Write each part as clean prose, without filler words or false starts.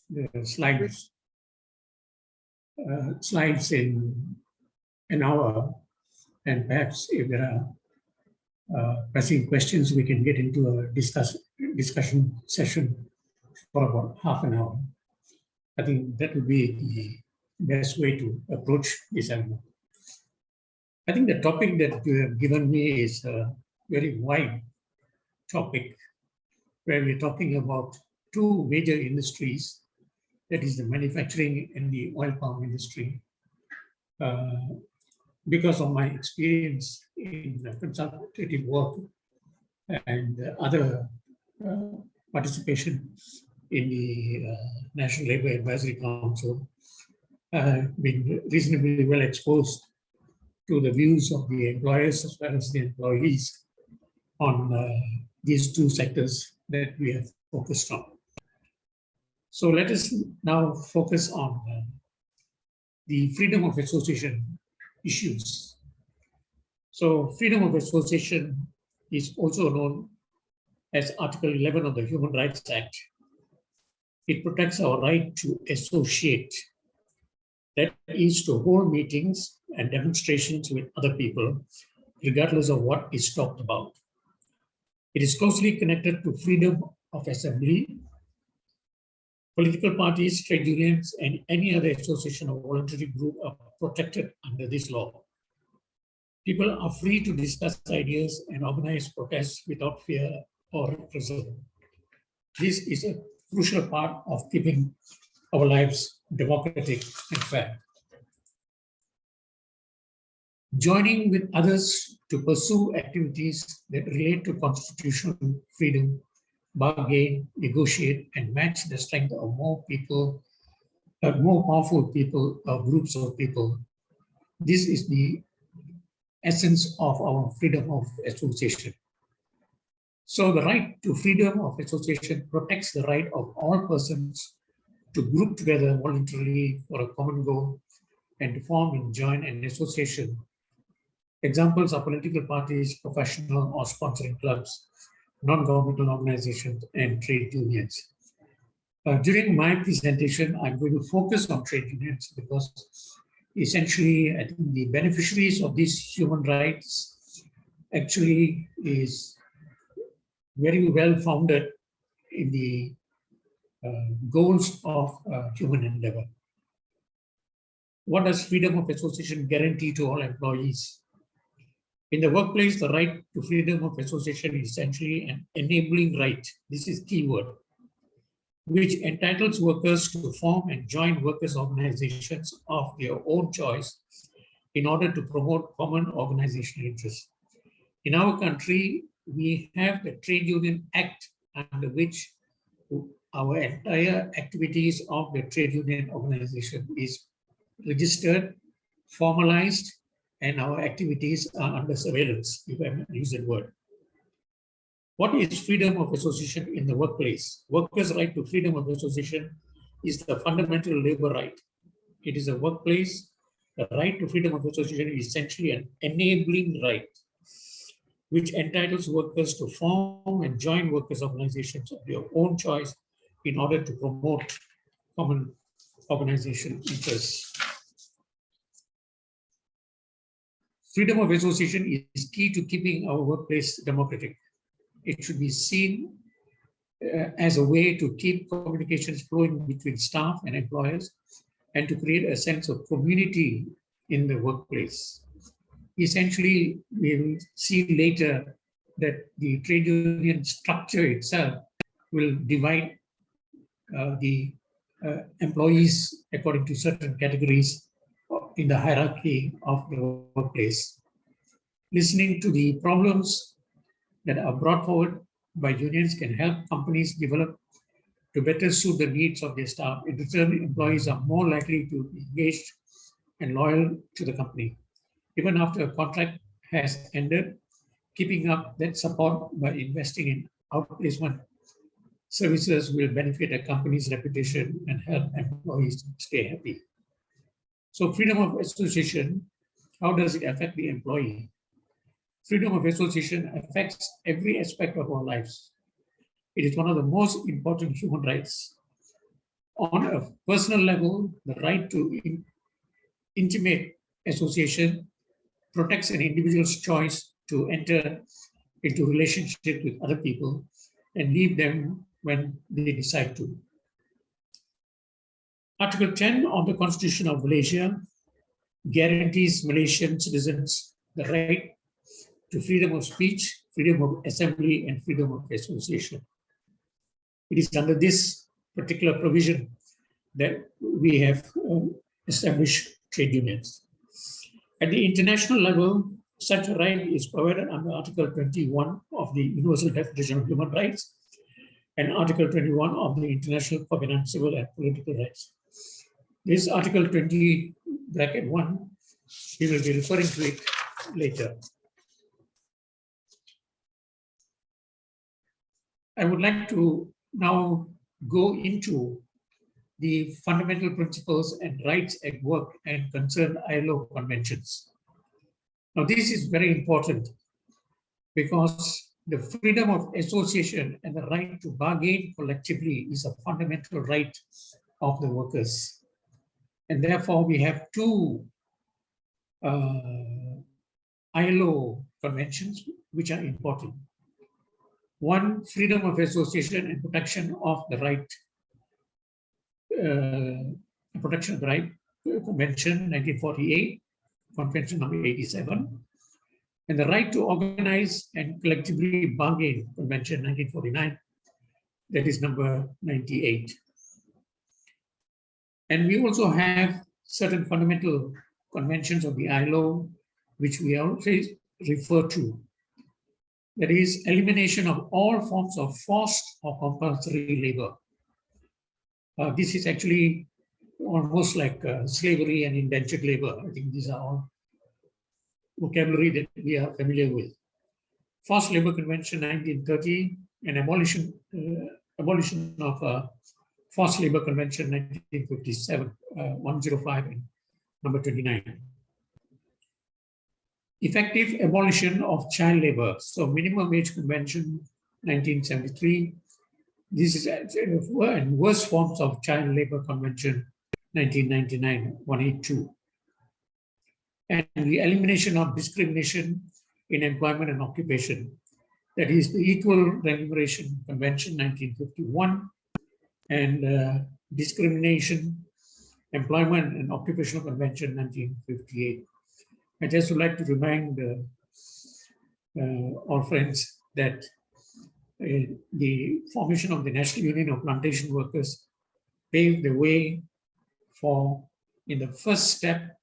the slides in an hour, and perhaps if there are pressing questions, we can get into a discussion session for about half an hour. I think that would be the best way to approach this seminar. I think the topic that you have given me is a very wide topic, where we're talking about two major industries, that is the manufacturing and the oil palm industry. Because of my experience in consultative work and other participation in the National Labour Advisory Council, I've been reasonably well exposed to the views of the employers as well as the employees on these two sectors that we have focused on. So let us now focus on the freedom of association issues. So freedom of association is also known as Article 11 of the Human Rights Act. It protects our right to associate, that is to hold meetings and demonstrations with other people, regardless of what is talked about. It is closely connected to freedom of assembly. Political parties, trade unions, and any other association or voluntary group are protected under this law. People are free to discuss ideas and organize protests without fear or reprisal. This is a crucial part of keeping our lives democratic and fair. Joining with others to pursue activities that relate to constitutional freedom, bargain, negotiate, and match the strength of more powerful people or groups of people. This is the essence of our freedom of association. So the right to freedom of association protects the right of all persons to group together voluntarily for a common goal and to form and join an association. Examples are political parties, professional or sponsoring clubs, non-governmental organizations, and trade unions. During my presentation, I'm going to focus on trade unions because essentially, I think the beneficiaries of these human rights actually is very well founded in the goals of human endeavor. What does freedom of association guarantee to all employees? In the workplace, the right to freedom of association is essentially an enabling right. This is keyword, which entitles workers to form and join workers' organizations of their own choice in order to promote common organizational interests. In our country, we have the Trade Union Act, under which our entire activities of the trade union organization is registered, formalized, and our activities are under surveillance, if I may use that word. What is freedom of association in the workplace? Workers' right to freedom of association is the fundamental labor right. It is a workplace. The right to freedom of association is essentially an enabling right, which entitles workers to form and join workers' organizations of their own choice in order to promote common organization interests. Freedom of association is key to keeping our workplace democratic. It should be seen as a way to keep communications flowing between staff and employers and to create a sense of community in the workplace. Essentially, we will see later that the trade union structure itself will divide the employees according to certain categories in the hierarchy of the workplace. Listening to the problems that are brought forward by unions can help companies develop to better suit the needs of their staff. In return, employees are more likely to be engaged and loyal to the company. Even after a contract has ended, keeping up that support by investing in outplacement services will benefit a company's reputation and help employees stay happy. So freedom of association, how does it affect the employee? Freedom of association affects every aspect of our lives. It is one of the most important human rights. On a personal level, the right to intimate association protects an individual's choice to enter into relationship with other people and leave them when they decide to. Article 10 of the Constitution of Malaysia guarantees Malaysian citizens the right to freedom of speech, freedom of assembly, and freedom of association. It is under this particular provision that we have established trade unions. At the international level, such a right is provided under Article 21 of the Universal Declaration of Human Rights and Article 21 of the International Covenant on Civil and Political Rights. This Article 20(1), we will be referring to it later. I would like to now go into the fundamental principles and rights at work and concern ILO conventions. Now, this is very important because the freedom of association and the right to bargain collectively is a fundamental right of the workers. And therefore, we have two ILO conventions which are important. One, freedom of association and protection of the right, protection of the right, Convention 1948, Convention number 87, and the right to organize and collectively bargain, Convention 1949, that is number 98. And we also have certain fundamental conventions of the ILO, which we always refer to. That is elimination of all forms of forced or compulsory labor. This is actually almost like slavery and indentured labor. I think these are all vocabulary that we are familiar with. Forced Labor Convention 1930 and abolition of Forced Labor Convention 1957, 105 and number 29. Effective abolition of child labor. So Minimum Wage Convention 1973. This is and worst forms of Child Labor Convention 1999, 182. And the elimination of discrimination in employment and occupation. That is the Equal Remuneration Convention 1951 and Discrimination, Employment and Occupational Convention 1958. I just would like to remind all friends that the formation of the National Union of Plantation Workers paved the way for, in the first step,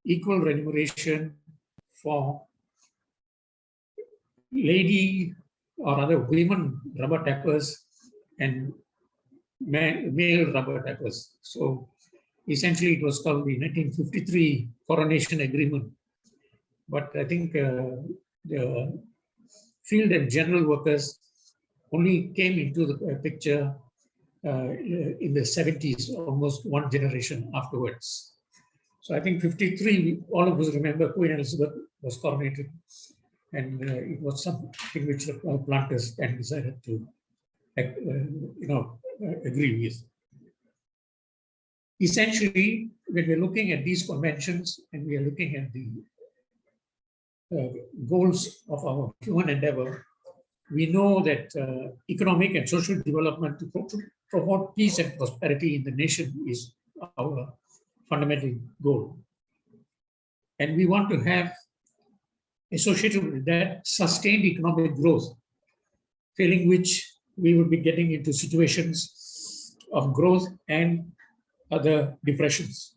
equal remuneration for lady or other women rubber tappers and male rubber tappers. So essentially it was called the 1953 Coronation Agreement. But I think the field and general workers only came into the picture in the 70s, almost one generation afterwards. So I think 53, all of us remember Queen Elizabeth was coronated, and it was something which the planters then decided to agree with. Essentially, when we're looking at these conventions and we are looking at the goals of our human endeavor, we know that economic and social development to promote peace and prosperity in the nation is our fundamental goal. And we want to have, associated with that, sustained economic growth, failing which we will be getting into situations of growth and other depressions.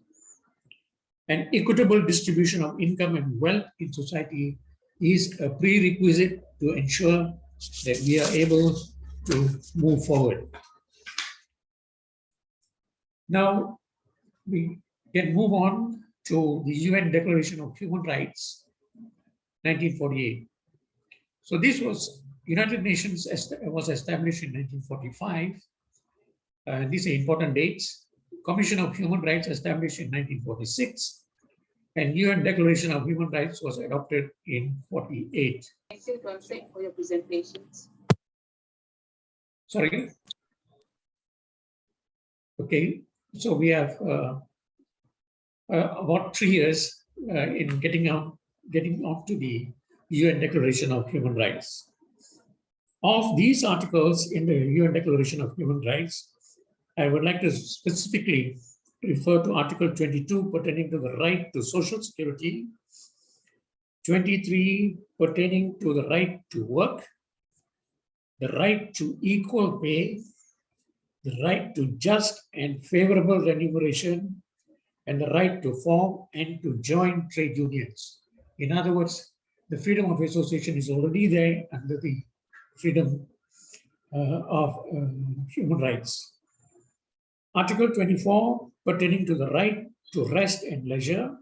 An equitable distribution of income and wealth in society is a prerequisite to ensure that we are able to move forward. Now, we can move on to the UN Declaration of Human Rights, 1948. So this was, United Nations was established in 1945. These are important dates. Commission of Human Rights established in 1946. And UN Declaration of Human Rights was adopted in 48. Thank you, Dr. for your presentations. Sorry? Okay, so we have about 3 years in getting on to the UN Declaration of Human Rights. Of these articles in the UN Declaration of Human Rights, I would like to specifically refer to Article 22 pertaining to the right to social security, 23 pertaining to the right to work, the right to equal pay, the right to just and favorable remuneration, and the right to form and to join trade unions. In other words, the freedom of association is already there under the freedom of human rights. Article 24 pertaining to the right to rest and leisure,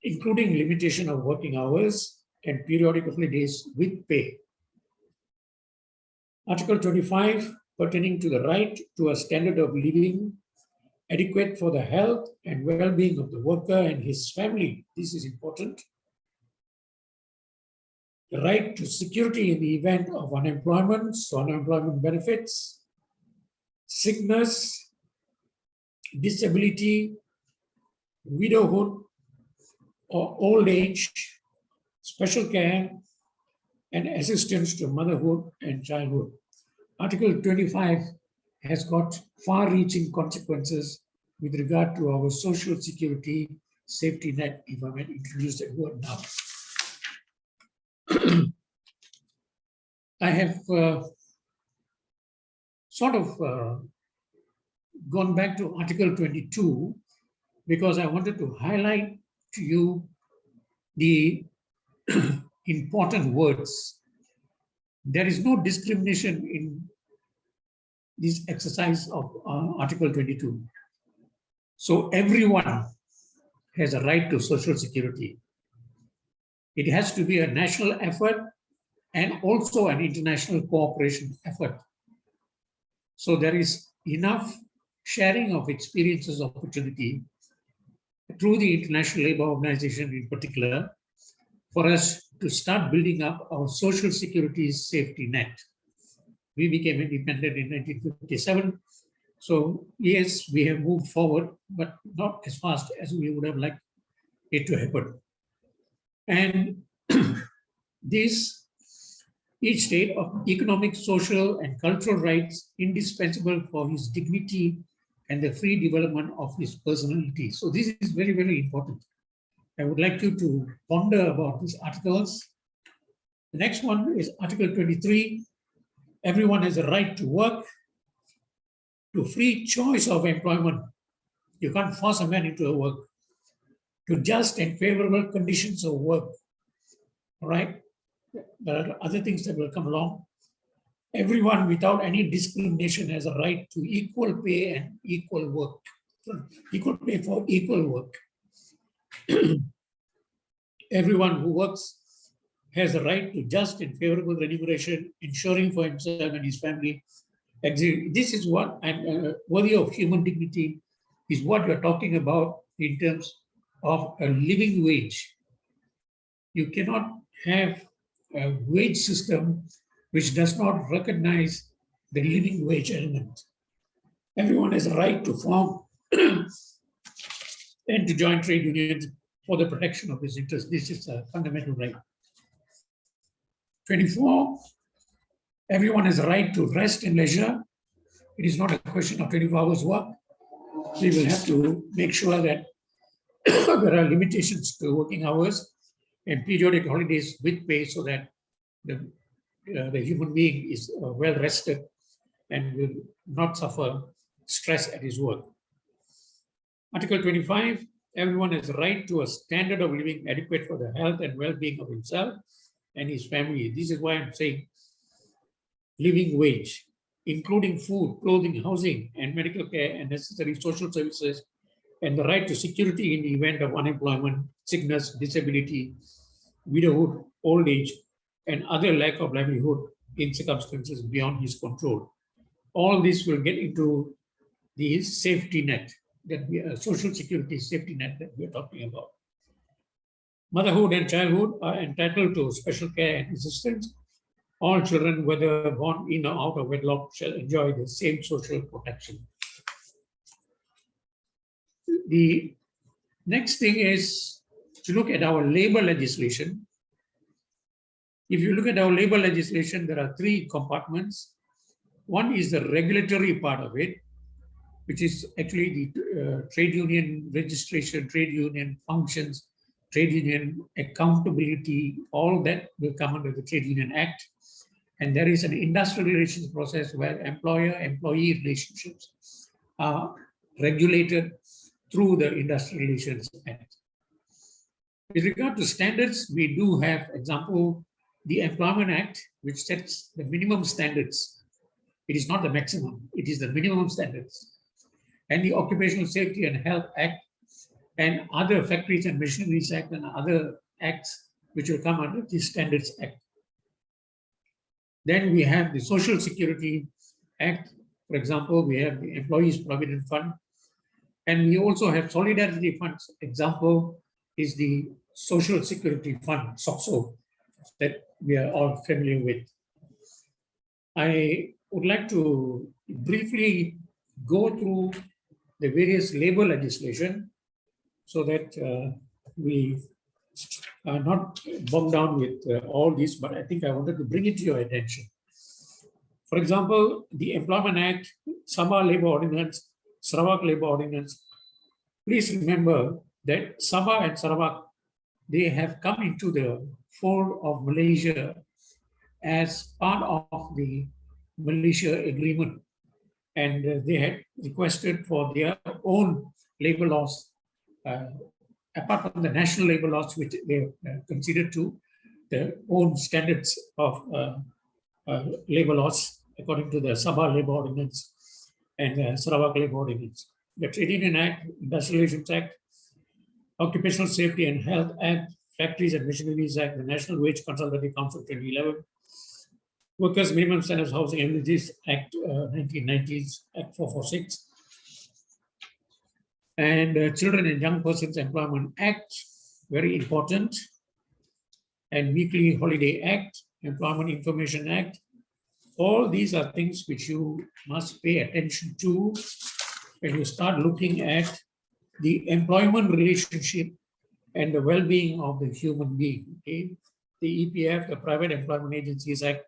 including limitation of working hours and periodic holidays with pay. Article 25 pertaining to the right to a standard of living adequate for the health and well-being of the worker and his family. This is important. The right to security in the event of unemployment, so unemployment benefits, sickness, disability, widowhood or old age, special care, and assistance to motherhood and childhood. Article 25 has got far-reaching consequences with regard to our social security safety net, if I may introduce that word now. I have gone back to Article 22 because I wanted to highlight to you the important words. There is no discrimination in this exercise of Article 22. So everyone has a right to social security. It has to be a national effort and also an international cooperation effort. So there is enough sharing of experiences, opportunity through the International Labour Organization in particular for us to start building up our social security safety net. We became independent in 1957. So yes, we have moved forward, but not as fast as we would have liked it to happen. And each state of economic, social, and cultural rights indispensable for his dignity and the free development of his personality. So this is very, very important. I would like you to ponder about these articles. The next one is Article 23. Everyone has a right to work, to free choice of employment. You can't force a man into a work. To just and favorable conditions of work. All right? There are other things that will come along. Everyone without any discrimination has a right to equal pay and equal work. Equal pay for equal work. Everyone who works has a right to just and favorable remuneration, ensuring for himself and his family. This is what, and worthy of human dignity, is what you're talking about in terms of a living wage. You cannot have a wage system which does not recognize the living wage element. Everyone has a right to form and to join trade unions for the protection of his interests. This is a fundamental right. 24, everyone has a right to rest and leisure. It is not a question of 24 hours work. We will have to make sure that there are limitations to working hours and periodic holidays with pay so that the human being is well rested and will not suffer stress at his work. Article 25, everyone has a right to a standard of living adequate for the health and well-being of himself and his family. This is why I'm saying living wage, including food, clothing, housing, and medical care and necessary social services, and the right to security in the event of unemployment, sickness, disability, widowhood, old age, and other lack of livelihood in circumstances beyond his control. All this will get into the safety net, that we social security safety net that we're talking about. Motherhood and childhood are entitled to special care and assistance. All children, whether born in or out of wedlock, shall enjoy the same social protection. The next thing is to look at our labor legislation. If you look at our labor legislation, there are three compartments. One is the regulatory part of it, which is actually the trade union registration, trade union functions, trade union accountability, all that will come under the Trade Union Act. And there is an industrial relations process where employer-employee relationships are regulated through the Industrial Relations Act. With regard to standards, we do have, example, the Employment Act, which sets the minimum standards. It is not the maximum, it is the minimum standards. And the Occupational Safety and Health Act and other Factories and Machineries Act and other acts which will come under the Standards Act. Then we have the Social Security Act. For example, we have the Employees Provident Fund. And we also have solidarity funds. Example is the Social Security Fund, SOCSO, that we are all familiar with. I would like to briefly go through the various labor legislation so that we are not bogged down with all this, but I think I wanted to bring it to your attention. For example, the Employment Act, Sabah Labor Ordinance, Sarawak Labor Ordinance. Please remember that Sabah and Sarawak, they have come into the fold of Malaysia as part of the Malaysia Agreement. And they had requested for their own labor laws, apart from the national labor laws, which they considered to their own standards of labor laws, according to the Sabah Labor Ordinance and Sarawak Labor Ordinance. The Trade Union Act, Industrial Relations Act, Occupational Safety and Health Act, Factories and Machineries Act, the National Wage Consultative Council 2011, Workers' Minimum Standards Housing Amenities Act 1990s, Act 446, and Children and Young Persons Employment Act, very important, and Weekly Holiday Act, Employment Information Act. All these are things which you must pay attention to when you start looking at the employment relationship and the well-being of the human being. Okay? The EPF, the Private Employment Agencies Act,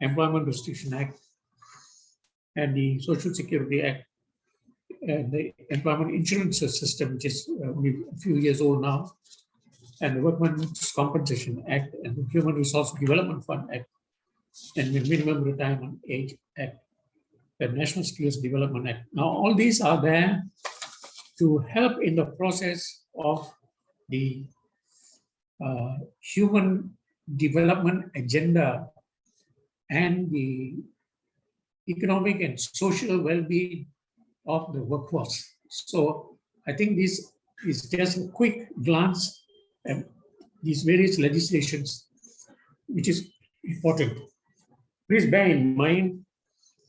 Employment Restriction Act, and the Social Security Act, and the Employment Insurance System, which is only a few years old now, and the Workmen's Compensation Act, and the Human Resource Development Fund Act, and the Minimum Retirement Age Act, the National Skills Development Act. Now, all these are there to help in the process of the human development agenda and the economic and social well-being of the workforce. So I think this is just a quick glance at these various legislations, which is important. Please bear in mind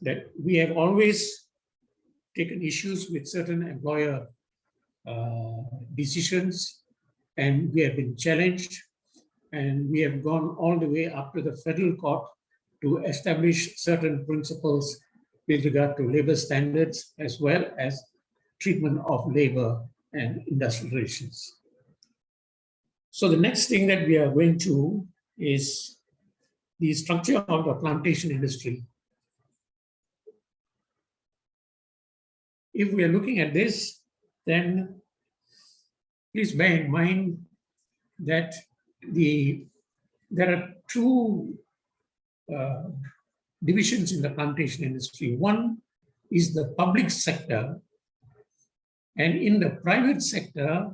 that we have always taken issues with certain employer decisions, and we have been challenged, and we have gone all the way up to the federal court to establish certain principles with regard to labor standards as well as treatment of labor and industrial relations. So the next thing that we are going to is the structure of the plantation industry. If we are looking at this, then please bear in mind that there are two divisions in the plantation industry. One is the public sector, and in the private sector,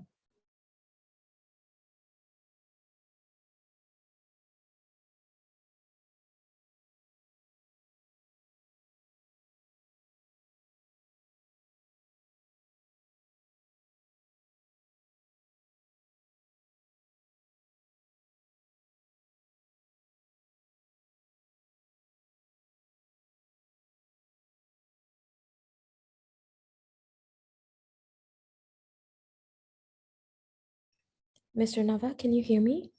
Mr. Nava, can you hear me?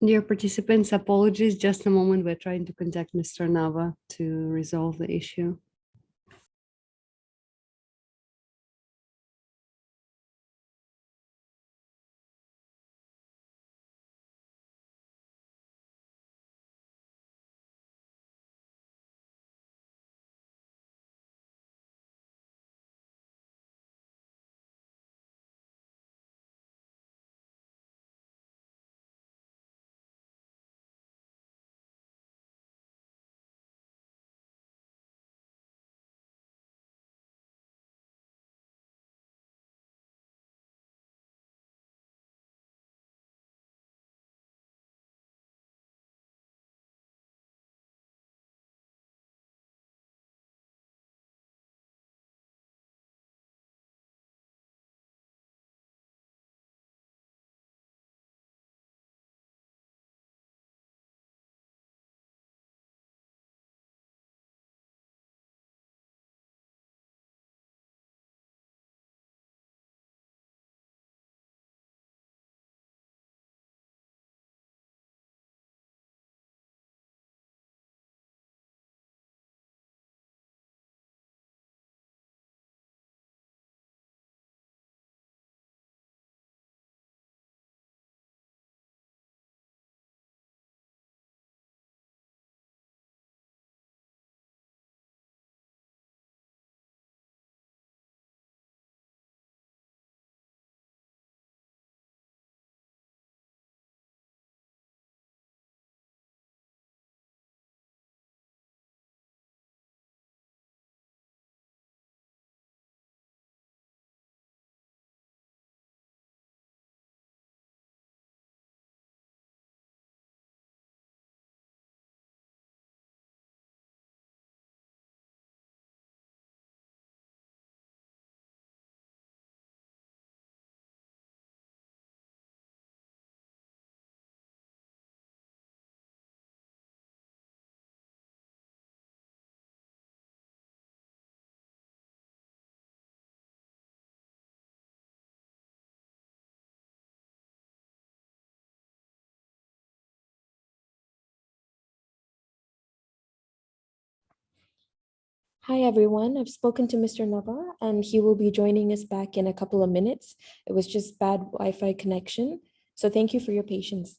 Dear participants, apologies. Just a moment. We're trying to contact Mr. Nava to resolve the issue. Hi, everyone. I've spoken to Mr. Nava, and he will be joining us back in a couple of minutes. It was just bad Wi-Fi connection. So thank you for your patience.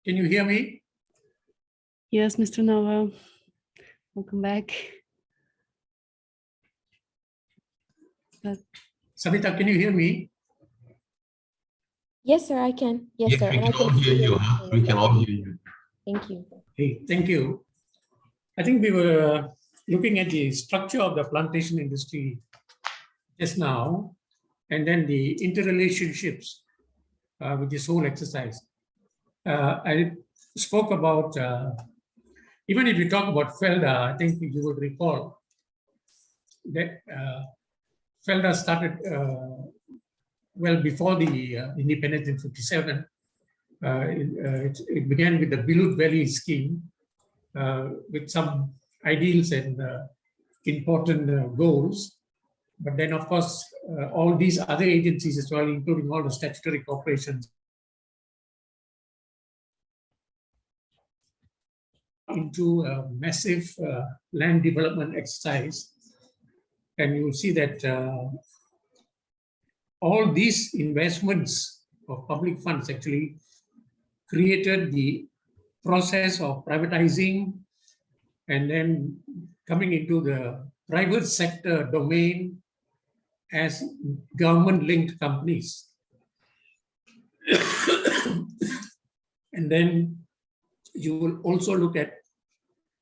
Can you hear me? Yes, Mr. Nava. Welcome back. Savita, can you hear me? Yes, sir, I can. Yes, Yes, sir. we And I can all can hear see you. Mr. We can Nava. all hear you. Thank you. Hey, thank you. I think we were looking at the structure of the plantation industry just now, and then the interrelationships with this whole exercise. I spoke about, even if you talk about Felda, I think you would recall that Felda started well before the independence in 57. It began with the Bilut Valley scheme with some ideals and important goals. But then, of course, all these other agencies as well, including all the statutory corporations, into a massive land development exercise. And you will see that all these investments of public funds actually created the process of privatizing and then coming into the private sector domain as government-linked companies. And then you will also look at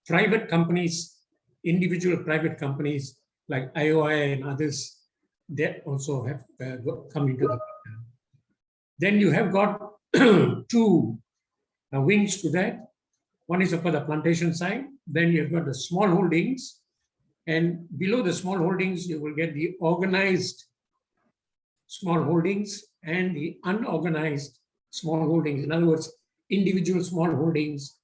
private companies, individual private companies like IOI and others that also have come into the picture. Then you have got two wings to that. One is, of course, the plantation side. Then you've got the small holdings. And below the small holdings, you will get the organized small holdings and the unorganized small holdings. In other words, individual small holdings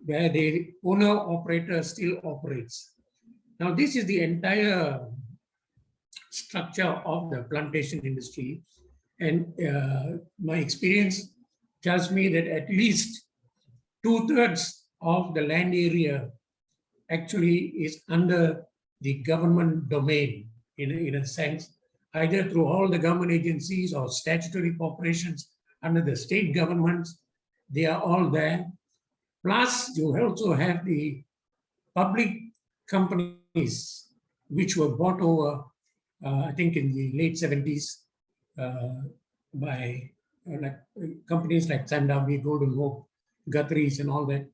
where the owner-operator still operates. Now, this is the entire structure of the plantation industry. And my experience tells me that at least 2/3 of the land area actually is under the government domain in a sense, either through all the government agencies or statutory corporations under the state governments. They are all there. Plus, you also have the public companies which were bought over, I think, in the late 70s by companies like Sandabi, Golden Hope, Guthrie's, and all that.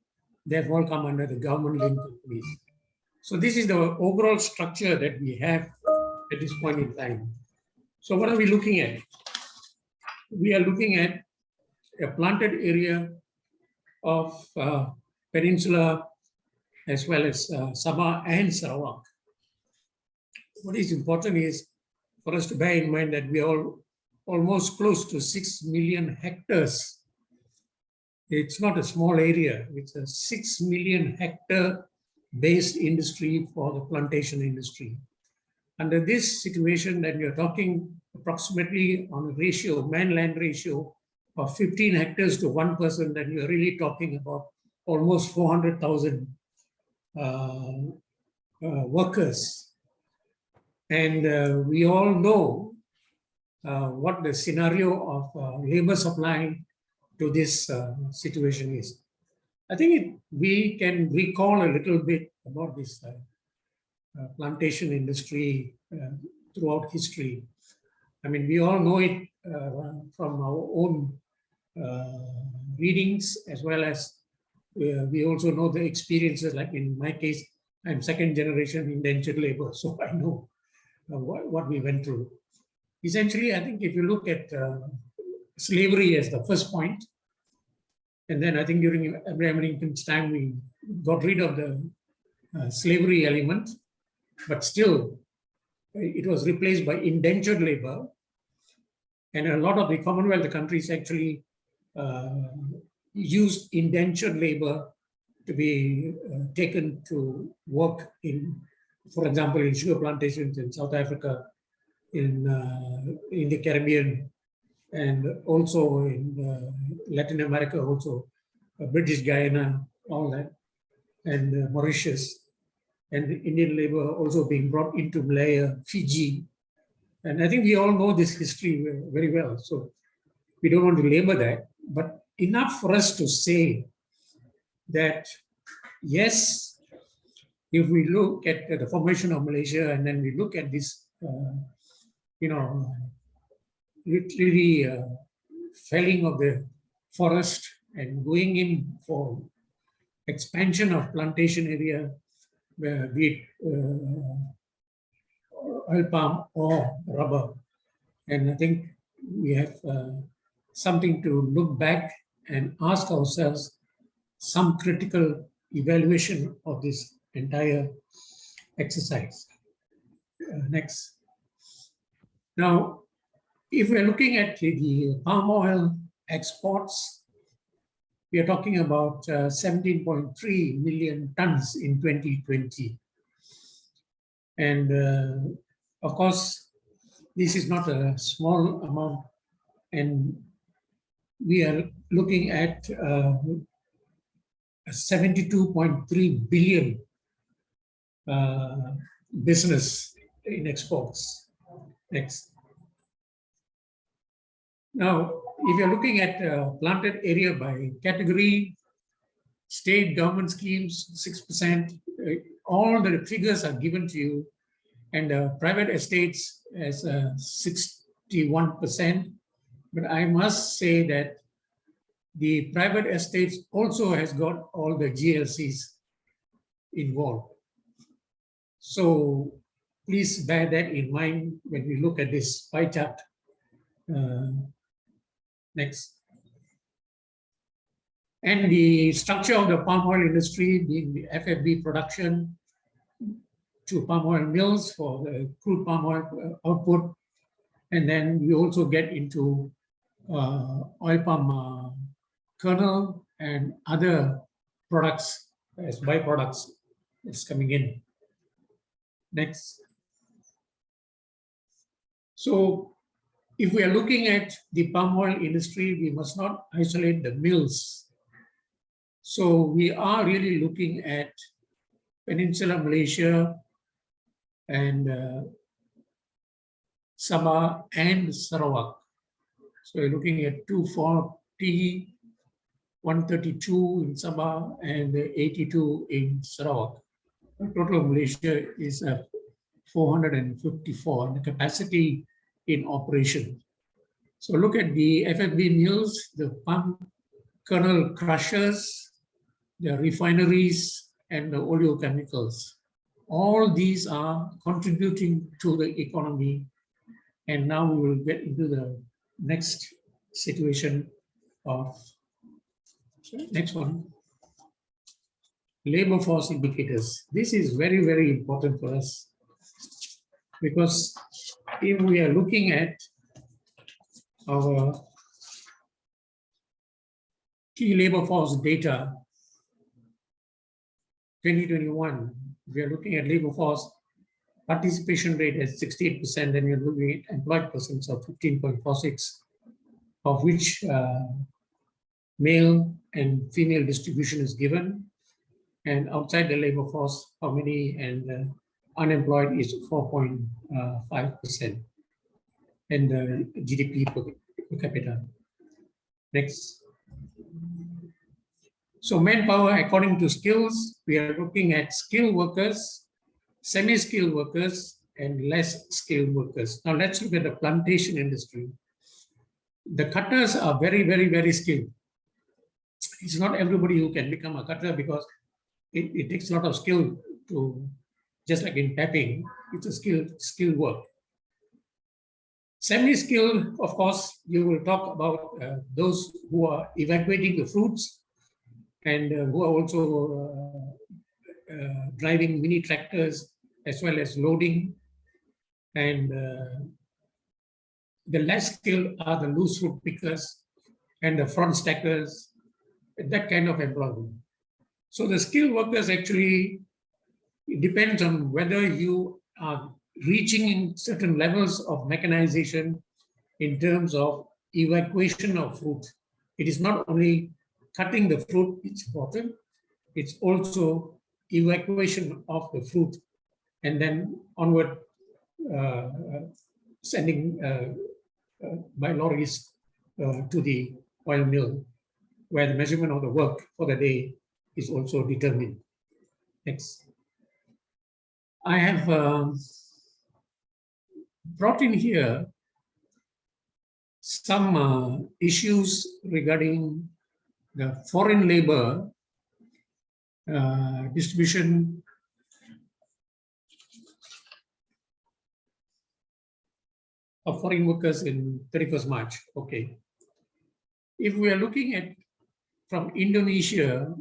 They've all come under the government-linked companies. So this is the overall structure that we have at this point in time. So what are we looking at? We are looking at a planted area of Peninsula as well as Sabah and Sarawak. What is important is for us to bear in mind that we are almost close to 6 million hectares. It's not a small area. It's a 6 million hectare based industry for the plantation industry. Under this situation that we are talking approximately on a ratio, man-land ratio of 15 hectares to one person, then you're really talking about almost 400,000 workers. And we all know what the scenario of labor supply to this situation is. I think we can recall a little bit about this plantation industry throughout history. I mean, we all know it from our own readings, as well as we also know the experiences. Like in my case, I'm second generation indentured labor, so I know what we went through. Essentially, I think if you look at slavery as the first point, and then I think during Abraham Lincoln's time, we got rid of the slavery element, but still it was replaced by indentured labor. And a lot of the Commonwealth countries actually used indentured labor to be taken to work in, for example, in sugar plantations in South Africa, in the Caribbean, and also in Latin America, also British Guyana, all that, and Mauritius, and the Indian labor also being brought into Malaya, Fiji. And I think we all know this history very well, so we don't want to labor that. But enough for us to say that, yes, if we look at the formation of Malaysia and then we look at this, literally felling of the forest and going in for expansion of plantation area, be it oil palm or rubber. And I think we have something to look back and ask ourselves some critical evaluation of this entire exercise. Next. Now, if we're looking at the palm oil exports, we are talking about 17.3 million tons in 2020. And of course, this is not a small amount, and we are looking at 72.3 billion business in exports. Next. Now, if you're looking at planted area by category, state government schemes, 6%, all the figures are given to you, and private estates as 61%. But I must say that the private estates also has got all the GLCs involved. So please bear that in mind when we look at this pie chart. Next. And the structure of the palm oil industry being the FFB production to palm oil mills for the crude palm oil output. And then we also get into oil palm kernel and other products as byproducts that's coming in. Next. So if we are looking at the palm oil industry, we must not isolate the mills. So we are really looking at Peninsular Malaysia and Sabah and Sarawak. So we're looking at 240, 132 in Sabah and 82 in Sarawak. The total of Malaysia is 454, and the capacity in operation. So look at the FFB mills, the palm kernel crushers, the refineries, and the oleochemicals. All these are contributing to the economy. And now we will get into the next situation of, next one, labor force indicators. This is very, very important for us, because if we are looking at our key labor force data, 2021, we are looking at labor force participation rate at 68%, then you're looking at employed persons of 15.46, of which male and female distribution is given. And outside the labor force, how many, and unemployed is 4.5%. And the GDP per capita. Next. So manpower according to skills, we are looking at skilled workers, semi-skilled workers, and less skilled workers. Now let's look at the plantation industry. The cutters are very, very, very skilled. It's not everybody who can become a cutter, because it takes a lot of skill to, just like in tapping, it's a skilled work. Semi-skilled, of course, you will talk about those who are evacuating the fruits and who are also driving mini tractors as well as loading. And the less skilled are the loose fruit pickers and the front stackers, that kind of employment. So the skilled workers actually, it depends on whether you are reaching in certain levels of mechanization in terms of evacuation of fruit. It is not only cutting the fruit, it's important, it's also evacuation of the fruit and then onward sending by lorries to the oil mill. where the measurement of the work for the day is also determined. Next. I have brought in here some issues regarding the foreign labor distribution of foreign workers in 31st March. Okay. If we are looking at from Indonesia,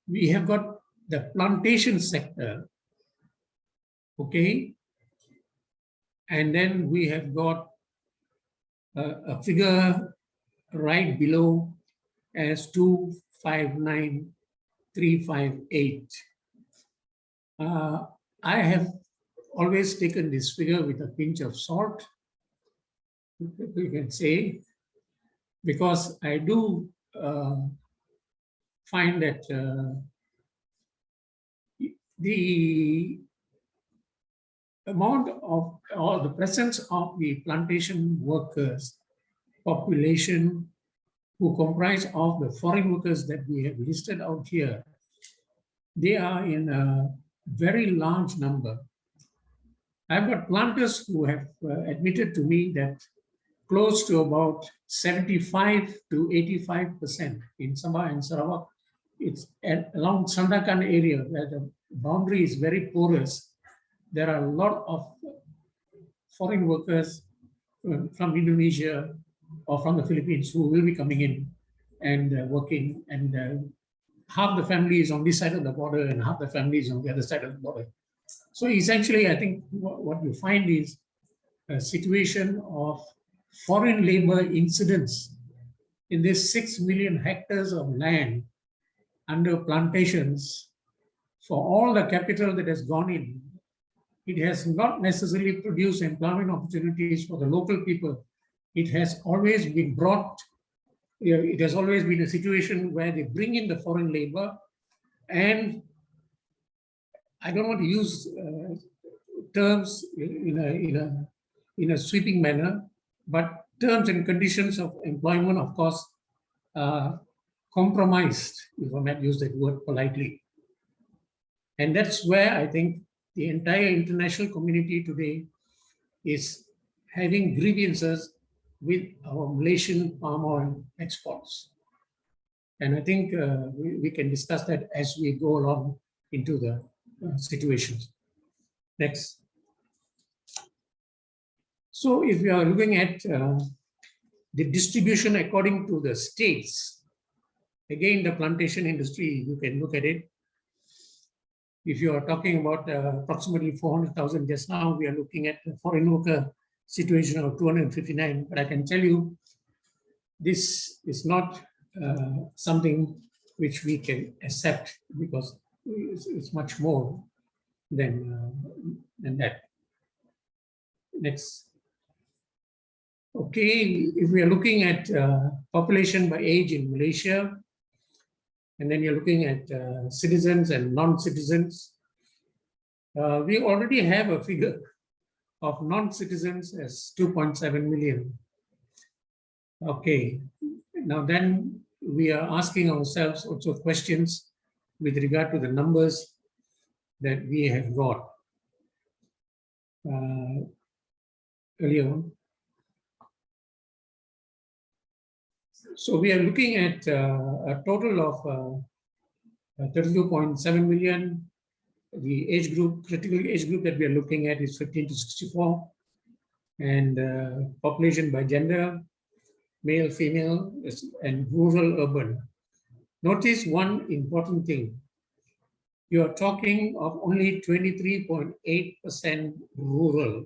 we have got the plantation sector. Okay. And then we have got a figure right below as 259,358. I have always taken this figure with a pinch of salt, you can say, because I do find that the amount of, or the presence of the plantation workers population who comprise of the foreign workers that we have listed out here, they are in a very large number. I've got planters who have admitted to me that close to about 75 to 85% in Sabah and Sarawak. It's along Sandakan area where the boundary is very porous. There are a lot of foreign workers from Indonesia or from the Philippines who will be coming in and working, and half the family is on this side of the border and half the family is on the other side of the border. So essentially, I think what you find is a situation of foreign labor incidence in this 6 million hectares of land under plantations. For all the capital that has gone in, it has not necessarily produced employment opportunities for the local people. It has always been brought, it has always been a situation where they bring in the foreign labor, and I don't want to use terms in a sweeping manner, but terms and conditions of employment, of course, compromised, if I might use that word politely. And that's where I think the entire international community today is having grievances with our Malaysian palm oil exports. And I think we can discuss that as we go along into the situations. Next. So if we are looking at the distribution according to the states, again, the plantation industry, you can look at it. If you are talking about approximately 400,000 just now, we are looking at the foreign worker situation of 259. But I can tell you, this is not something which we can accept, because it's much more than that. Next. Okay, if we are looking at population by age in Malaysia, and then you're looking at citizens and non-citizens, we already have a figure of non-citizens as 2.7 million. Okay, now then we are asking ourselves also questions with regard to the numbers that we have got earlier on. So we are looking at a total of 32.7 million. The age group, critical age group that we are looking at is 15 to 64, and population by gender, male, female, and rural, urban. Notice one important thing. You are talking of only 23.8% rural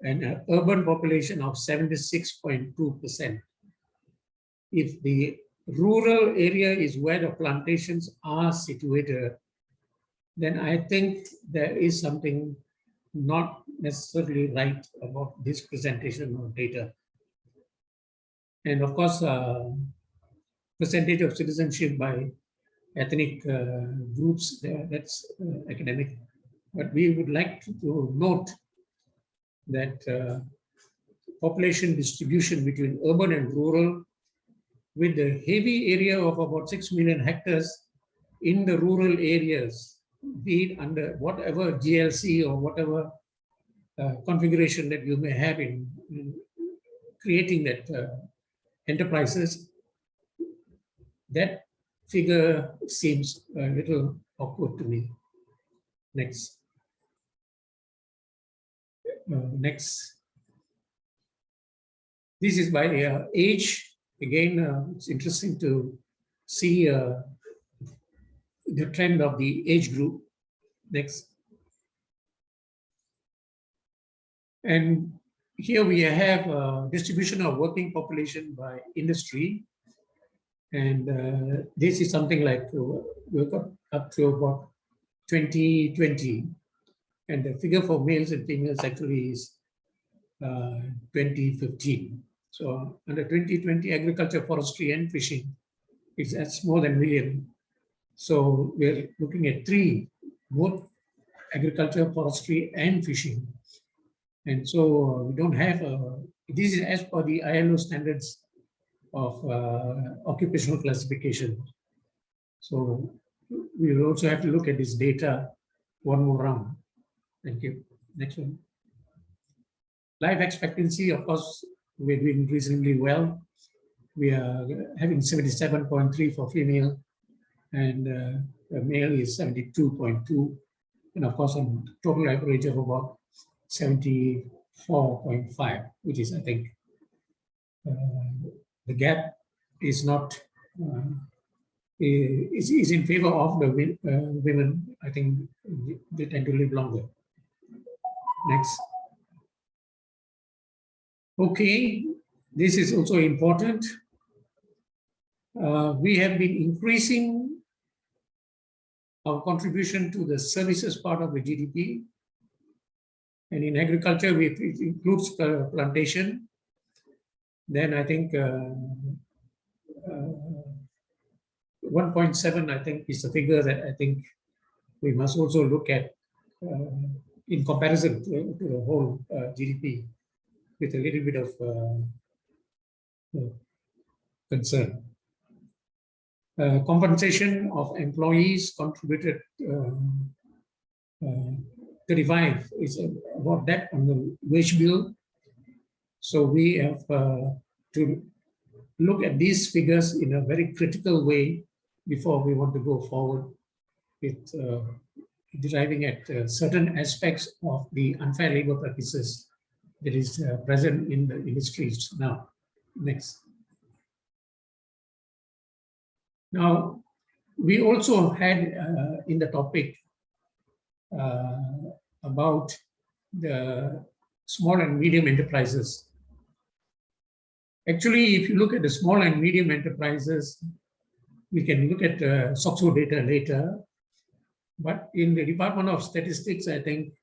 and an urban population of 76.2%. If the rural area is where the plantations are situated, then I think there is something not necessarily right about this presentation of data. And of course, percentage of citizenship by ethnic groups, that's academic. But we would like to note that population distribution between urban and rural, with the heavy area of about 6 million hectares in the rural areas, be it under whatever GLC or whatever configuration that you may have in creating that enterprises, that figure seems a little awkward to me. Next. Next. This is by age. Again, it's interesting to see the trend of the age group. Next. And here we have a distribution of working population by industry. And this is something like we've got up to about 2020. And the figure for males and females actually is 2015. So under 2020, agriculture, forestry, and fishing, that's more than a million. So we're looking at three, both agriculture, forestry, and fishing. And so we don't have, this is as per the ILO standards of occupational classification. So we will also have to look at this data one more round. Thank you. Next one. Life expectancy, of course, we're doing reasonably well. We are having 77.3 for female, and male is 72.2. And of course, a total average of about 74.5, which is, I think, the gap is not, is in favor of the women. I think they tend to live longer. Next. Okay, this is also important. We have been increasing our contribution to the services part of the GDP. And in agriculture, it includes plantation. Then I think 1.7, I think, is the figure that I think we must also look at in comparison to the whole GDP, with a little bit of concern. Compensation of employees contributed 35 is about that on the wage bill. So we have to look at these figures in a very critical way before we want to go forward with deriving at certain aspects of the unfair labor practices that is present in the industries now. Next. Now, we also had in the topic about the small and medium enterprises. Actually, if you look at the small and medium enterprises, we can look at SOXO data later. But in the Department of Statistics, I think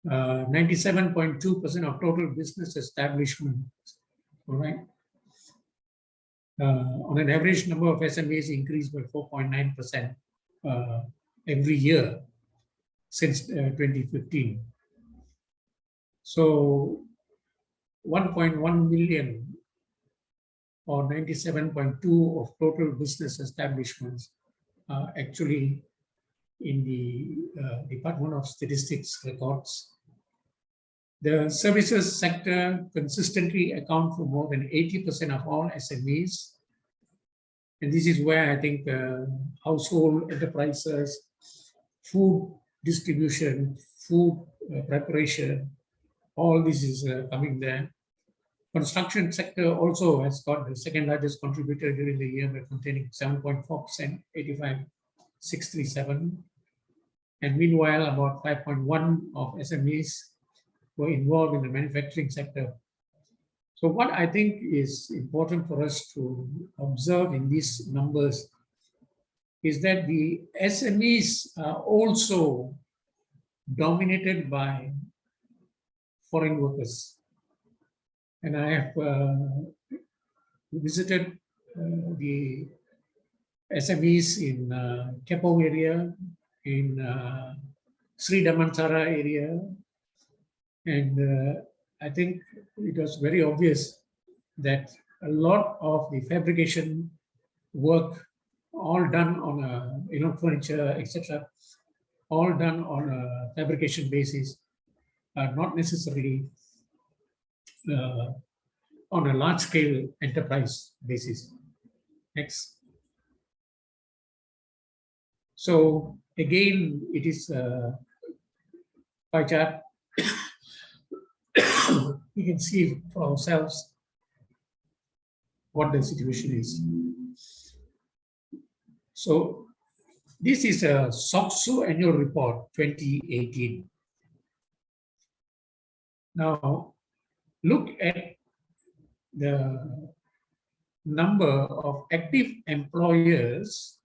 97.2% of total business establishments, all right? On an average, number of SMEs increased by 4.9% every year since 2015. So 1.1 million or 97.2% of total business establishments are actually in the Department of Statistics records. The services sector consistently account for more than 80% of all SMEs. And this is where I think household enterprises, food distribution, food preparation, all this is coming there. Construction sector also has got the second largest contributor during the year by containing 7.4%, 85,637. And meanwhile, about 5.1% of SMEs were involved in the manufacturing sector. So what I think is important for us to observe in these numbers is that the SMEs are also dominated by foreign workers. And I have visited the SMEs in Keppel area, in Sri Damansara area, and I think it was very obvious that a lot of the fabrication work, all done on a, furniture, etc., all done on a fabrication basis, not necessarily on a large scale enterprise basis. Next. So again, it is pie chart. We can see for ourselves what the situation is. So this is a SOXO annual report 2018. Now look at the number of active employers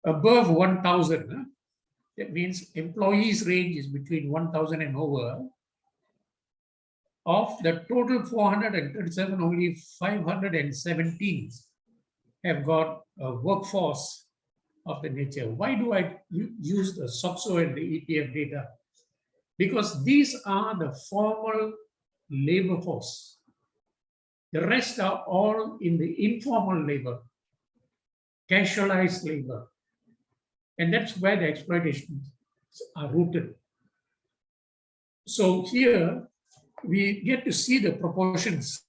above 1,000. That means employees range is between 1,000 and over. Of the total 437, only 517 have got a workforce of the nature. Why do I use the SOXO and the EPF data? Because these are the formal labor force. The rest are all in the informal labor, casualized labor. And that's where the exploitations are rooted. So here we get to see the proportions.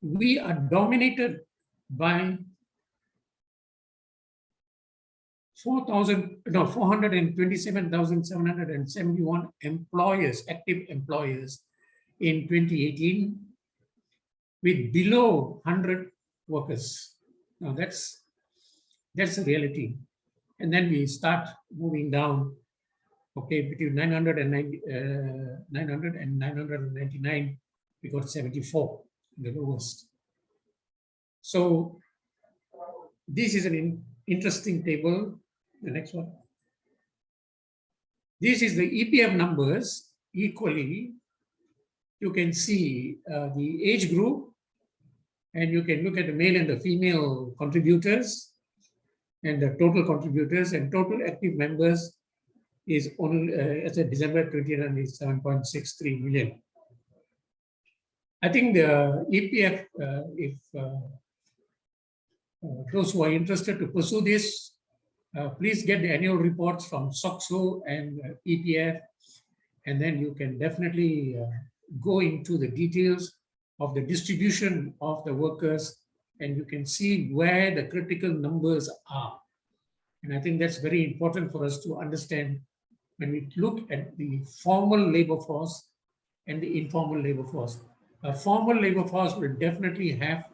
We are dominated by 427,771 employers, active employers in 2018, with below 100 workers. Now that's the reality. And then we start moving down, okay, between 900 and 999, we got 74, the lowest. So this is an interesting table. The next one. This is the EPF numbers equally. You can see the age group, and you can look at the male and the female contributors and the total contributors, and total active members is only as of December 29 is 7.63 million. I think the EPF, if those who are interested to pursue this, please get the annual reports from SOXO and EPF, and then you can definitely go into the details of the distribution of the workers, and you can see where the critical numbers are. And I think that's very important for us to understand when we look at the formal labor force and the informal labor force. A formal labor force will definitely have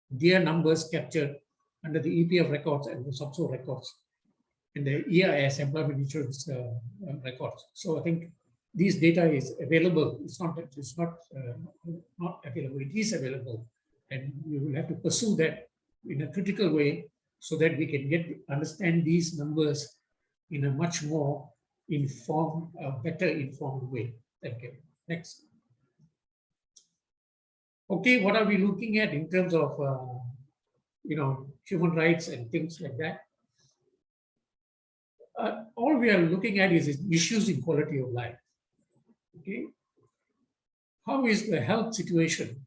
their numbers captured under the EPF records and the SOXO records and the EIS, employment insurance records. So I think these data is available. It's not available. It is available, and we will have to pursue that in a critical way so that we can understand these numbers in a much more informed, better informed way. Thank you. Next. Okay, what are we looking at in terms of human rights and things like that? All we are looking at is issues in quality of life. Okay, how is the health situation?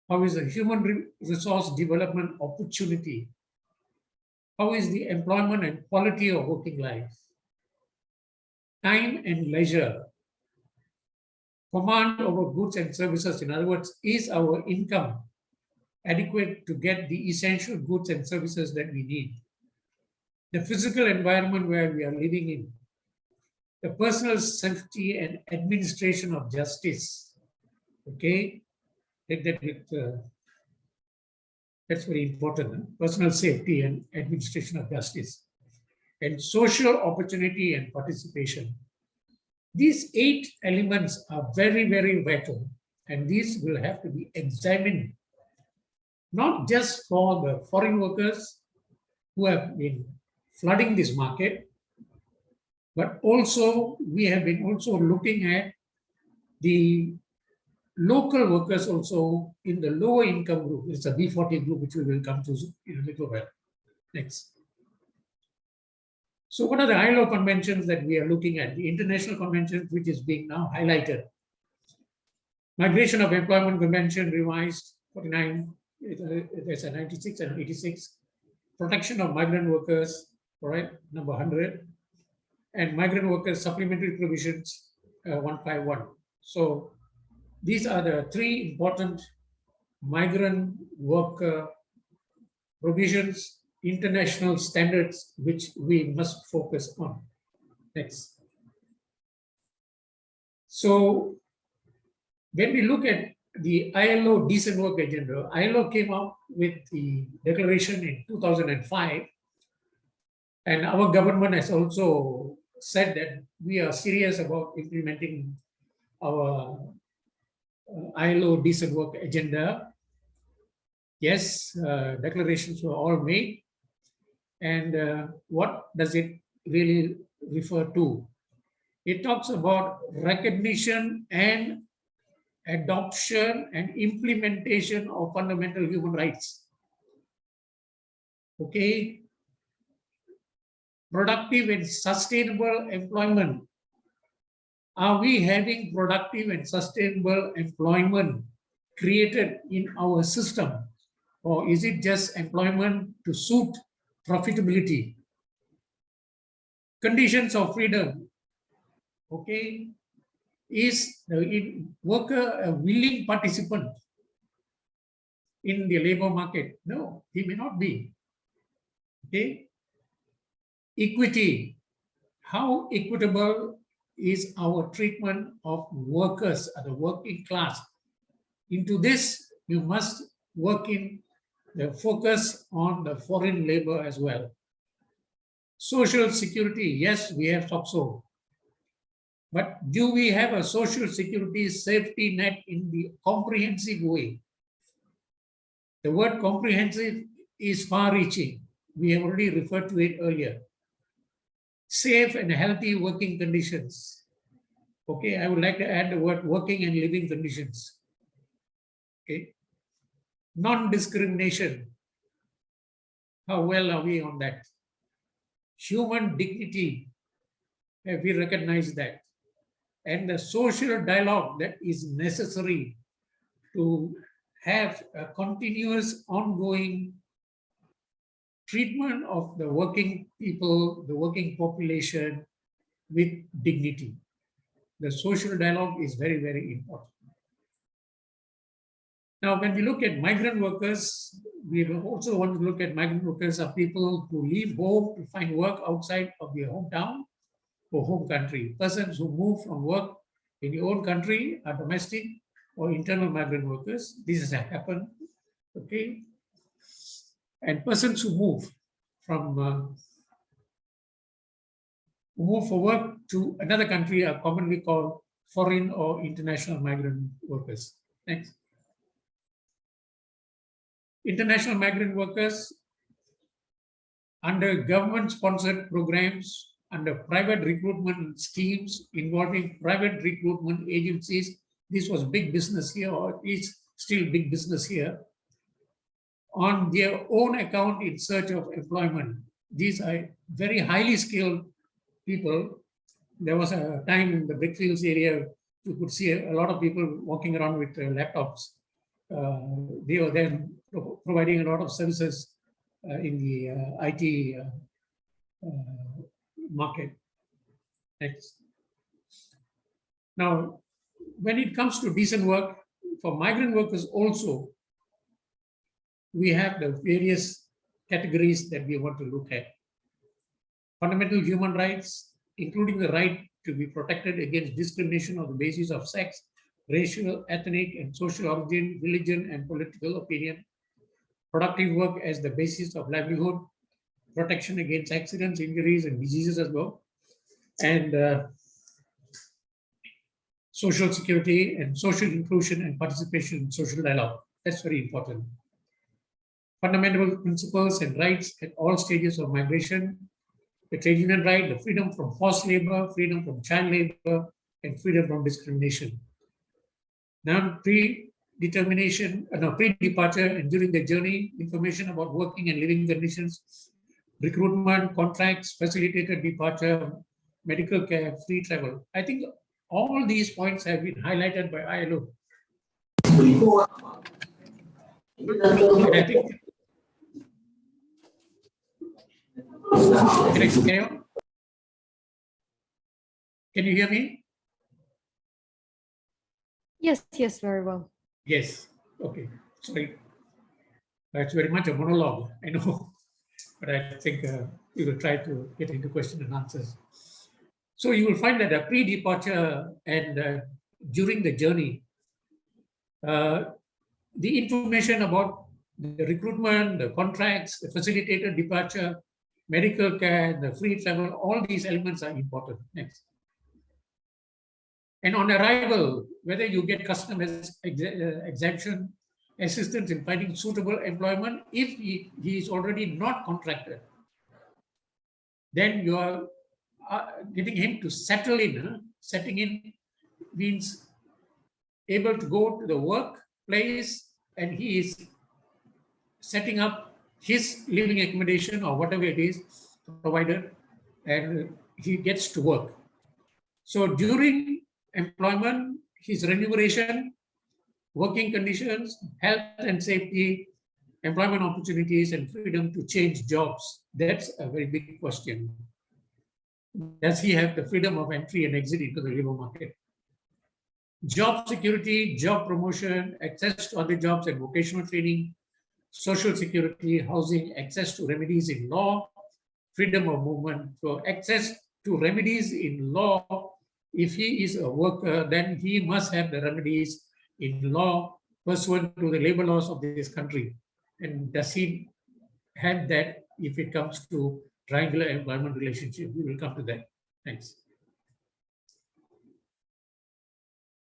How is the human resource development opportunity? How is the employment and quality of working life? Time and leisure. Command over goods and services. In other words, is our income adequate to get the essential goods and services that we need? The physical environment where we are living in. The personal safety and administration of justice. Okay, take that with, that's very important. Personal safety and administration of justice. And social opportunity and participation. These 8 elements are very, very vital, and these will have to be examined, not just for the foreign workers who have been flooding this market, but also we have been also looking at the local workers also in the lower income group. It's a B40 group, which we will come to in a little while. Next. So what are the ILO conventions that we are looking at? The international conventions, which is being now highlighted. Migration of Employment Convention revised 49, there's a 96 and 86. Protection of migrant workers, all right, number 100. And migrant workers supplementary provisions, 151. So these are the three important migrant worker provisions, international standards, which we must focus on. Next. So when we look at the ILO decent work agenda, ILO came up with the declaration in 2005, and our government has also said that we are serious about implementing our ILO decent work agenda. Yes, declarations were all made. And what does it really refer to? It talks about recognition and adoption and implementation of fundamental human rights. Okay. Productive and sustainable employment. Are we having productive and sustainable employment created in our system? Or is it just employment to suit profitability? Conditions of freedom. Okay. Is the worker a willing participant in the labor market? No, he may not be. Okay. Equity. How equitable is our treatment of workers, the working class? Into this, you must work in the focus on the foreign labor as well. Social security, yes, we have talked so. But do we have a social security safety net in the comprehensive way? The word comprehensive is far-reaching. We have already referred to it earlier. Safe and healthy working conditions. Okay, I would like to add the word working and living conditions. Okay. Non-discrimination. How well are we on that? Human dignity. Have we recognized that? And the social dialogue that is necessary to have a continuous ongoing treatment of the working people, the working population with dignity. The social dialogue is very, very important. Now, when we look at migrant workers, we also want to look at migrant workers are people who leave home to find work outside of their hometown or home country. Persons who move from work in their own country are domestic or internal migrant workers. This has happened, okay? And persons who move from who move for work to another country are commonly called foreign or international migrant workers. Next. International migrant workers under government-sponsored programs, under private recruitment schemes involving private recruitment agencies. This was big business here, or is still big business here. On their own account in search of employment. These are very highly skilled people. There was a time in the Brickfields area, you could see a lot of people walking around with laptops. They were then providing a lot of services in the IT market. Next. Now, when it comes to decent work, for migrant workers also, we have the various categories that we want to look at. Fundamental human rights, including the right to be protected against discrimination on the basis of sex, racial, ethnic, and social origin, religion, and political opinion. Productive work as the basis of livelihood, protection against accidents, injuries, and diseases as well. And social security and social inclusion and participation in social dialogue. That's very important. Fundamental principles and rights at all stages of migration, the trade union right, the freedom from forced labor, freedom from child labor, and freedom from discrimination. Now, pre-departure and during the journey, information about working and living conditions, recruitment, contracts, facilitated departure, medical care, free travel. I think all these points have been highlighted by ILO And I think, can I carry on? Can you hear me? Yes, yes, very well. Yes. Okay. Sorry. That's very much a monologue, I know. But I think we will try to get into question and answers. So you will find that pre-departure and during the journey, the information about the recruitment, the contracts, the facilitated departure, medical care, the free travel, all these elements are important. Next. And on arrival, whether you get customs exemption, assistance in finding suitable employment, if he is already not contracted, then you are getting him to settle in. Setting in means able to go to the workplace and he is setting up his living accommodation or whatever it is provided, and he gets to work. So during employment, his remuneration, working conditions, health and safety, employment opportunities, and freedom to change jobs. That's a very big question. Does he have the freedom of entry and exit into the labor market? Job security, job promotion, access to other jobs and vocational training, social security, housing, access to remedies in law, freedom of movement. So access to remedies in law, if he is a worker, then he must have the remedies in law pursuant to the labor laws of this country. And does he have that if it comes to triangular employment relationship? We will come to that. Thanks.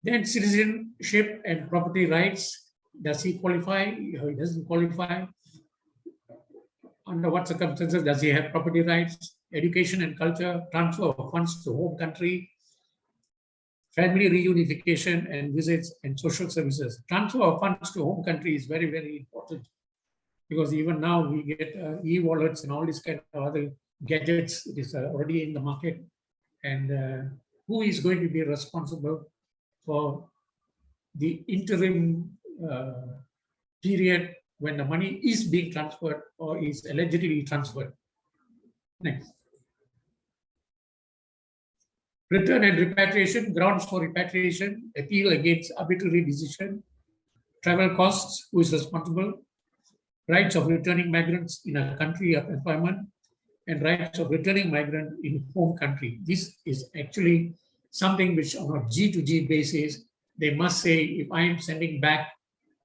Then citizenship and property rights. Does he qualify? He doesn't qualify. Under what circumstances does he have property rights? Education and culture, transfer of funds to home country, family reunification and visits and social services. Transfer of funds to home country is very, very important, because even now we get e-wallets and all these kind of other gadgets. It is already in the market. And who is going to be responsible for the interim period when the money is being transferred or is allegedly transferred? Next. Return and repatriation, grounds for repatriation, appeal against arbitrary decision, travel costs, who is responsible, rights of returning migrants in a country of employment, and rights of returning migrant in home country. This is actually something which on a G2G basis, they must say, if I am sending back,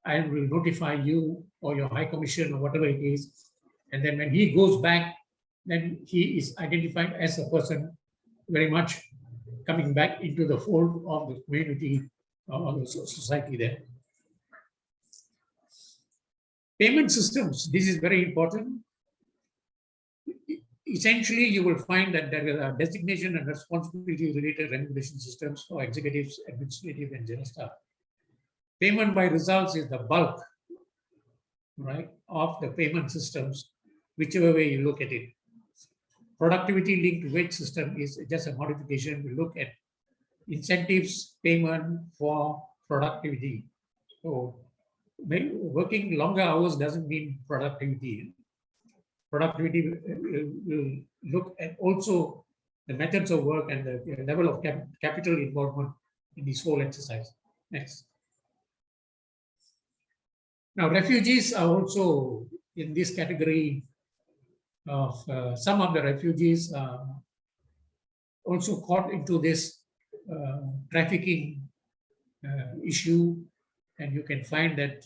I will notify you or your High Commission or whatever it is. And then when he goes back, then he is identified as a person very much coming back into the fold of the community or the society there. Payment systems, this is very important. Essentially, you will find that there are designation and responsibility related remuneration systems for executives, administrative, and general staff. Payment by results is the bulk, right, of the payment systems, whichever way you look at it. Productivity linked wage system is just a modification. We look at incentives payment for productivity. So working longer hours doesn't mean productivity. Productivity will look at also the methods of work and the level of capital involvement in this whole exercise. Next. Now, refugees are also in this category of some of the refugees also caught into this trafficking issue, and you can find that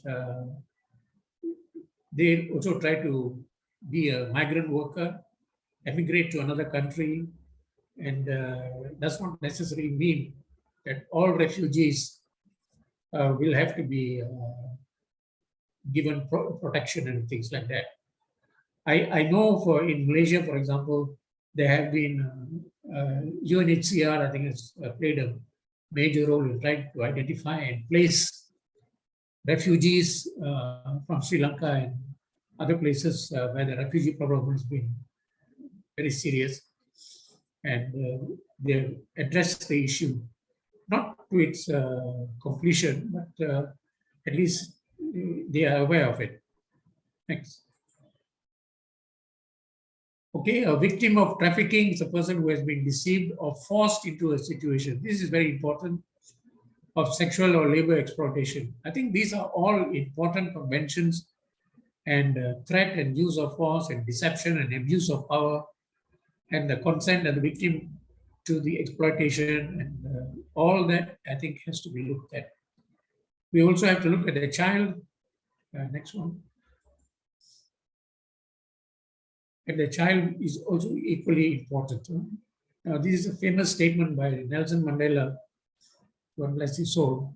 they also try to be a migrant worker, emigrate to another country, and does not necessarily mean that all refugees will have to be given protection and things like that. I know in Malaysia, for example, there have been UNHCR, I think, has played a major role in trying to identify and place refugees from Sri Lanka and other places where the refugee problem has been very serious. And they addressed the issue, not to its completion, but At least they are aware of it. Next. Okay, a victim of trafficking is a person who has been deceived or forced into a situation. This is very important, of sexual or labor exploitation. I think these are all important conventions, and threat and use of force and deception and abuse of power and the consent of the victim to the exploitation, and all that I think has to be looked at. We also have to look at the child. Next one. And the child is also equally important. Now, this is a famous statement by Nelson Mandela, God bless his soul.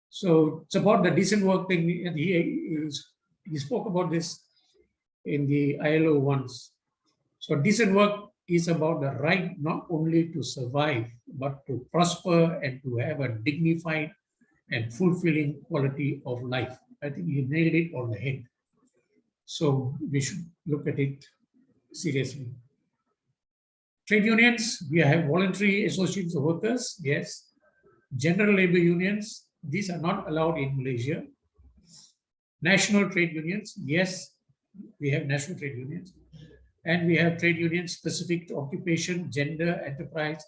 So it's about the decent work thing, and he spoke about this in the ILO once. So decent work is about the right not only to survive, but to prosper and to have a dignified and fulfilling quality of life. I think he nailed it on the head. So we should look at it seriously. Trade unions, we have voluntary associations of workers, yes. General labor unions, these are not allowed in Malaysia. National trade unions, yes, we have national trade unions. And we have trade unions specific to occupation, gender, enterprise,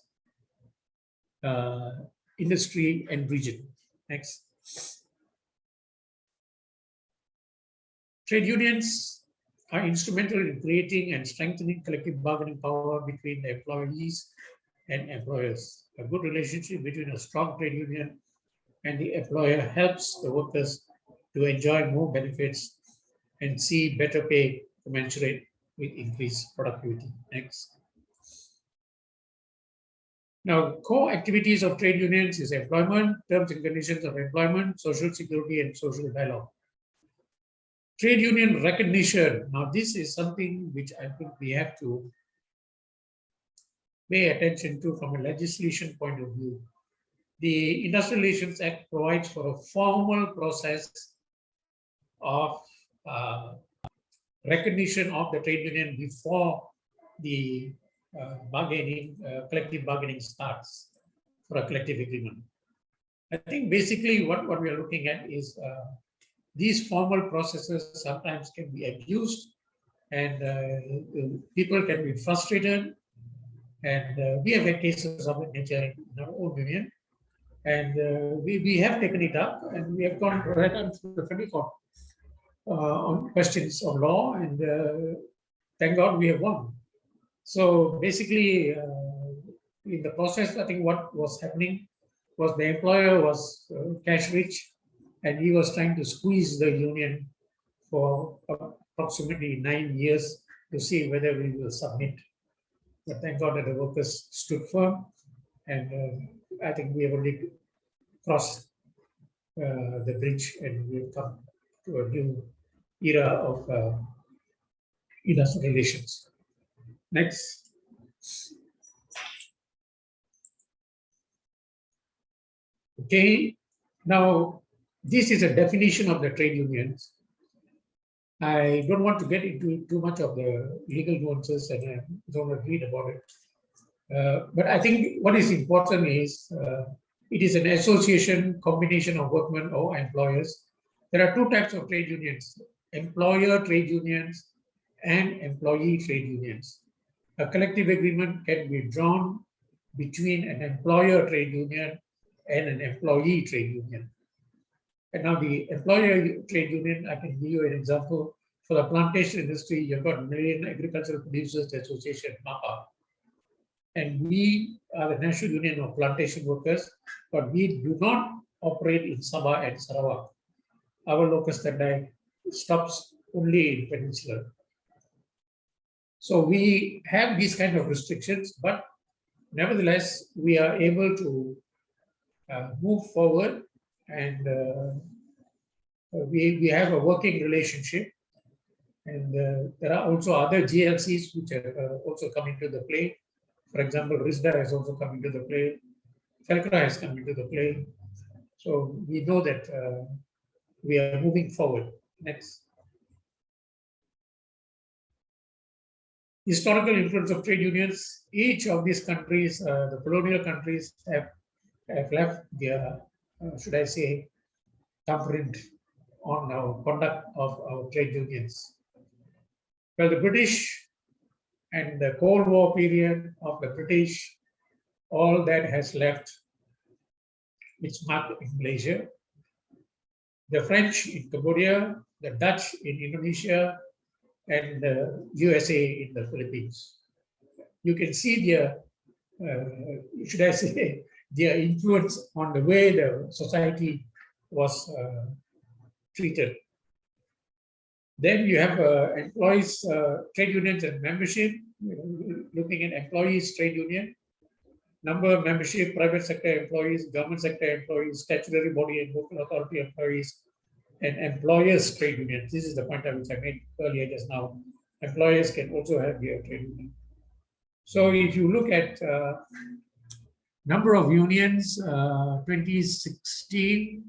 industry, and region. Next. Trade unions are instrumental in creating and strengthening collective bargaining power between the employees and employers. A good relationship between a strong trade union and the employer helps the workers to enjoy more benefits and see better pay commensurate with increased productivity. Next. Now, core activities of trade unions is employment, terms and conditions of employment, social security, and social dialogue. Trade union recognition. Now, this is something which I think we have to pay attention to from a legislation point of view. The Industrial Relations Act provides for a formal process of recognition of the trade union before the collective bargaining starts for a collective agreement. I think basically what we are looking at is these formal processes sometimes can be abused, and people can be frustrated. And we have had cases of that nature in our own union. And we have taken it up, and we have gone right on to the Federal Court on questions of law, and thank God we have won. So basically, in the process, I think what was happening was the employer was cash rich, and he was trying to squeeze the union for approximately 9 years to see whether we will submit. But thank God that the workers stood firm, and I think we have already crossed the bridge, and we've come to a new era of industrial relations. Next. Okay, now this is a definition of the trade unions. I don't want to get into too much of the legal nuances, and I don't want to read about it. But I think what is important is it is an association, combination of workmen or employers. There are two types of trade unions: employer trade unions and employee trade unions. A collective agreement can be drawn between an employer trade union and an employee trade union. And now the employer trade union, I can give you an example. For the plantation industry, you've got Million Agricultural Producers Association, MAPA. And we are the National Union of Plantation Workers, but we do not operate in Sabah and Sarawak. Our locus standi stops only in Peninsula. So we have these kind of restrictions, but nevertheless, we are able to move forward, and we have a working relationship. And there are also other GLCs which are also coming to the play. For example, RISDA has also come into the play. FELCRA has come into the play. So we know that we are moving forward. Next. Historical influence of trade unions. Each of these countries, the colonial countries, have left their, should I say, thumbprint on our conduct of our trade unions. Well, the British and the Cold War period of the British, all that has left its mark in Malaysia. The French in Cambodia, the Dutch in Indonesia, and the USA in the Philippines. You can see their, should I say, their influence on the way the society was treated. Then you have employees, trade unions and membership, looking at employees, trade union, number of membership, private sector employees, government sector employees, statutory body and local authority employees, and employers trade unions. This is the point which I made earlier just now. Employers can also have their trade union. So if you look at number of unions, 2016,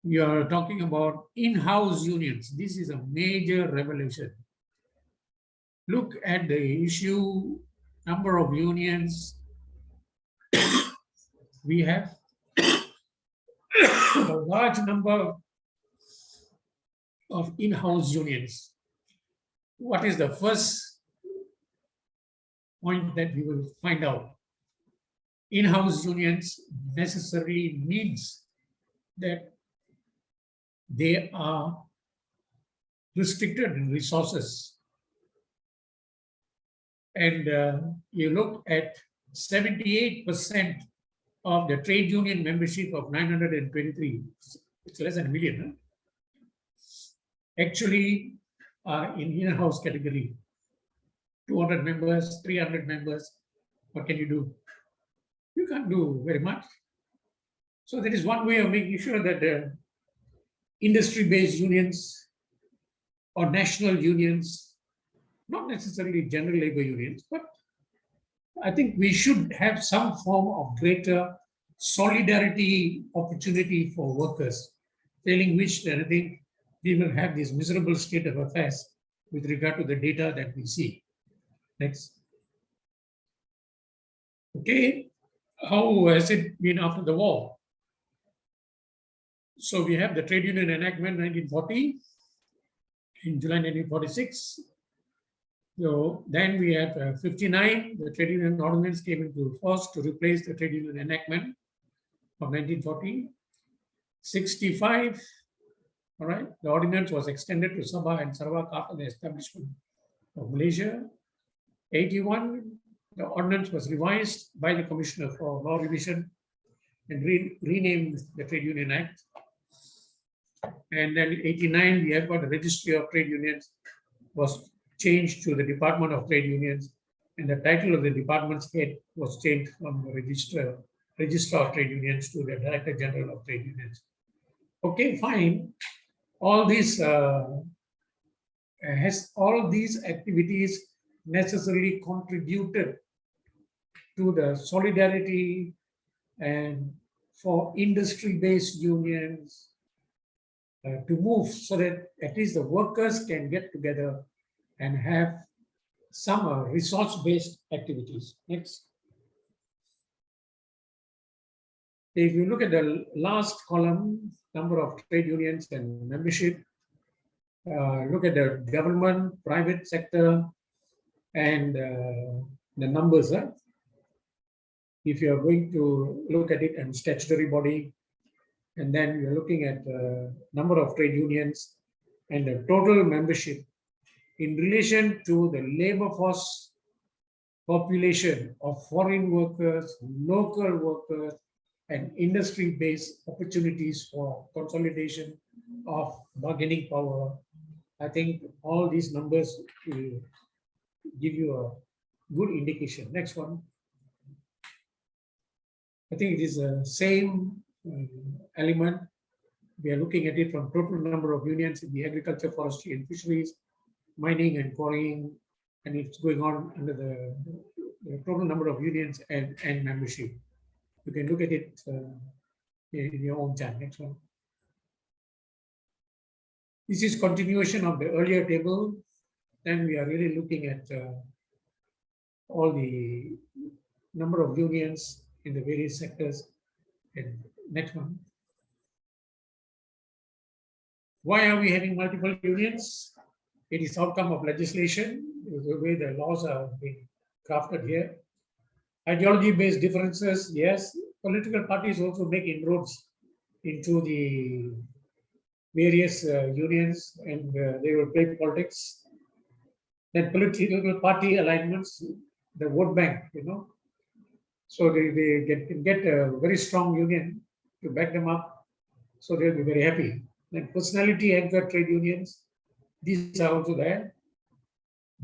you are talking about in-house unions. This is a major revelation. Look at the issue, number of unions. We have a large number of in-house unions. What is the first point that we will find out? In-house unions necessarily means that they are restricted in resources. And you look at 78% of the trade union membership of 923, it's less than a million, huh? Actually are in in-house category. 200 members, 300 members, what can you do? You can't do very much. So that is one way of making sure that the industry-based unions or national unions, not necessarily general labor unions, but I think we should have some form of greater solidarity opportunity for workers, failing which then I think we will have this miserable state of affairs with regard to the data that we see. Next. Okay, how has it been after the war? So we have the Trade Union Enactment 1940 in July 1946. So then we had 59, the Trade Union Ordinance came into force to replace the Trade Union Enactment of 1940. 65, all right, the ordinance was extended to Sabah and Sarawak after the establishment of Malaysia. 81, the ordinance was revised by the Commissioner for Law Revision and renamed the Trade Union Act. And then 89, we have got the Registry of Trade Unions was changed to the Department of Trade Unions, and the title of the department's head was changed from the Registrar of Trade Unions to the Director General of Trade Unions. Okay, fine. All these activities necessarily contributed to the solidarity and for industry-based unions to move so that at least the workers can get together and have some resource-based activities. Next. If you look at the last column, number of trade unions and membership, look at the government, private sector, and the numbers. If you are going to look at it and statutory body, and then you're looking at number of trade unions and the total membership in relation to the labor force population of foreign workers, local workers, and industry-based opportunities for consolidation of bargaining power. I think all these numbers will give you a good indication. Next one. I think it is the same element. We are looking at it from total number of unions in the agriculture, forestry, and fisheries, mining and quarrying, and it's going on under the total number of unions and membership. You can look at it in your own time. Next one. This is continuation of the earlier table. Then we are really looking at all the number of unions in the various sectors. And next one. Why are we having multiple unions? It is outcome of legislation, the way the laws are being crafted here. Ideology-based differences, yes. Political parties also make inroads into the various unions, and they will play politics. Then political party alignments, the vote bank, So they can get a very strong union to back them up, so they'll be very happy. Then personality anchored trade unions, these are also there.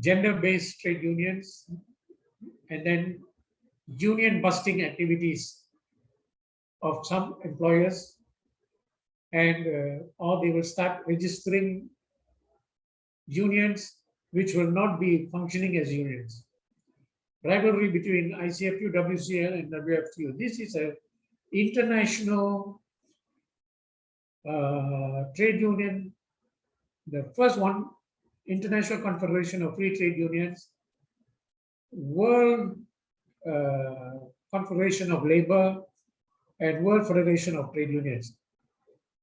Gender-based trade unions, and then union busting activities of some employers, and or they will start registering unions which will not be functioning as unions. Rivalry between ICFU, WCL, and WFTU. This is a international trade union, the first one, International Confederation of Free Trade Unions, World Confederation of Labor, and World Federation of Trade Unions.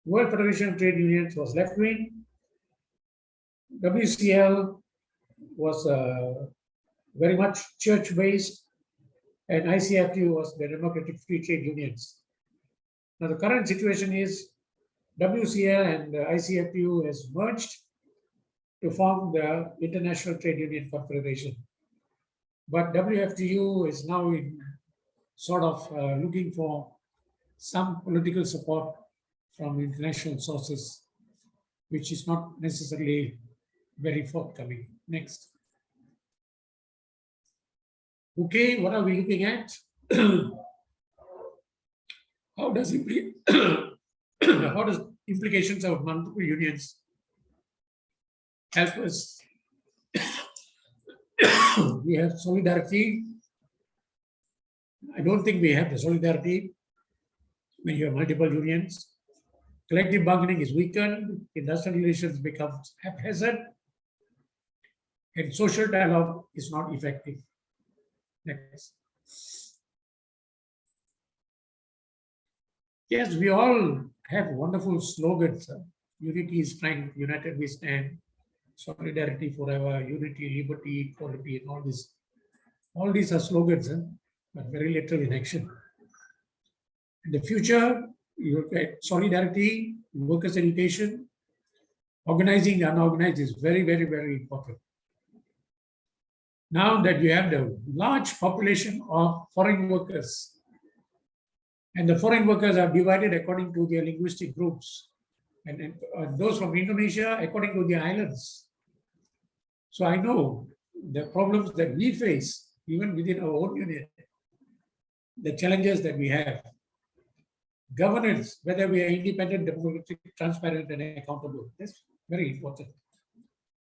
World Federation of Trade Unions was left-wing. WCL was very much church-based, and ICFU was the Democratic Free Trade Unions. Now the current situation is WCL and ICFU has merged to form the International Trade Union Confederation. But WFTU is now in sort of looking for some political support from international sources, which is not necessarily very forthcoming. Next. Okay, what are we looking at? How does implications of multiple unions help us? We have solidarity. I don't think we have the solidarity when you have multiple unions. Collective bargaining is weakened, industrial relations become haphazard, and social dialogue is not effective. Next. Yes, we all have wonderful slogans. Unity is strength, united we stand, solidarity forever, unity, liberty, equality, and all this. All these are slogans, but very little in action. In the future, you look at solidarity, workers' education, organizing the unorganized is very, very, very important. Now that you have the large population of foreign workers, and the foreign workers are divided according to their linguistic groups, and those from Indonesia according to the islands. So I know the problems that we face, even within our own union, the challenges that we have. Governance, whether we are independent, democratic, transparent, and accountable, that's very important.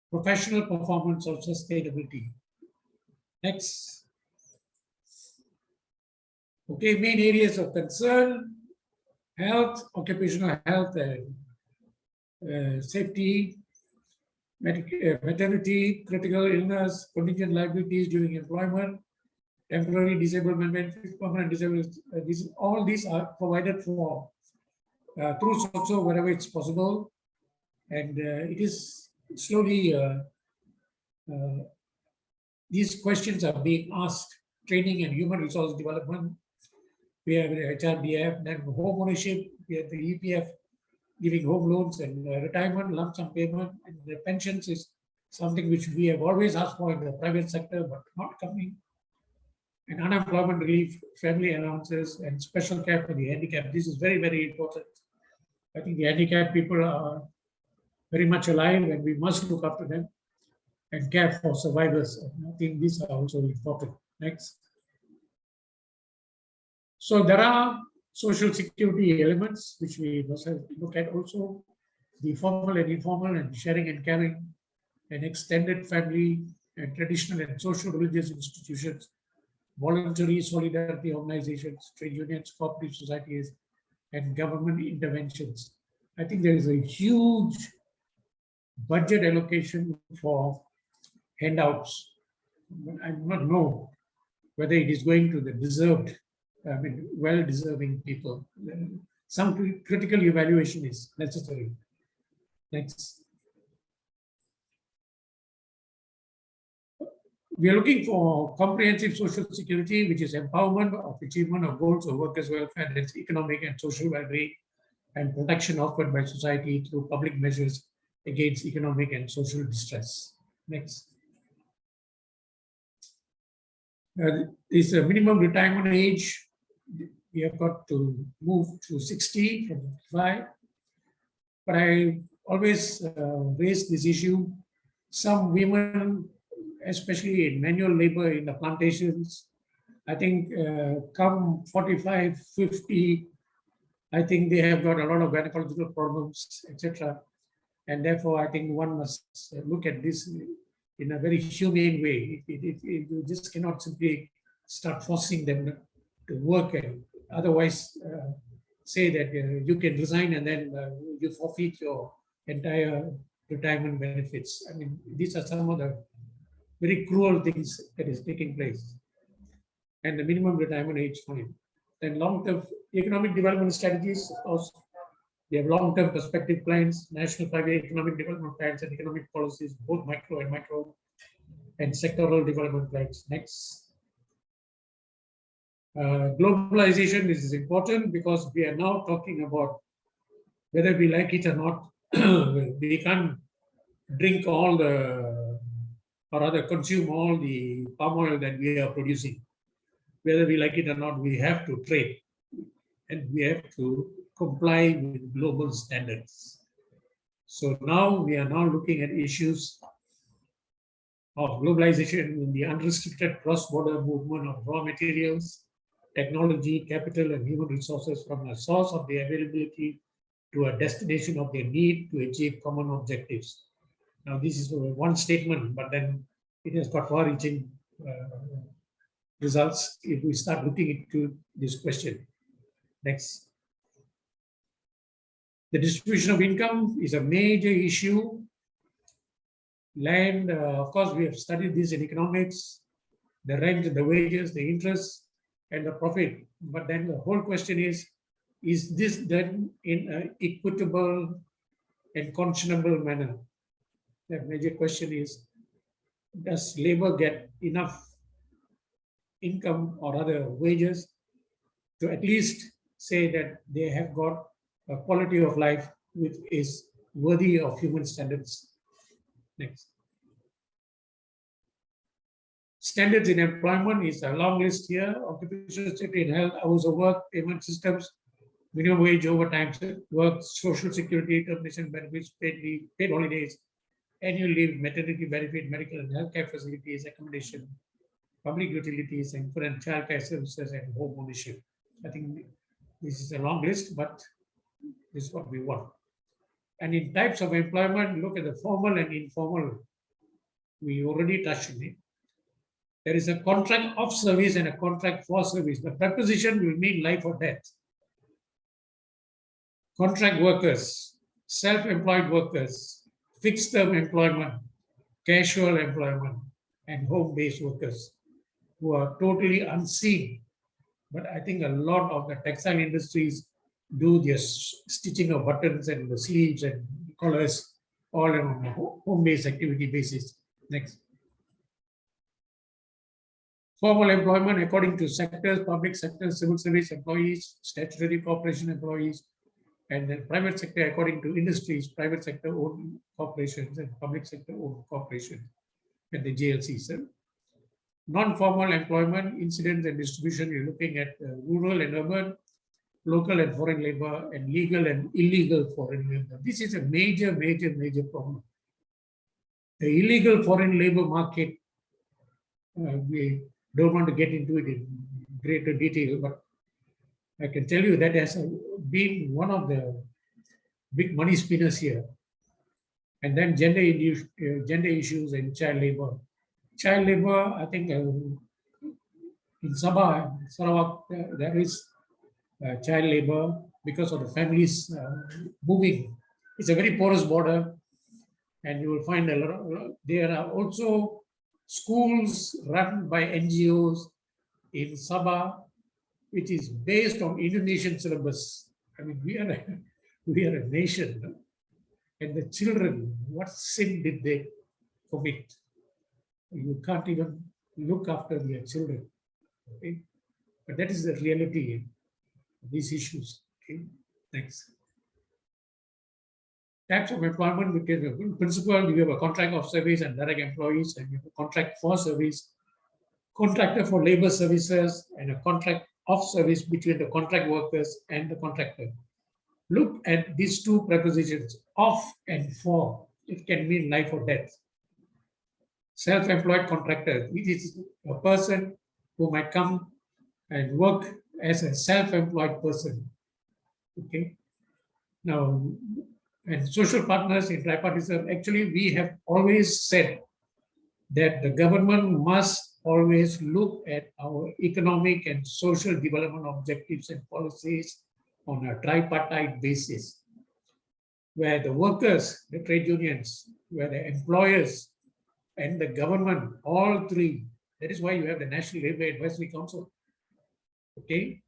Professional performance of sustainability. Next. Okay, main areas of concern: health, occupational health, and safety, maternity, critical illness, contingent liabilities during employment, temporary disablement benefits, permanent disability. All these are provided for through SOCSO wherever it's possible, and it is slowly these questions are being asked. Training and human resource development. We have HRDF, then home ownership. We have the EPF giving home loans and retirement, lump sum payment, and the pensions is something which we have always asked for in the private sector, but not coming. And unemployment relief, family allowances, and special care for the handicapped. This is very, very important. I think the handicapped people are very much alive, and we must look after them and care for survivors. And I think these are also important. Next. So there are social security elements which we must have look at also, the formal and informal, and sharing and caring, and extended family, and traditional and social religious institutions, voluntary solidarity organizations, trade unions, cooperative societies, and government interventions. I think there is a huge budget allocation for handouts. I do not know whether it is going to the deserved, well-deserving people. Some critical evaluation is necessary. Next. We are looking for comprehensive social security, which is empowerment of achievement of goals of workers' welfare, and its economic and social well-being, and protection offered by society through public measures against economic and social distress. Next. Is a minimum retirement age. We have got to move to 60 from 55. But I always raise this issue. Some women, especially in manual labor in the plantations, I think come 45, 50, I think they have got a lot of gynecological problems, etc. And therefore, I think one must look at this in a very humane way. You just cannot simply start forcing them to work, and otherwise say that you can resign and then you forfeit your entire retirement benefits. I mean, these are some of the very cruel things that is taking place. And the minimum retirement age, fine. Then long-term economic development strategies, of course, we have long-term perspective plans, national 5-year economic development plans and economic policies, both micro, and sectoral development plans. Next. Globalization is important because we are now talking about whether we like it or not. We can't drink all the, or rather consume all the palm oil that we are producing. Whether we like it or not, we have to trade and we have to comply with global standards. So now we are now looking at issues of globalization in the unrestricted cross-border movement of raw materials, technology, capital, and human resources from a source of their availability to a destination of their need to achieve common objectives. Now, this is one statement, but then it has got far-reaching results if we start looking into this question. Next. The distribution of income is a major issue. Land, of course, we have studied this in economics, the rent, the wages, the interest, and the profit. But then the whole question is this done in an equitable and conscionable manner? The major question is, does labor get enough income or other wages to at least say that they have got a quality of life which is worthy of human standards? Next. Standards in employment is a long list here. Occupational safety and health, hours of work, payment systems, minimum wage, overtime work, social security, termination benefits, paid leave, paid holidays, annual leave, maternity benefit, medical and healthcare facilities, accommodation, public utilities, and childcare services, and home ownership. I think this is a long list, but this is what we want. And in types of employment, look at the formal and informal. We already touched on it. There is a contract of service and a contract for service. The preposition will mean life or death. Contract workers, self-employed workers, fixed-term employment, casual employment, and home-based workers who are totally unseen. But I think a lot of the textile industries do their stitching of buttons and the sleeves and collars all on a home-based activity basis. Next. Formal employment according to sectors, public sector, civil service employees, statutory corporation employees, and then private sector according to industries, private sector owned corporations and public sector owned corporations, and the JLCs. Non-formal employment, incidents and distribution, you're looking at rural and urban, local and foreign labor, and legal and illegal foreign labor. This is a major problem. The illegal foreign labor market, we don't want to get into it in greater detail, but I can tell you that has been one of the big money spinners here. And then gender issues and child labor. Child labor, I think in Sabah, Sarawak, there is child labor because of the families moving. It's a very porous border, and you will find a lot of, there are also schools run by NGOs in Sabah, which is based on Indonesian syllabus. I mean, we are a nation, And the children, what sin did they commit? You can't even look after their children. Okay? But that is the reality of these issues. Okay? Next. Types of employment, because in principle, you have a contract of service and direct employees, and you have a contract for service, contractor for labor services, and a contract of service between the contract workers and the contractor. Look at these two prepositions, of and for. It can mean life or death. Self-employed contractor, it is a person who might come and work as a self-employed person. Okay. Now, and social partners in tripartism, actually, we have always said that the government must always look at our economic and social development objectives and policies on a tripartite basis, where the workers, the trade unions, where the employers and the government, all three. That is why you have the National Labour Advisory Council. Okay,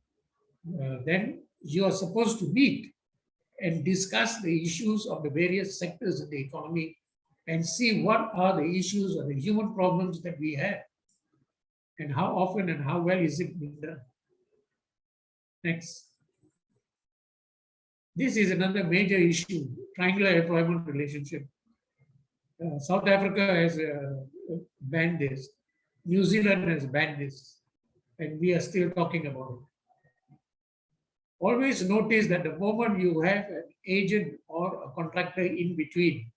then you are supposed to meet and discuss the issues of the various sectors of the economy and see what are the issues or the human problems that we have and how often and how well is it being done. Next. This is another major issue, triangular employment relationship. South Africa has banned this. New Zealand has banned this, and we are still talking about it. Always notice that the moment you have an agent or a contractor in between,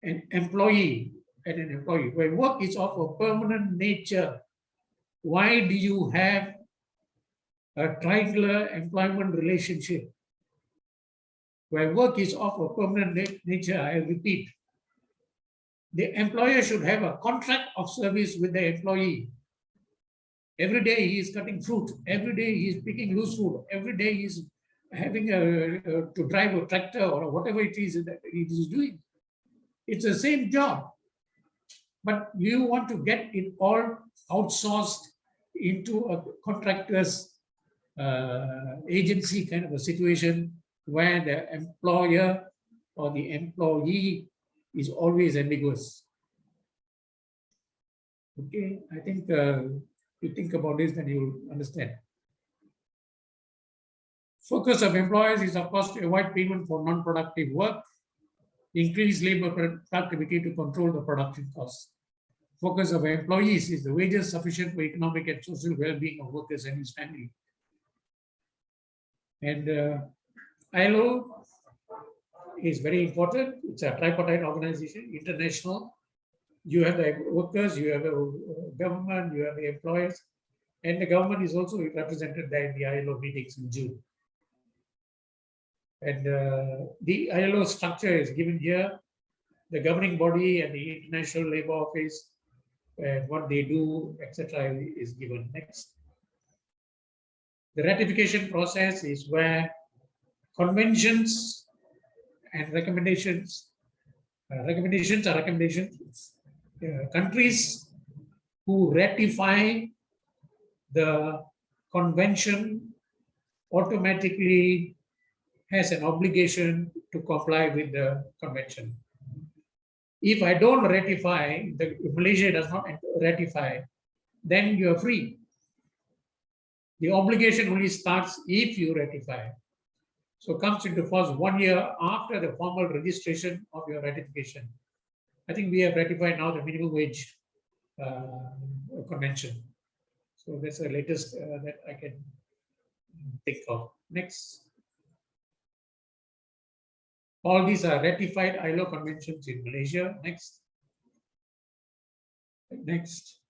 an employee and an employee, where work is of a permanent nature, why do you have a triangular employment relationship? Where work is of a permanent nature, I repeat, the employer should have a contract of service with the employee. Every day he is cutting fruit. Every day he is picking loose wood. Every day he is having to drive a tractor or whatever it is that he is doing. It's the same job, but you want to get it all outsourced into a contractor's agency kind of a situation where the employer or the employee is always ambiguous. Okay, I think you think about this, then you'll understand. Focus of employers is, of course, to avoid payment for non-productive work, increase labor productivity to control the production costs. Focus of employees is the wages sufficient for economic and social well-being of workers and his family. And ILO is very important. It's a tripartite organization, international. You have the workers, you have the government, you have the employers, and the government is also represented there in the ILO meetings in June. And the ILO structure is given here, the governing body and the International Labour Office, and what they do, etc. is given next. The ratification process is where conventions and recommendations, recommendations are recommendations. Countries who ratify the convention automatically has an obligation to comply with the convention. If I don't ratify, if Malaysia does not ratify, then you are free. The obligation only starts if you ratify. So comes into force 1 year after the formal registration of your ratification. I think we have ratified now the minimum wage convention. So that's the latest that I can think of. Next. All these are ratified ILO conventions in Malaysia. Next. Next.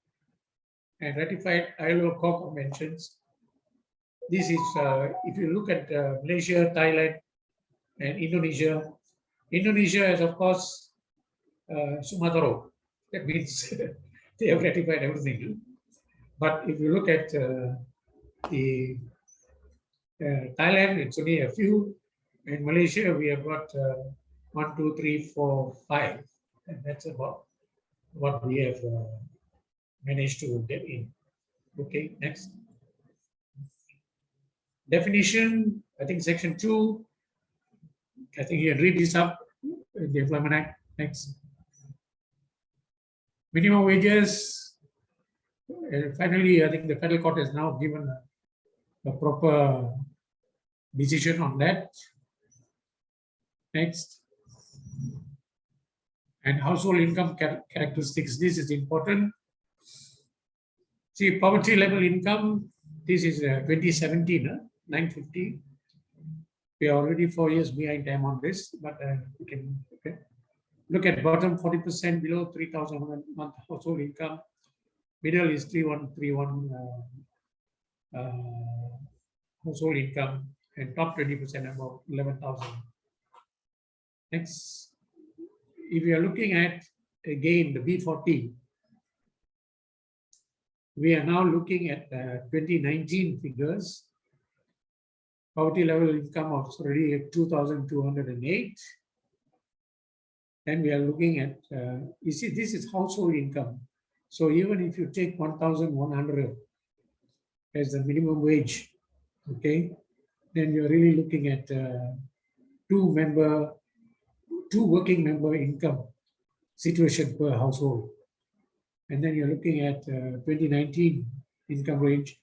And ratified ILO core conventions. This is, if you look at Malaysia, Thailand, and Indonesia. Indonesia is, of course, Sumatera. That means they have ratified everything. But if you look at the Thailand, it's only a few. In Malaysia, we have got 1, 2, 3, 4, 5. And that's about what we have managed to get in. Okay, next. Definition, I think section 2 I think you read this up in the Employment Act. Next. Minimum wages. Finally, I think the federal court has now given a proper decision on that. Next. And household income characteristics. This is important. See, poverty level income. This is 2017, 950. We are already 4 years behind time on this, but we can look at bottom 40% below 3,000 a month household income. Middle is 3131 household income, and top 20% above 11,000. Next, if you are looking at again the B40, we are now looking at 2019 figures. Poverty level income of already at 2,208. Then we are looking at, you see, this is household income. So even if you take 1,100 as the minimum wage, okay, then you're really looking at two working member income situation per household. And then you're looking at 2019 income range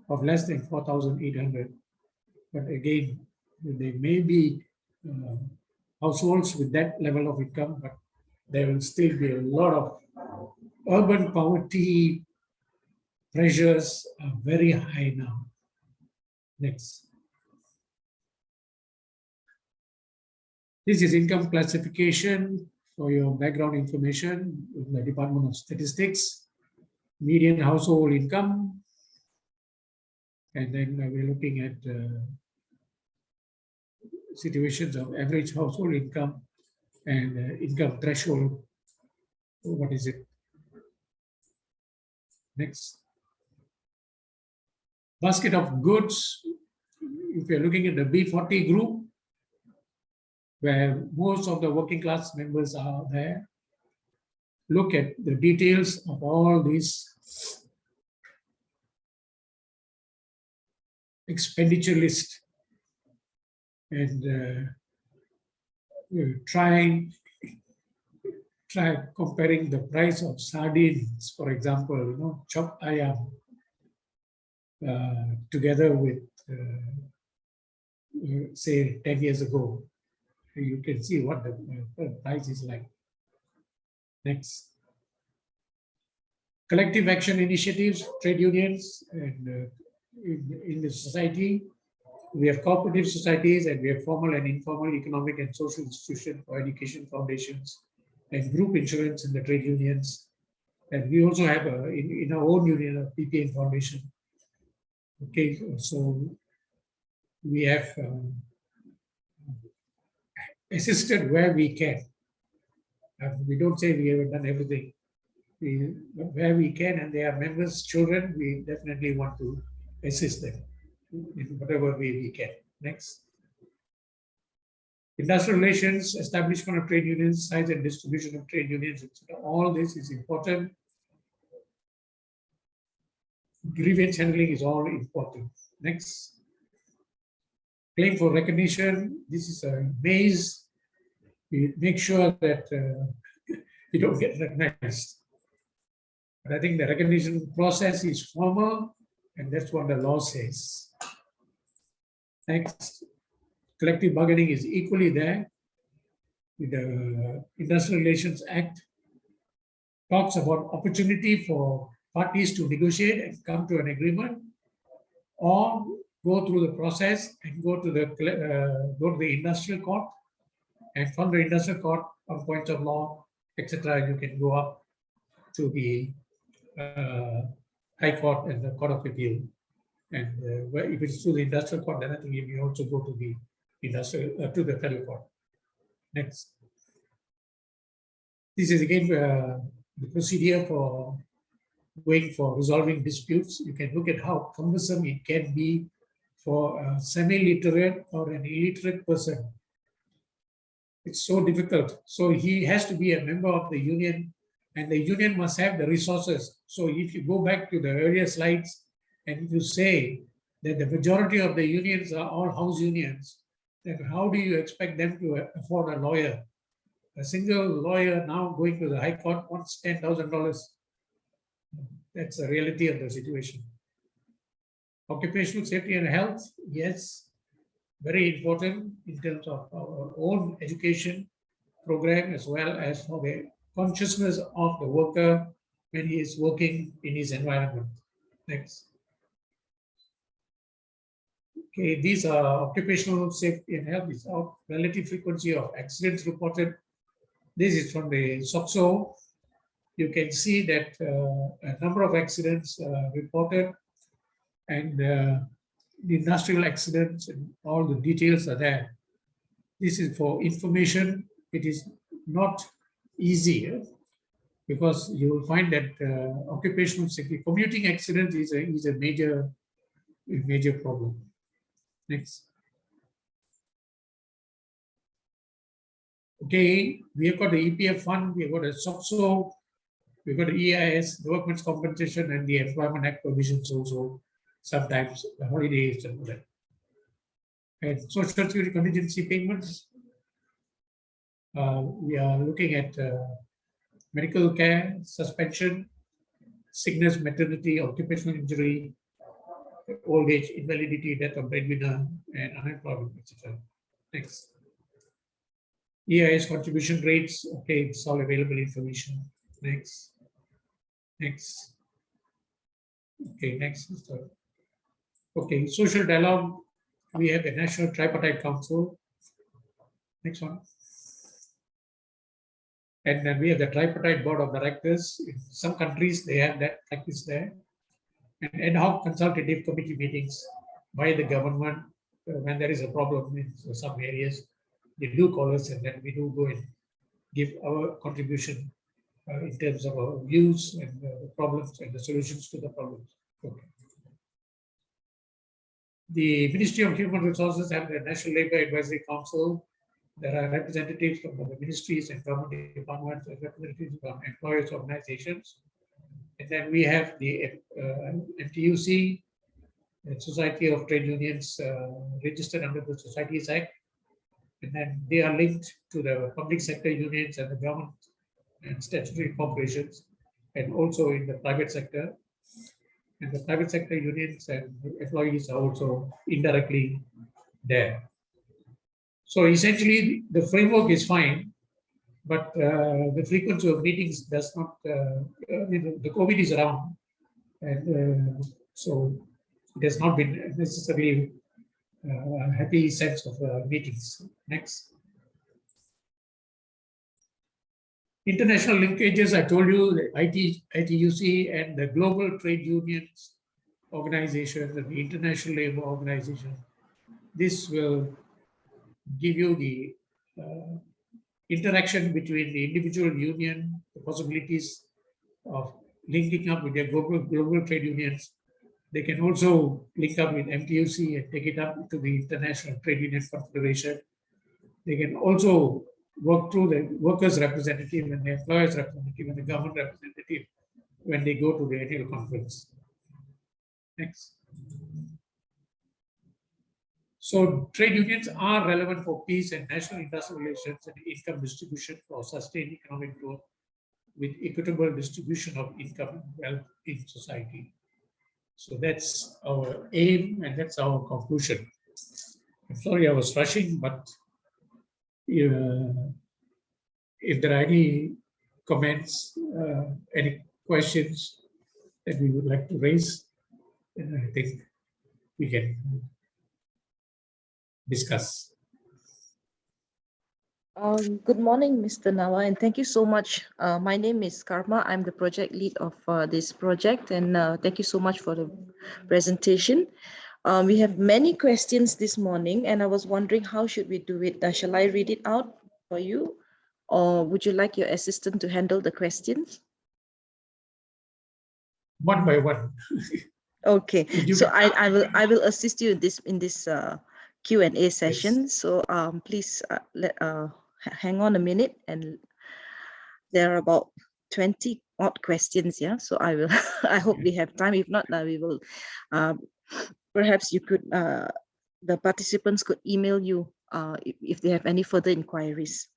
of less than 4,800. But again, there may be households with that level of income, but there will still be a lot of urban poverty pressures are very high now. Next. This is income classification for your background information with the Department of Statistics. Median household income. And then we're looking at situations of average household income and income threshold. What is it? Next. Basket of goods. If you're looking at the B40 group, where most of the working class members are there, look at the details of all these expenditure list and try comparing the price of sardines, for example, chopped ayam, together with, say, 10 years ago. You can see what the price is like. Next. Collective action initiatives, trade unions, and in the society, we have cooperative societies and we have formal and informal economic and social institutions or education foundations and group insurance in the trade unions. And we also have in our own union a PPA foundation. Okay, so we have assisted where we can. We don't say we have done everything. Where we can, and they are members' children, we definitely want to assist them in whatever way we can. Next. Industrial relations, establishment of trade unions, size and distribution of trade unions, etc. All this is important. Grievance handling is all important. Next. Claim for recognition. This is a maze. We make sure that you don't get recognized. But I think the recognition process is formal, and that's what the law says. Next, collective bargaining is equally there. The Industrial Relations Act talks about opportunity for parties to negotiate and come to an agreement, or go through the process and go to the industrial court, and from the industrial court on points of law, etc., you can go up to the High Court and the Court of Appeal. And if it's to the industrial court, then I think you also go to the industrial to the federal court. Next. This is again the procedure for going for resolving disputes. You can look at how cumbersome it can be for a semi-literate or an illiterate person. It's so difficult. So he has to be a member of the union, and the union must have the resources. So if you go back to the earlier slides, and if you say that the majority of the unions are all house unions, then how do you expect them to afford a lawyer? A single lawyer now going to the High Court wants $10,000. That's the reality of the situation. Occupational safety and health, yes, very important in terms of our own education program as well as for the consciousness of the worker when he is working in his environment. Next. Okay, these are occupational safety and health. It's our relative frequency of accidents reported. This is from the SOXO. You can see that a number of accidents reported, and the industrial accidents and all the details are there. This is for information. It is not easy because you will find that occupational safety, commuting accidents is a major problem. Next. Okay, we have got the EPF fund, we have got a SOXO, we've got the EIS, the Workmen's Compensation, and the Employment Act provisions also, sometimes the holidays and all that. And Social Security contingency payments, we are looking at medical care, suspension, sickness, maternity, occupational injury, old age, invalidity, death of breadwinner, and unemployment, etc. Next. EIS contribution rates, okay, it's all available information. Next. Next. Okay, next. Okay, social dialogue. We have the National Tripartite Council. Next one. And then we have the Tripartite Board of Directors. In some countries, they have that practice there. And ad hoc consultative committee meetings by the government when there is a problem in some areas. They do call us, and then we do go and give our contribution in terms of our views and the problems and the solutions to the problems. Okay. The Ministry of Human Resources and the National Labour Advisory Council. There are representatives from the ministries and government departments and representatives from employers' organizations. And then we have the MTUC, the Society of Trade Unions, registered under the Societies Act. And then they are linked to the public sector unions and the government and statutory corporations, and also in the private sector. And the private sector unions and employees are also indirectly there. So essentially, the framework is fine, but the frequency of meetings does not, the COVID is around. And so it has not been necessarily a happy sense of meetings. Next. International linkages, I told you, the ITUC and the Global Trade Unions Organization and the International Labour Organization. This will give you the interaction between the individual union, the possibilities of linking up with their global trade unions. They can also link up with MTUC and take it up to the International Trade Union Confederation. They can also work through the workers' representative and the employers' representative and the government representative when they go to the annual conference. Next. So trade unions are relevant for peace and national industrial relations and income distribution for sustained economic growth with equitable distribution of income and wealth in society. So that's our aim and that's our conclusion. I'm sorry I was rushing, but if there are any comments, any questions that we would like to raise, then I think we can discuss. Good morning, Mr. Nawa, and thank you so much. My name is Karma. I'm the project lead of this project, and thank you so much for the presentation. We have many questions this morning, and I was wondering how should we do it? Shall I read it out for you, or would you like your assistant to handle the questions? One by one. Okay, so I will assist you in this Q&A session. Yes. So please hang on a minute, and there are about 20 odd questions. Yeah, so I will. I hope we have time. If not, we will. Perhaps you could. The participants could email you if they have any further inquiries.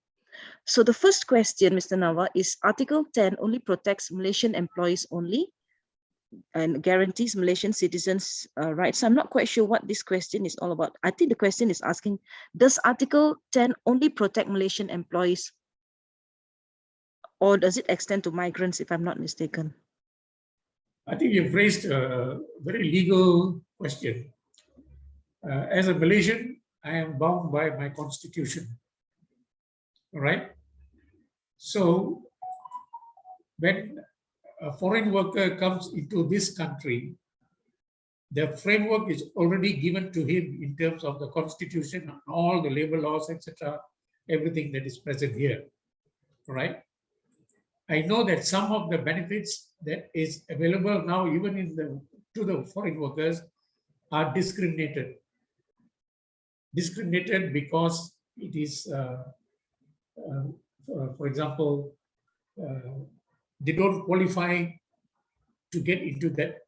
So the first question, Mr. Nawa, is Article 10 only protects Malaysian employees only and guarantees Malaysian citizens' rights. I'm not quite sure what this question is all about. I think the question is asking, does Article 10 only protect Malaysian employees, or does it extend to migrants, if I'm not mistaken? I think you've raised a very legal question. As a Malaysian, I am bound by my constitution. All right. So when a foreign worker comes into this country, the framework is already given to him in terms of the constitution and all the labor laws, etc., everything that is present here. All right. I know that some of the benefits that is available now, even in to the foreign workers, are discriminated. Discriminated because it is, for example, they don't qualify to get into that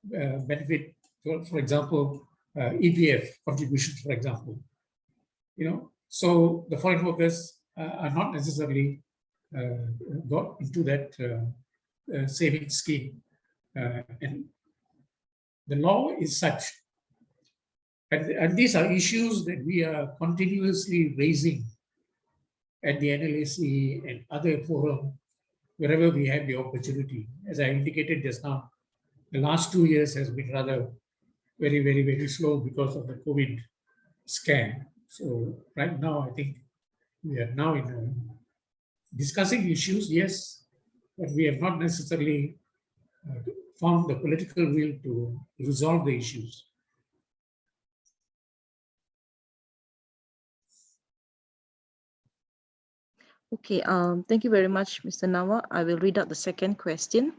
benefit. For example, EPF contributions, for example. So the foreign workers are not necessarily got into that savings scheme, and the law is such. And these are issues that we are continuously raising at the NLAC and other forum, wherever we have the opportunity. As I indicated just now, the last 2 years has been rather very, very, very slow because of the COVID scare. So right now, I think we are now in discussing issues, yes, but we have not necessarily found the political will to resolve the issues. Okay, thank you very much, Mr. Nawa. I will read out the second question.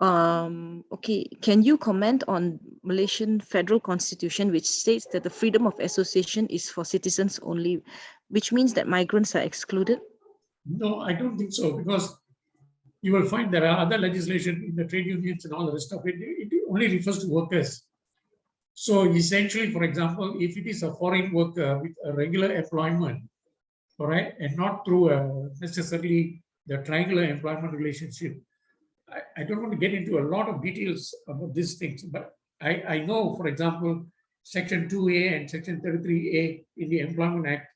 Okay, can you comment on Malaysian Federal Constitution, which states that the freedom of association is for citizens only, which means that migrants are excluded? No, I don't think so, because you will find there are other legislation in the trade unions and all the rest of it. It only refers to workers. So essentially, for example, if it is a foreign worker with a regular employment, all right, and not through necessarily the triangular employment relationship, I don't want to get into a lot of details about these things, but I know, for example, Section 2A and Section 33A in the Employment Act,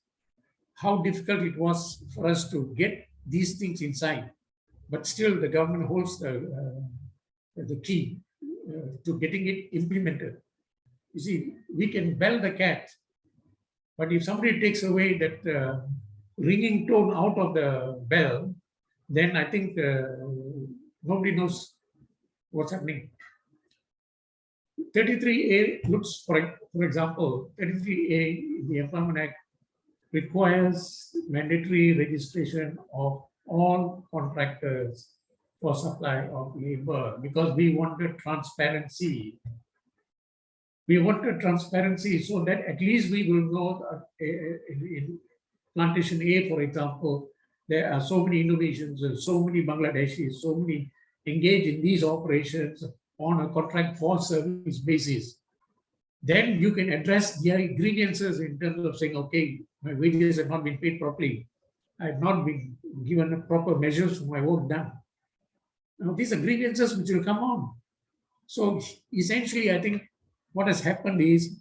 how difficult it was for us to get these things inside. But still, the government holds the key to getting it implemented. You see, we can bell the cat, but if somebody takes away that ringing tone out of the bell, then I think nobody knows what's happening. 33A looks, for example, 33A in the Employment Act requires mandatory registration of all contractors for supply of labor, because we wanted transparency. We wanted transparency so that at least we will know that in Plantation A, for example, there are so many innovations, so many Bangladeshis, so many engaged in these operations on a contract for service basis. Then you can address their grievances in terms of saying, okay, my wages have not been paid properly. I have not been given proper measures for my work done. Now, these are grievances which will come on. So essentially, I think what has happened is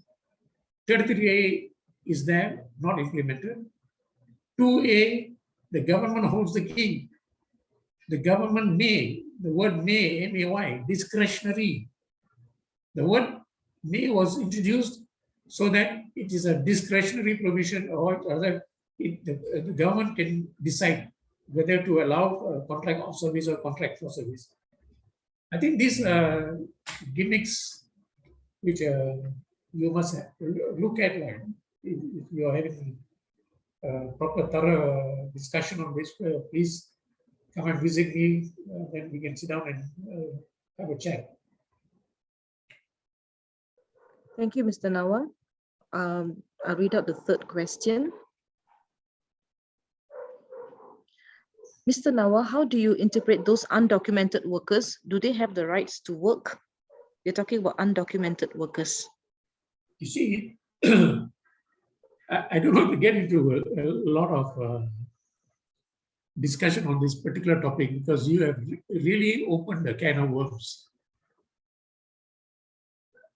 33A is there, not implemented. 2A, the government holds the key. The government may, the word may, M-A-Y, discretionary. The word may was introduced so that it is a discretionary provision, or rather the government can decide whether to allow contract of service or contract for service. I think these gimmicks which you must look at, like, if you are having proper thorough discussion on this, please come and visit me, then we can sit down and have a chat. Thank you, Mr. Nawa. I'll read out the third question. Mr. Nawa, how do you interpret those undocumented workers? Do they have the rights to work? You're talking about undocumented workers. You see, I don't want to get into a lot of discussion on this particular topic because you have really opened a can of worms.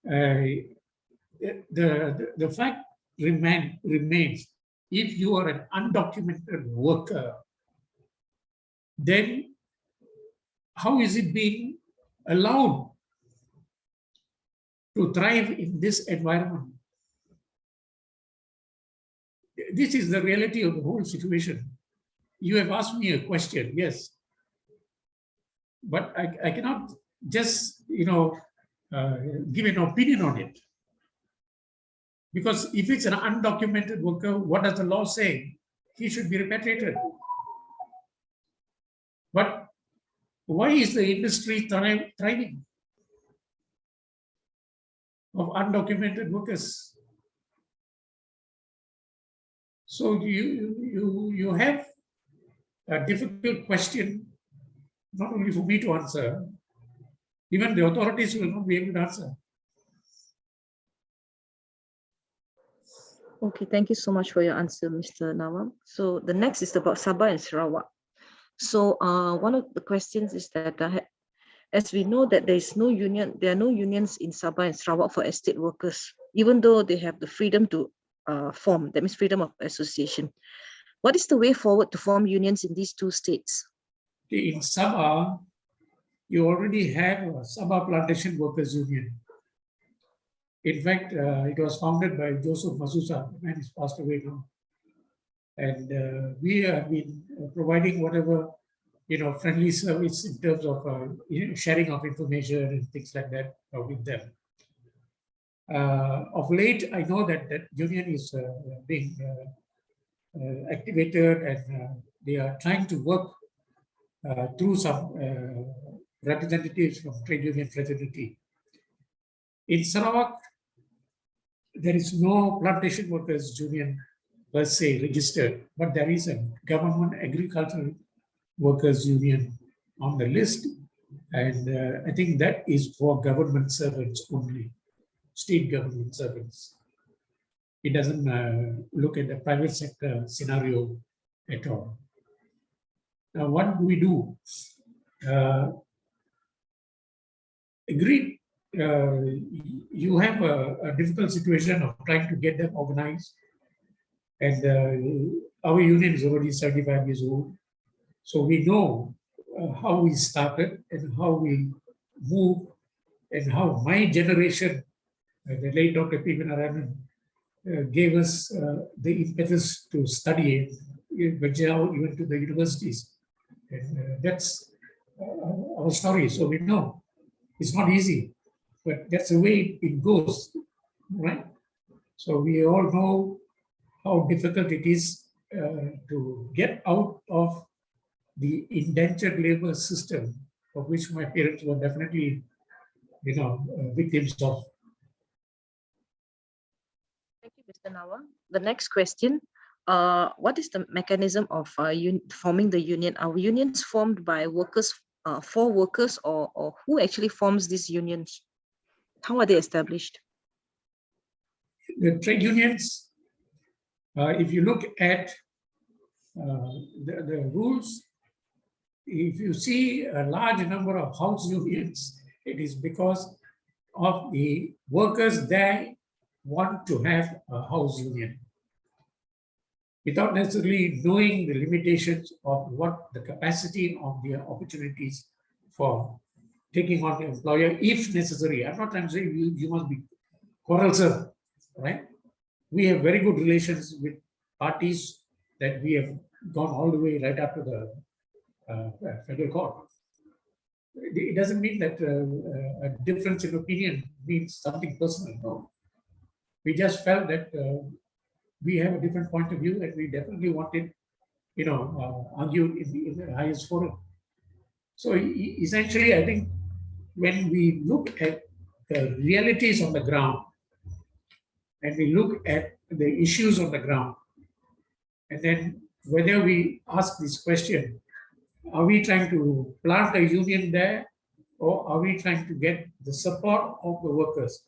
The fact remains, if you are an undocumented worker, then how is it being allowed to thrive in this environment? This is the reality of the whole situation. You have asked me a question, yes, but I cannot just, give an opinion on it. Because if it's an undocumented worker, what does the law say? He should be repatriated. But why is the industry thriving of undocumented workers? So you have a difficult question, not only for me to answer, even the authorities will not be able to answer. Okay, thank you so much for your answer, Mr. Nawam. So the next is about Sabah and Sarawak. So one of the questions is that as we know that there are no unions in Sabah and Sarawak for estate workers, even though they have the freedom to form, that means freedom of association. What is the way forward to form unions in these two states? In Sabah, you already have a Sabah Plantation Workers Union. In fact, it was founded by Joseph Masusa, the man is passed away now. And we have been providing whatever, friendly service in terms of sharing of information and things like that with them. Of late, I know that that union is being activated and they are trying to work through some representatives from trade union fraternity. In Sarawak, there is no plantation workers union per se registered, but there is a government agricultural workers union on the list. And I think that is for government servants only, state government servants. It doesn't look at the private sector scenario at all. Now, what do we do? Agreed, you have a difficult situation of trying to get them organized. And our union is already 75 years old. So we know how we started and how we moved and how my generation, the late Dr. P. Narayanan, gave us the impetus to study and venture out even to the universities. And that's our story. So we know it's not easy, but that's the way it goes, right? So we all know how difficult it is to get out of the indentured labor system, of which my parents were definitely, victims of. Thank you, Mr. Nawa. The next question, what is the mechanism of forming the union? Are unions formed by workers, for workers, or who actually forms these unions? How are they established? The trade unions, if you look at the rules, if you see a large number of house unions, it is because of the workers there want to have a house union without necessarily knowing the limitations of what the capacity of their opportunities for taking on the employer, if necessary. I'm not trying to say you must be quarrelsome, right? We have very good relations with parties that we have gone all the way right up to the federal court. It doesn't mean that a difference in opinion means something personal. No, we just felt that we have a different point of view, and we definitely wanted, argued in the highest forum. So essentially, I think when we look at the realities on the ground, and we look at the issues on the ground, and then whether we ask this question, are we trying to plant a union there, or are we trying to get the support of the workers?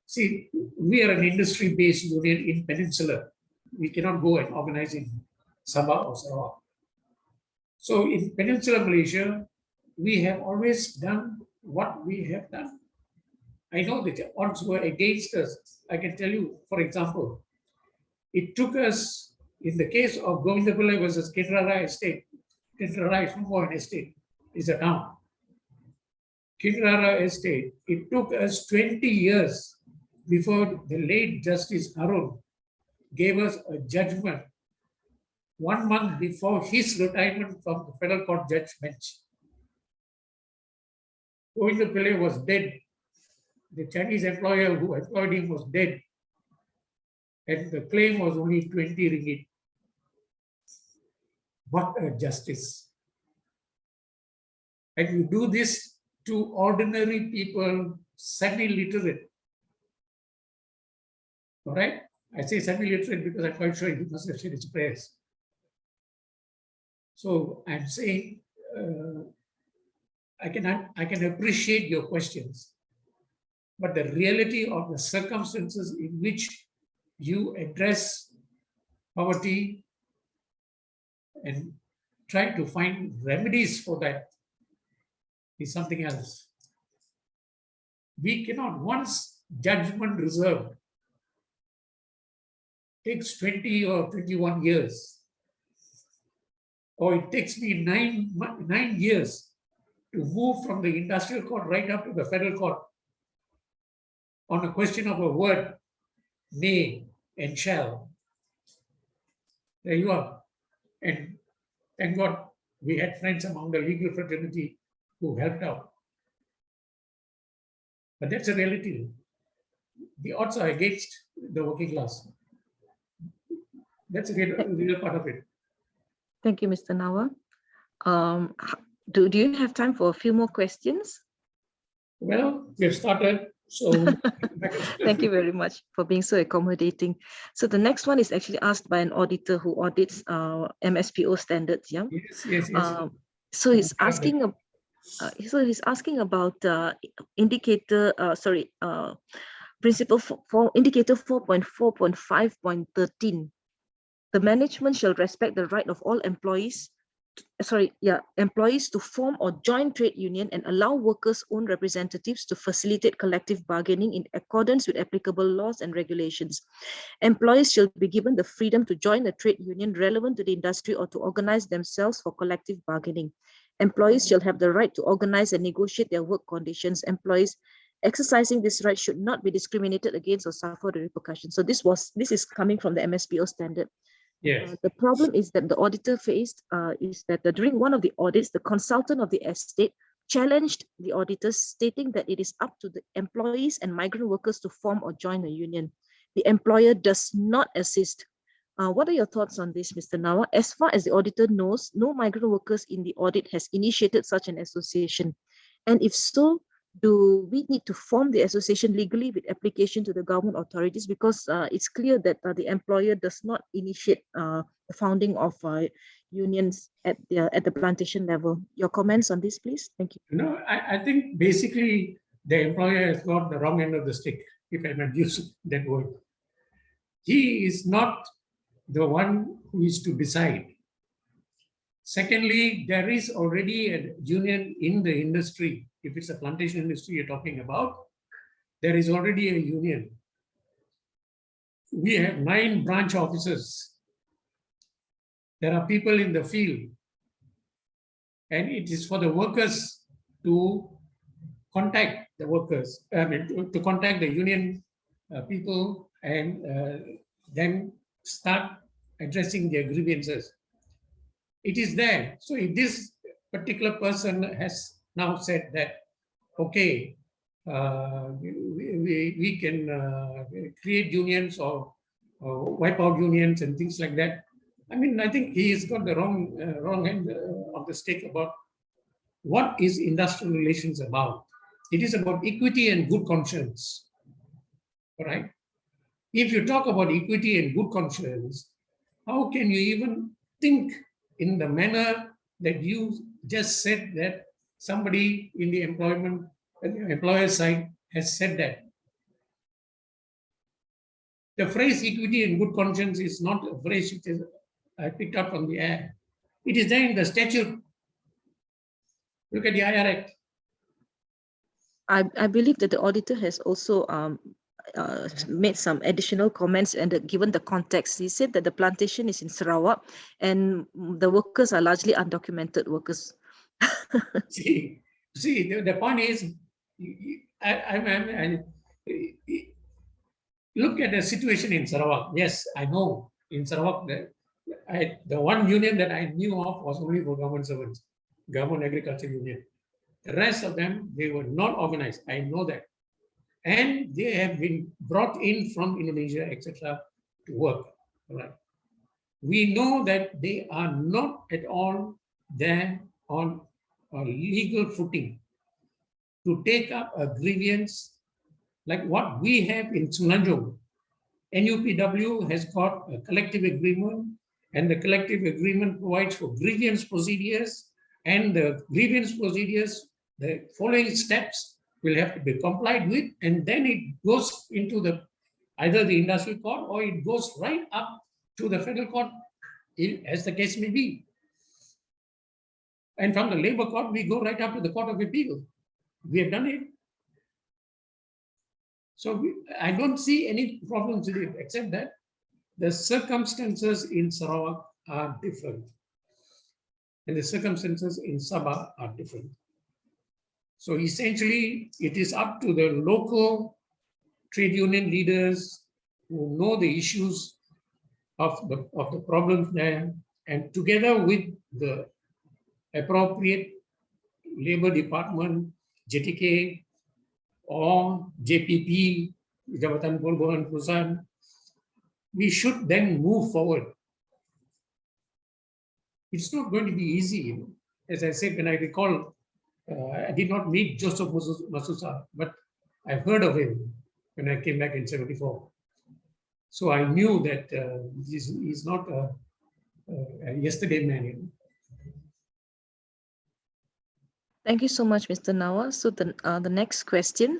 See, we are an industry-based union in Peninsula. we cannot go and organize in Sabah or Sarawak. So in Peninsular Malaysia, we have always done what we have done. I know that the odds were against us. I can tell you, for example, it took us, in the case of Govindapillai versus Kinrara Estate, Kinrara is no more an estate, it's a town. Kinrara Estate, it took us 20 years before the late Justice Arun gave us a judgment 1 month before his retirement from the federal court judge bench. Govindapillai was dead. The Chinese employer who employed him was dead. And the claim was only 20 ringgit. What a justice. And you do this to ordinary people, semi-literate. All right? I say semi-literate because I'm quite sure he must have said his prayers. So I'm saying, I can appreciate your questions, but the reality of the circumstances in which you address poverty and try to find remedies for that is something else. We cannot, once judgment reserved takes 20 or 21 years, or it takes me nine years to move from the industrial court right up to the federal court on a question of a word, may and shall. There you are. And thank God we had friends among the legal fraternity who helped out. But that's a reality. The odds are against the working class. That's a real part of it. Thank you, Mr. Nawa. Do you have time for a few more questions? Well, we have started, so Thank you very much for being so accommodating. So the next one is actually asked by an auditor who audits MSPO standards. Yeah. Yes. So he's asking. He's asking about principle for indicator 4.4.5.13. The management shall respect the right of all employees to form or join trade union and allow workers' own representatives to facilitate collective bargaining in accordance with applicable laws and regulations. Employees shall be given the freedom to join a trade union relevant to the industry or to organize themselves for collective bargaining. Employees shall have the right to organize and negotiate their work conditions. Employees exercising this right should not be discriminated against or suffer the repercussions. So this is coming from the MSPO standard. yes. The problem is that the auditor faced is that during one of the audits, the consultant of the estate challenged the auditors, stating that it is up to the employees and migrant workers to form or join a union. The employer does not assist. What are your thoughts on this, Mr. Nawa? As far as the auditor knows, no migrant workers in the audit has initiated such an association. And if so, do we need to form the association legally with application to the government authorities? Because it's clear that the employer does not initiate the founding of unions at the plantation level. Your comments on this, please? Thank you. No, I think basically the employer has got the wrong end of the stick, if I might use that word. He is not the one who is to decide. Secondly, there is already a union in the industry. If it's a plantation industry you're talking about, there is already a union. We have 9 branch offices. There are people in the field. And it is for the workers to contact the workers, to contact the union people and then start addressing their grievances. It is there. So if this particular person has now said that, okay, we can create unions or wipe out unions and things like that. I mean, I think he's got the wrong end of the stick about what is industrial relations about. It is about equity and good conscience, all right? If you talk about equity and good conscience, how can you even think in the manner that you just said that somebody in the employer side has said that? The phrase equity and good conscience is not a phrase which is I picked up from the air. It is there in the statute. Look at the IR Act. I believe that the auditor has also made some additional comments and given the context. He said that the plantation is in Sarawak and the workers are largely undocumented workers. See, the point is, look at the situation in Sarawak. Yes, I know in Sarawak, the one union that I knew of was only for government servants, government agriculture union. The rest of them, they were not organized. I know that. And they have been brought in from Indonesia, etc., to work. All right. We know that they are not at all there on a legal footing to take up a grievance like what we have in Semenanjung. NUPW has got a collective agreement, and the collective agreement provides for grievance procedures, and the grievance procedures, the following steps will have to be complied with, and then it goes into either the industrial court or it goes right up to the federal court, as the case may be. And from the labor court, we go right up to the Court of Appeal. We have done it. So I don't see any problems with it, except that the circumstances in Sarawak are different. And the circumstances in Sabah are different. So essentially, it is up to the local trade union leaders who know the issues of the problems there, and together with the appropriate labor department, JTK, or JPP, Jabatan Perhubungan Perusahaan, we should then move forward. It's not going to be easy. As I said, when I recall, I did not meet Joseph Masusa, but I've heard of him when I came back in '74. So I knew that he's not a yesterday man. Thank you so much, Mr. Nawa. So the next question,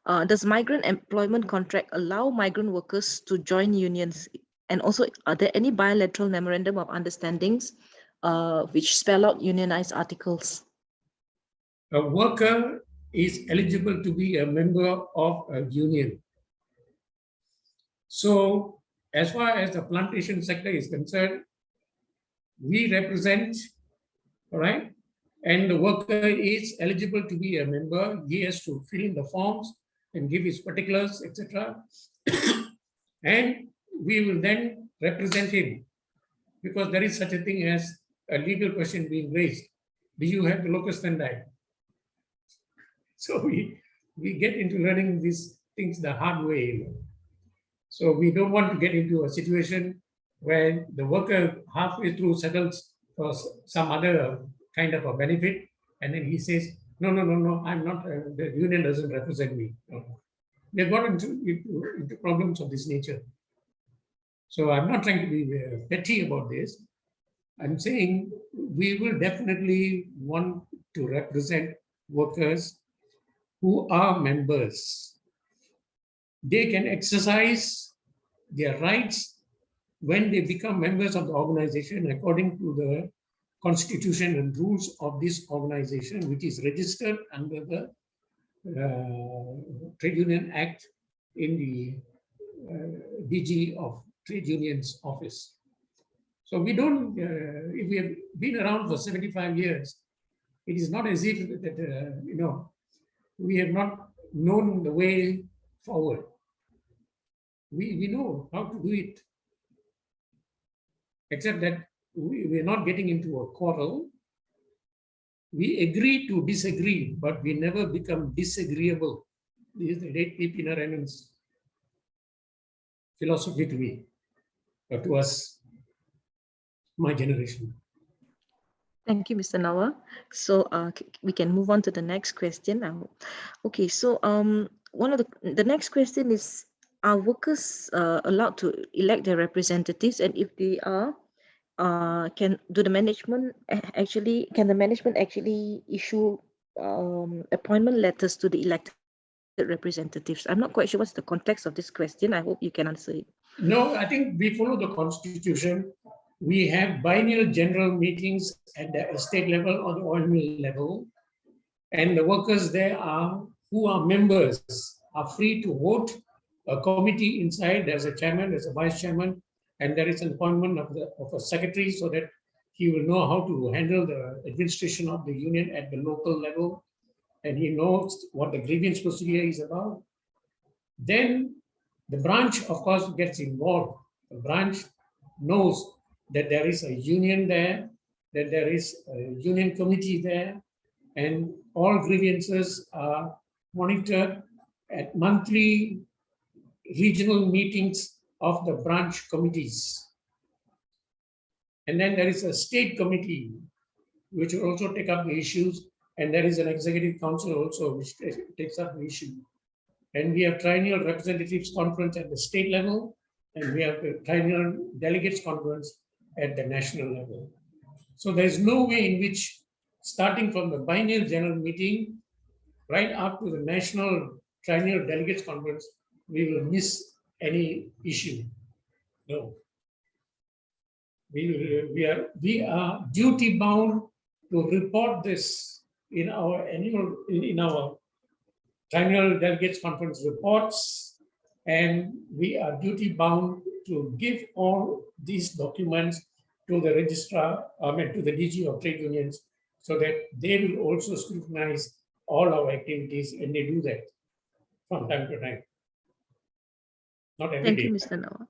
does migrant employment contract allow migrant workers to join unions? And also, are there any bilateral memorandum of understandings which spell out unionized articles? A worker is eligible to be a member of a union. So as far as the plantation sector is concerned, we represent, all right, and the worker is eligible to be a member. He has to fill in the forms and give his particulars, etc. And we will then represent him, because there is such a thing as a legal question being raised. Do you have the locus standi? So we get into learning these things the hard way. So we don't want to get into a situation where the worker halfway through settles for some other kind of a benefit, and then he says, no, I'm not, the union doesn't represent me. No. We have got into problems of this nature. So I'm not trying to be petty about this. I'm saying we will definitely want to represent workers who are members. They can exercise their rights when they become members of the organization according to the constitution and rules of this organization, which is registered under the Trade Union Act in the DG of Trade Unions Office. So we don't, if we have been around for 75 years, it is not as if that, we have not known the way forward. We know how to do it, except that we're not getting into a quarrel. We agree to disagree, but we never become disagreeable. This is the late P.P. Narayanan's philosophy to me, or to us, my generation. Thank you, Mr. Nawa. So we can move on to the next question now. Okay, so one of the next question is, are workers allowed to elect their representatives, and if they are, can the management actually issue appointment letters to the elected representatives? I'm not quite sure what's the context of this question. I hope you can answer it. No, I think we follow the constitution. We have biennial general meetings at the estate level or the oil mill level. And the workers there who are members are free to vote. A committee inside, there's a chairman, there's a vice chairman, and there is an appointment of a secretary so that he will know how to handle the administration of the union at the local level. And he knows what the grievance procedure is about. Then the branch, of course, gets involved. The branch knows that there is a union there, that there is a union committee there, and all grievances are monitored at monthly regional meetings of the branch committees. And then there is a state committee, which will also take up the issues, and there is an executive council also, which takes up the issue. And we have triennial representatives conference at the state level, and we have the triennial delegates conference at the national level. So there's no way in which, starting from the biennial general meeting, right up to the national triennial delegates conference, we will miss any issue. No. We are duty bound to report this in our in our triennial delegates conference reports, and we are duty bound to give all these documents to the registrar, to the DG of trade unions, so that they will also scrutinize all our activities, and they do that from time to time. Not every Thank day. you, Mr. Nawa.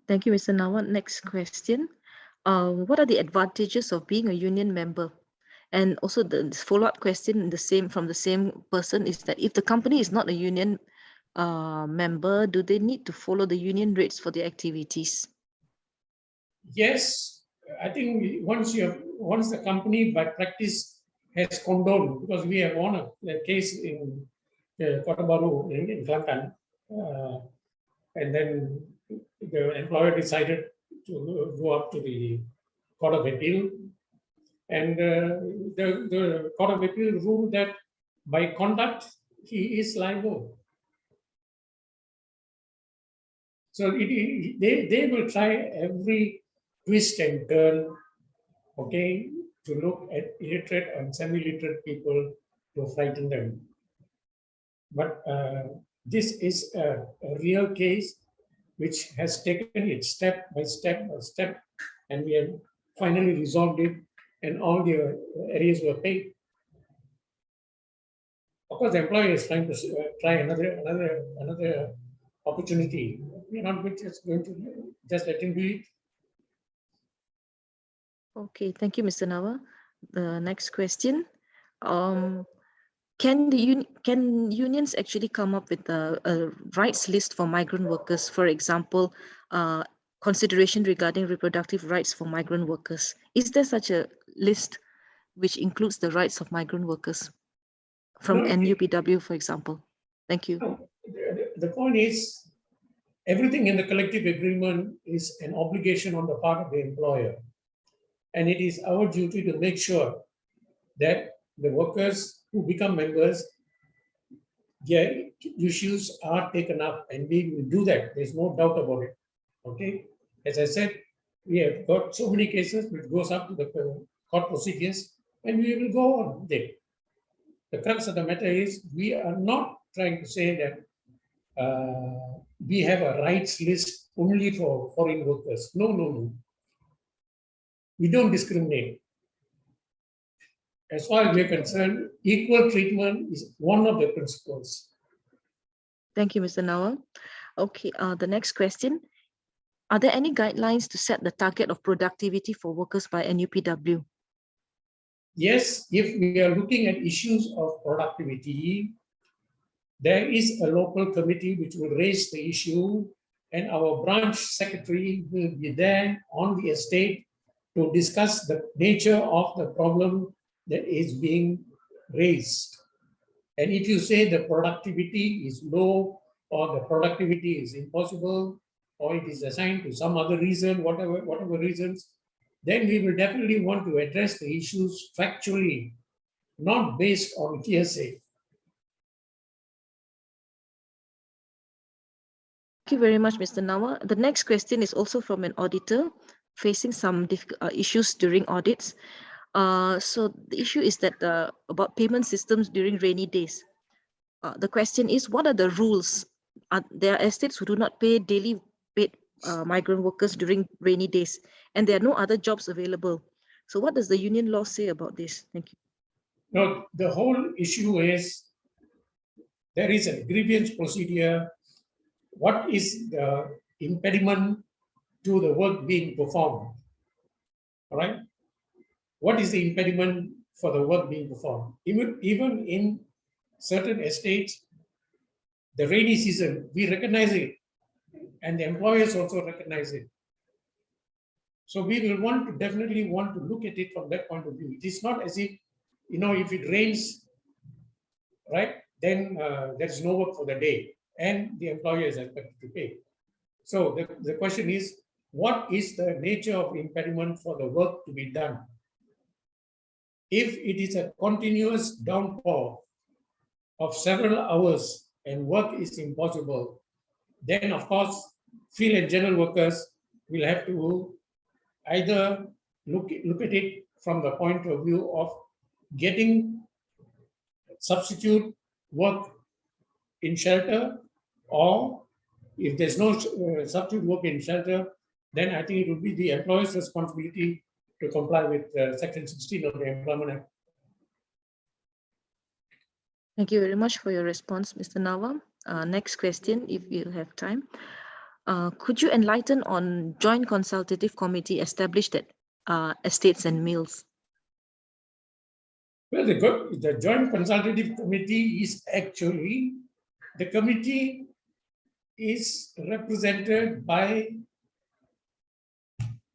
Thank you, Mr. Nawa. Next question. What are the advantages of being a union member? And also the follow-up question from the same person is that if the company is not a union member, do they need to follow the union rates for their activities? Yes, I think once the company by practice has condoned, because we have won a case in Kota Baru in Kelantan, and then the employer decided to go up to the Court of Appeal, and the Court of Appeal ruled that by conduct he is liable. So they will try every twist and turn, okay, to look at illiterate and semi-literate people to frighten them. But this is a real case which has taken it step by step by step, and we have finally resolved it, and all the areas were paid. Of course, the employer is trying to try another opportunity. We're not just going to just let him do it. Okay, thank you, Mr. Nawa. The next question. Can unions actually come up with a rights list for migrant workers? For example, consideration regarding reproductive rights for migrant workers. Is there such a list which includes the rights of migrant workers from NUPW, for example? Thank you. The point is, everything in the collective agreement is an obligation on the part of the employer. And it is our duty to make sure that the workers who become members, their issues are taken up, and we will do that. There's no doubt about it. Okay. As I said, we have got so many cases which goes up to the court procedures, and we will go on there. The crux of the matter is we are not trying to say that we have a rights list only for foreign workers. No, no, no. We don't discriminate. As far as we're concerned, equal treatment is one of the principles. Thank you, Mr. Nawa. Okay, the next question. Are there any guidelines to set the target of productivity for workers by NUPW? Yes, if we are looking at issues of productivity, there is a local committee which will raise the issue, and our branch secretary will be there on the estate to discuss the nature of the problem that is being raised. And if you say the productivity is low, or the productivity is impossible, or it is assigned to some other reason, whatever reasons, then we will definitely want to address the issues factually, not based on hearsay. Thank you very much, Mr. Nawa. The next question is also from an auditor facing some issues during audits. So the issue is that about payment systems during rainy days. The question is, what are the rules? There are estates who do not pay daily paid migrant workers during rainy days, and there are no other jobs available. So what does the union law say about this? Thank you. No, the whole issue is there is a grievance procedure. What is the impediment to the work being performed? All right. What is the impediment for the work being performed? Even in certain estates, the rainy season, we recognize it, and the employers also recognize it. So we will definitely want to look at it from that point of view. It is not as if, if it rains, right, then there's no work for the day, and the employer is expected to pay. So the question is, what is the nature of impediment for the work to be done? If it is a continuous downpour of several hours and work is impossible, then of course, field and general workers will have to either look at it from the point of view of getting substitute work in shelter, or if there's no substitute work in shelter, then I think it would be the employer's responsibility to comply with Section 16 of the Employment Act. Thank you very much for your response, Mr. Nawa. Next question, if you have time. Could you enlighten on joint consultative committee established at estates and mills? Well, the Joint Consultative Committee is actually, the committee is represented by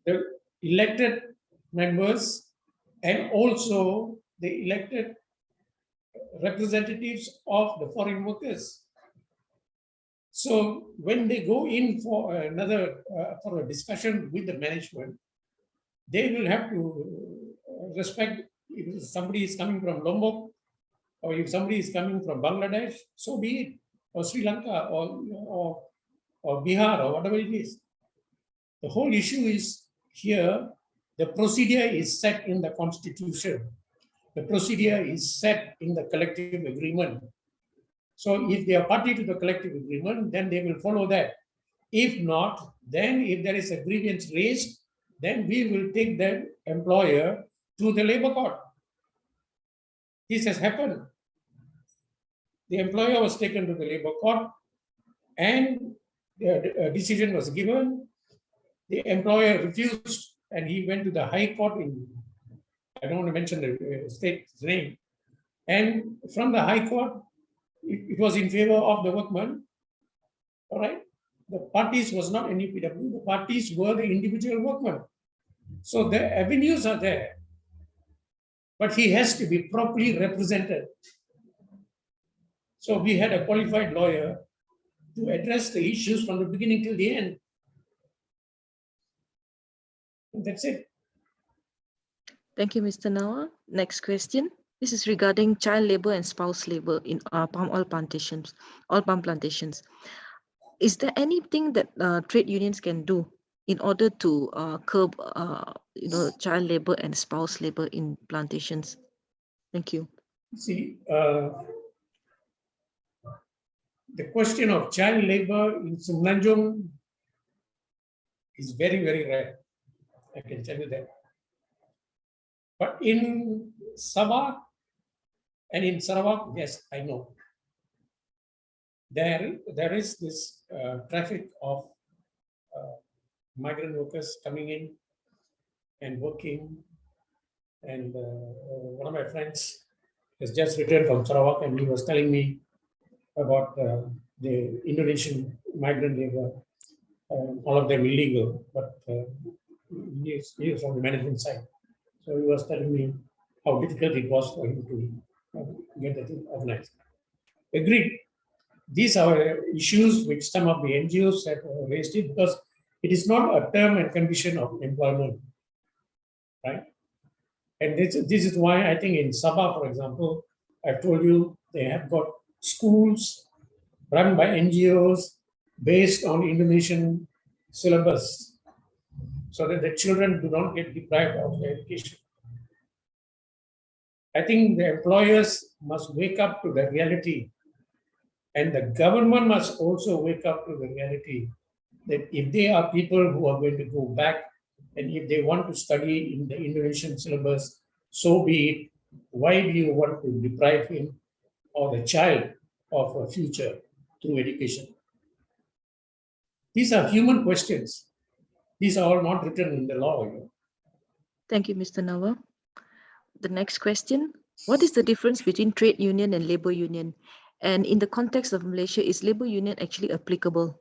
the elected members and also the elected representatives of the foreign workers. So when they go in for for a discussion with the management, they will have to respect if somebody is coming from Lombok, or if somebody is coming from Bangladesh, so be it, or Sri Lanka, or Bihar, or whatever it is. The whole issue is here, the procedure is set in the Constitution. The procedure is set in the collective agreement. So if they are party to the collective agreement, then they will follow that. If not, then if there is a grievance raised, then we will take the employer to the labor court. This has happened. The employer was taken to the labor court, and the decision was given. The employer refused, and he went to the High Court in, I don't want to mention the state's name. And from the High Court, it was in favor of the workman. All right. The parties was not NUPW, the parties were the individual workmen. So the avenues are there, but he has to be properly represented. So we had a qualified lawyer to address the issues from the beginning till the end. And that's it. Thank you, Mr. Nawa. Next question. This is regarding child labor and spouse labor in palm oil plantations, oil palm plantations. Is there anything that trade unions can do in order to curb, child labor and spouse labor in plantations? Thank you. See, the question of child labor in Semenanjung is very, very rare. I can tell you that. But in Sabah and in Sarawak, yes, I know. There is this traffic of migrant workers coming in and working. And one of my friends has just returned from Sarawak, and he was telling me about the Indonesian migrant labor, all of them illegal, but he is from the management side. So he was telling me how difficult it was for him to get the thing organized. Agreed. These are issues which some of the NGOs have raised it, because it is not a term and condition of employment, right? And this is why I think in Sabah, for example, I've told you they have got schools run by NGOs. based on Indonesian syllabus so that the children do not get deprived of their education. I think the employers must wake up to the reality, and the government must also wake up to the reality that if they are people who are going to go back and if they want to study in the Indonesian syllabus, so be it. Why do you want to deprive him or the child of a future through education? These are human questions. These are all not written in the law. Thank you, Mr. Nawa. The next question, what is the difference between trade union and labor union? And in the context of Malaysia, is labor union actually applicable?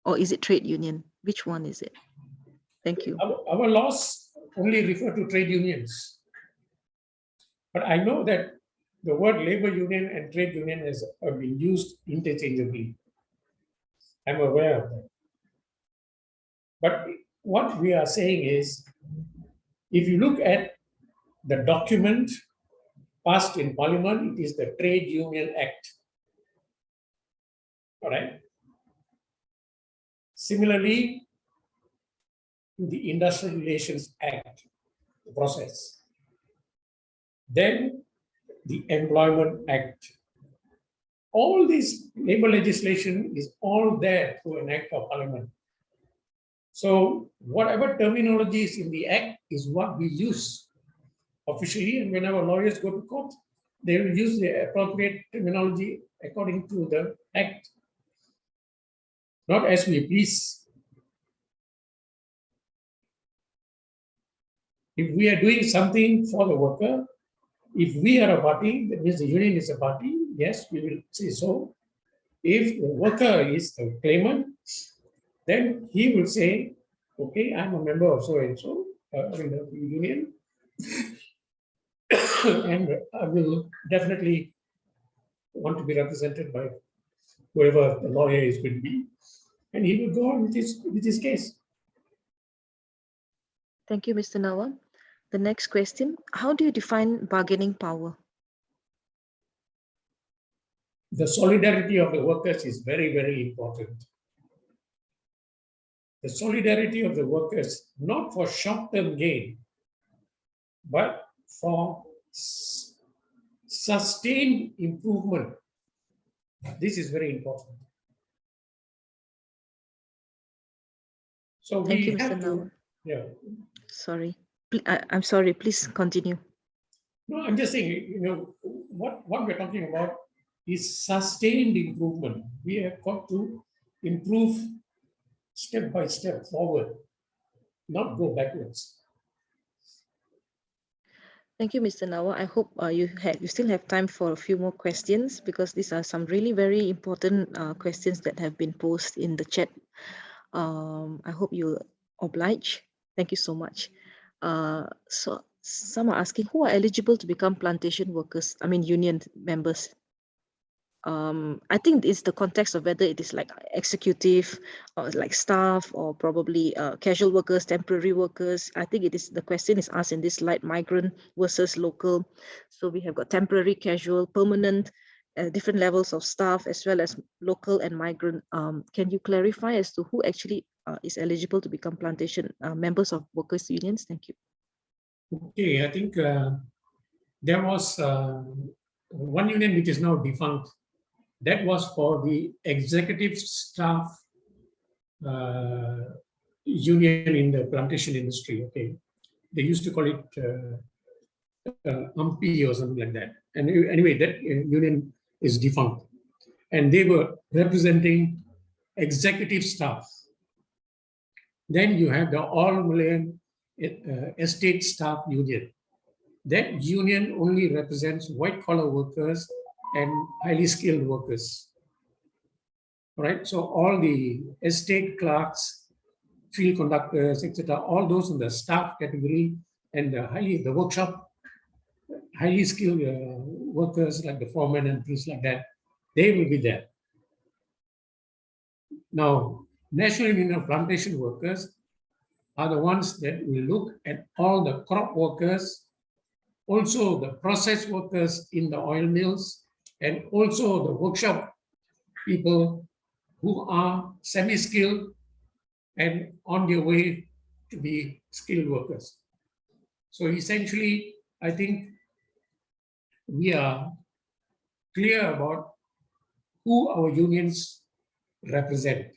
Or is it trade union? Which one is it? Thank you. Our laws only refer to trade unions. But I know that the word labor union and trade union has been used interchangeably. I'm aware of that. But what we are saying is, if you look at the document passed in Parliament, it is the Trade Union Act. All right. Similarly, the Industrial Relations Act, the process. Then the Employment Act. All this labor legislation is all there through an act of Parliament. So whatever terminology is in the act is what we use officially, and whenever lawyers go to court, they will use the appropriate terminology according to the act, not as we please. If we are doing something for the worker, if we are a party, that means the union is a party, yes, we will say so. If the worker is the claimant, then he will say, okay, I'm a member of so and so in the union, and I will definitely want to be represented by whoever the lawyer is going to be, and he will go on with his case. Thank you, Mr. Nawa. The next question, how do you define bargaining power? The solidarity of the workers is very, very important. The solidarity of the workers, not for short-term gain, but for sustained improvement. This is very important. So Thank we you, have Mr. to, Nawa. yeah. Sorry, I'm sorry, please continue. No, I'm just saying, what we're talking about is sustained improvement. We have got to improve step by step forward, not go backwards. Thank you, Mr. Nawa. I hope you still have time for a few more questions, because these are some really very important questions that have been posed in the chat. I hope you oblige. Thank you so much. So some are asking, who are eligible to become plantation workers? I mean, union members. I think it's the context of whether it is like executive or like staff, or probably casual workers, temporary workers. I think the question is asked in this slide, migrant versus local. So we have got temporary, casual, permanent, different levels of staff, as well as local and migrant. Can you clarify as to who actually is eligible to become plantation members of workers' unions? Thank you. Okay, I think there was one union which is now defunct. That was for the executive staff union in the plantation industry. Okay, they used to call it UMPI or something like that. And anyway, that union is defunct, and they were representing executive staff. Then you have the All Malayan Estate Staff Union. That union only represents white-collar workers and highly skilled workers. Right? So all the estate clerks, field conductors, etc., all those in the staff category, and the workshop, highly skilled workers like the foreman and things like that, they will be there. Now, National Union of Plantation Workers are the ones that will look at all the crop workers, also the process workers in the oil mills, and also the workshop people who are semi-skilled and on their way to be skilled workers. So essentially, I think we are clear about who our unions represent.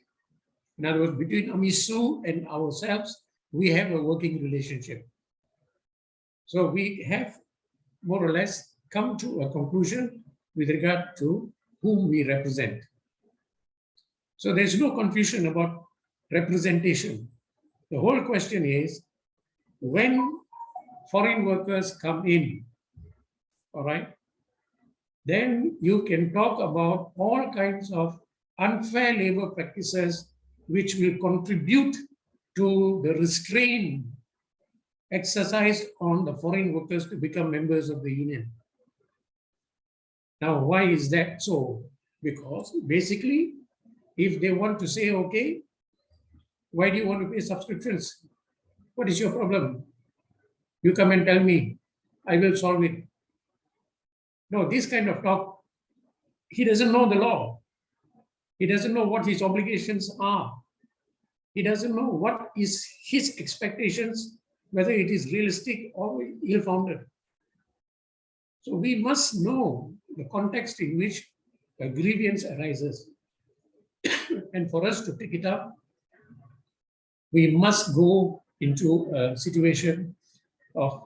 In other words, between AMISU and ourselves, we have a working relationship. So we have more or less come to a conclusion with regard to whom we represent. So there's no confusion about representation. The whole question is, when foreign workers come in, all right, then you can talk about all kinds of unfair labor practices which will contribute to the restraint exercised on the foreign workers to become members of the union. Now, why is that so? Because basically, if they want to say, okay, why do you want to pay subscriptions? What is your problem? You come and tell me, I will solve it. No, this kind of talk, he doesn't know the law. He doesn't know what his obligations are. He doesn't know what is his expectations, whether it is realistic or ill-founded. So we must know the context in which a grievance arises. And for us to pick it up, we must go into a situation of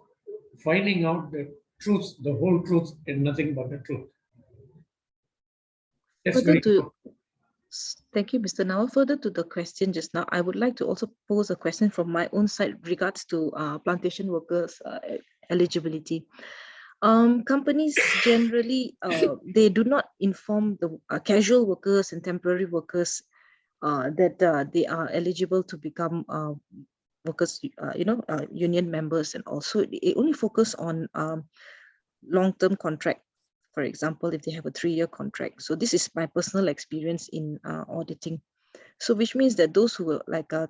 finding out the truth, the whole truth, and nothing but the truth. That's Further very to, thank you, Mr. Nawal. Further to the question just now, I would like to also pose a question from my own side regards to plantation workers' eligibility. Companies generally, they do not inform the casual workers and temporary workers that they are eligible to become workers, union members, and also they only focus on long-term contract. For example, if they have a 3-year contract. So this is my personal experience in auditing. So which means that those who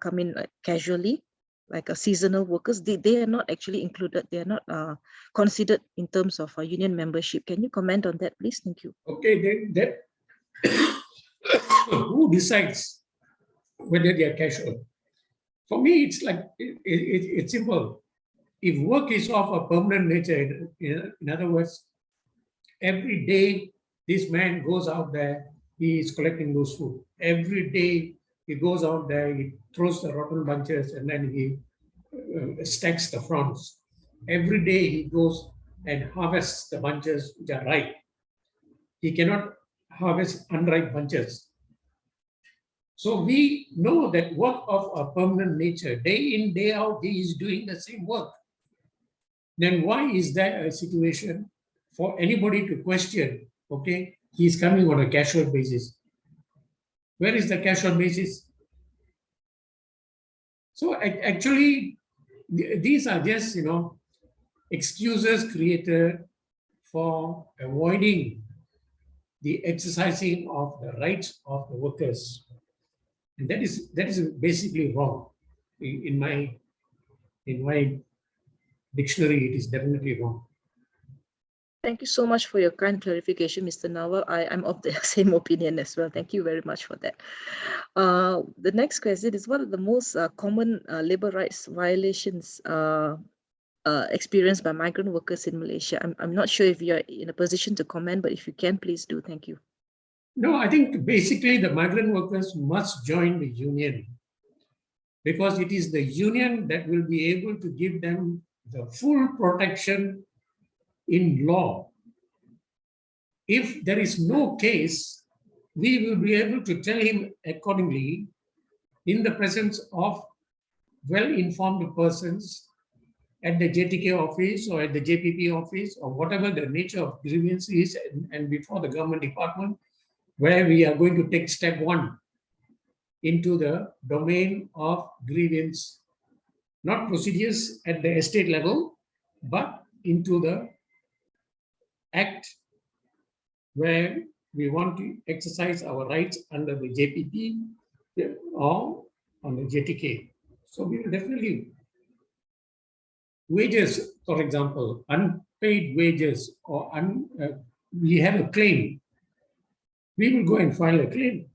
come in casually, like seasonal workers, they are not actually included. They are not considered in terms of union membership. Can you comment on that, please? Thank you. okay. Then who decides whether they are casual? For me, it's like it's simple. If work is of a permanent nature, in other words, every day this man goes out there, he is collecting those food. Every day he goes out there, he throws the rotten bunches and then he stacks the fronds. Every day he goes and harvests the bunches which are ripe. He cannot harvest unripe bunches. So we know that work of a permanent nature, day in, day out, he is doing the same work. Then why is there a situation for anybody to question, okay, he's coming on a casual basis? Where is the casual basis? So actually, these are just, excuses created for avoiding the exercising of the rights of the workers. And that is basically wrong. In my dictionary, it is definitely wrong. Thank you so much for your kind clarification, Mr. Nawal. I'm of the same opinion as well. Thank you very much for that. The next question is, what are the most common labor rights violations experienced by migrant workers in Malaysia? I'm not sure if you're in a position to comment, but if you can, please do. Thank you. No, I think basically the migrant workers must join the union, because it is the union that will be able to give them the full protection in law. If there is no case, we will be able to tell him accordingly in the presence of well-informed persons at the JTK office or at the JPP office or whatever the nature of grievance is, and before the government department, where we are going to take step 1 into the domain of grievance, not procedures at the estate level, but into the act where we want to exercise our rights under the JPP or on the JTK. So we will definitely, wages, for example, unpaid wages, or we have a claim, we will go and file a claim.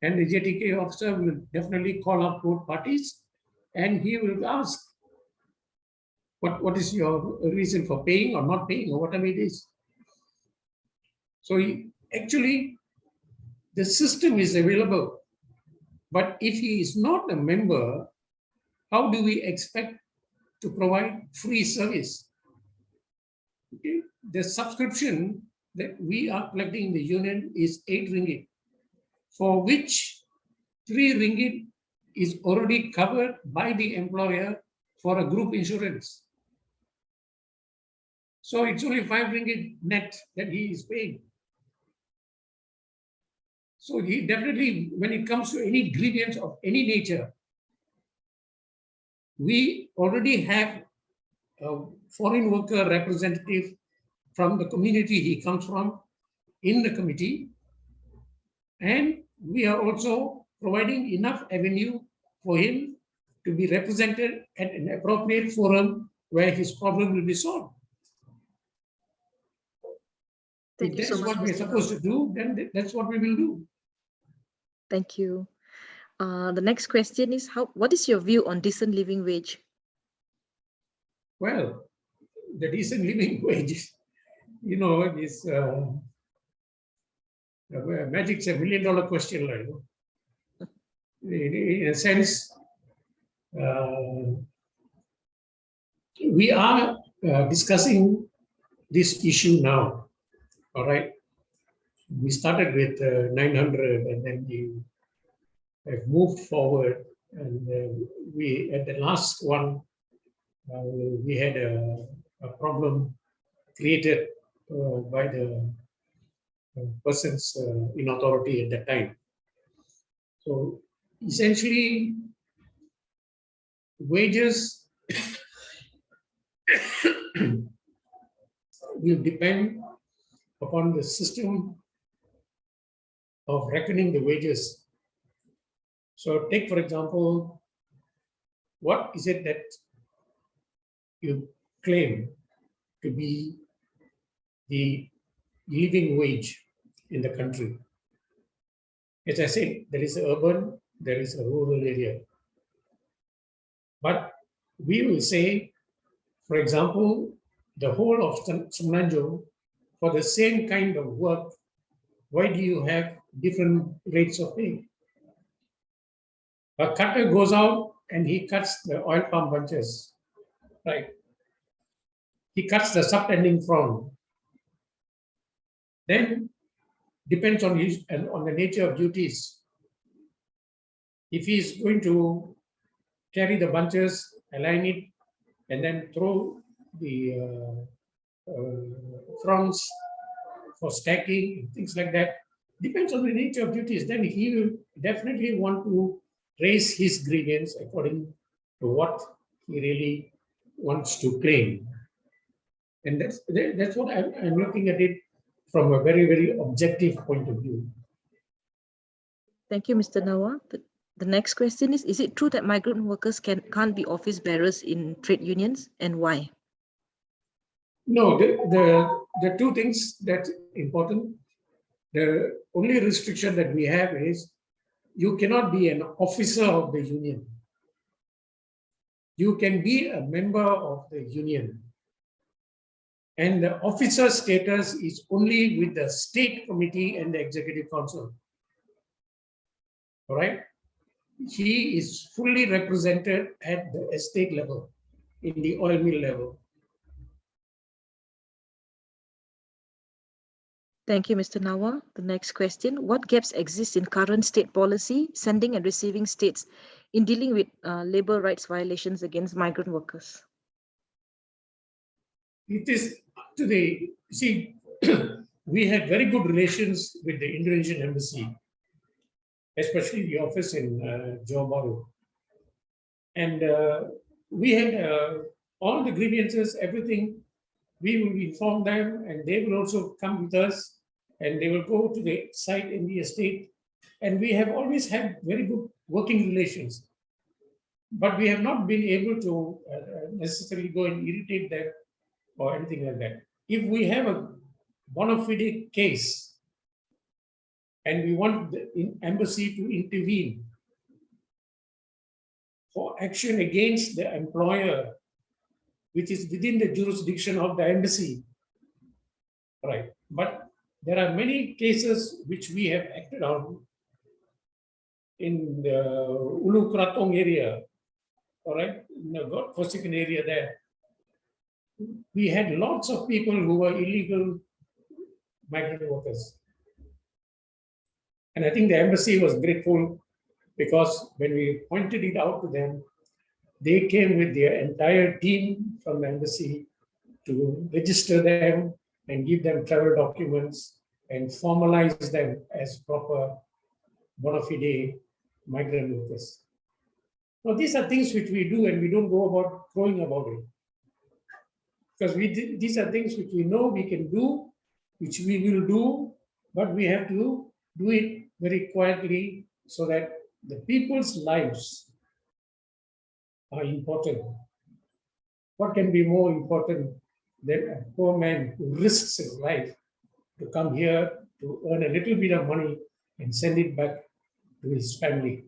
And the JTK officer will definitely call up both parties and he will ask, what is your reason for paying or not paying or whatever it is. So actually, the system is available, but if he is not a member, how do we expect to provide free service? Okay. The subscription that we are collecting in the union is 8 ringgit, for which 3 ringgit is already covered by the employer for a group insurance. So it's only 5 ringgit net that he is paying. So he definitely, when it comes to any grievance of any nature, we already have a foreign worker representative from the community he comes from in the committee. And we are also providing enough avenue for him to be represented at an appropriate forum where his problem will be solved. Thank If you so that's much, what we're Mr. supposed Nawa. to do, then that's what we will do. Thank you. The next question is, what is your view on decent living wage? Well, the decent living wage, you know, is magic's a $1 million question, right? In a sense, we are discussing this issue now. All right. We started with 900 and then we have moved forward. And we, at the last one, we had a problem created by the persons in authority at that time. So essentially, wages will depend upon the system of reckoning the wages. So take, for example, what is it that you claim to be the living wage in the country? As I said, there is urban, there is a rural area. But we will say, for example, the whole of Semenanjung, for the same kind of work, why do you have different rates of pay? A cutter goes out and he cuts the oil palm bunches, right? He cuts the subtending frond. Then depends on his and on the nature of duties. If he is going to carry the bunches, align it, and then throw the fronds for stacking, things like that, depends on the nature of duties. Then he will definitely want to raise his grievance according to what he really wants to claim. And that's what I'm looking at it from a very, very objective point of view. Thank you, Mr. Nawa. The next question is it true that migrant workers can't be office bearers in trade unions, and why? No, the two things that's important. The only restriction that we have is you cannot be an officer of the union. You can be a member of the union. And the officer status is only with the state committee and the executive council. All right? He is fully represented at the estate level, in the oil mill level. Thank you, Mr. Nawa. The next question, what gaps exist in current state policy, sending and receiving states in dealing with labor rights violations against migrant workers? It is today, see, we had very good relations with the Indonesian embassy, especially the office in Johor Bahru. And we had all the grievances, everything. We will inform them and they will also come with us and they will go to the site in the estate. And we have always had very good working relations. But we have not been able to necessarily go and irritate them or anything like that. If we have a bona fide case And we want the embassy to intervene for action against the employer, which is within the jurisdiction of the embassy. Right. But there are many cases which we have acted on in the Ulu Kratong area, all right, in the God-forsaken area there. We had lots of people who were illegal migrant workers. And I think the embassy was grateful because when we pointed it out to them, they came with their entire team from the embassy to register them and give them travel documents and formalize them as proper bona fide migrant workers. Now, these are things which we do and we don't go about crowing about it. Because these are things which we know we can do, which we will do, but we have to do it very quietly so that the people's lives are important. What can be more important than a poor man who risks his life to come here to earn a little bit of money and send it back to his family?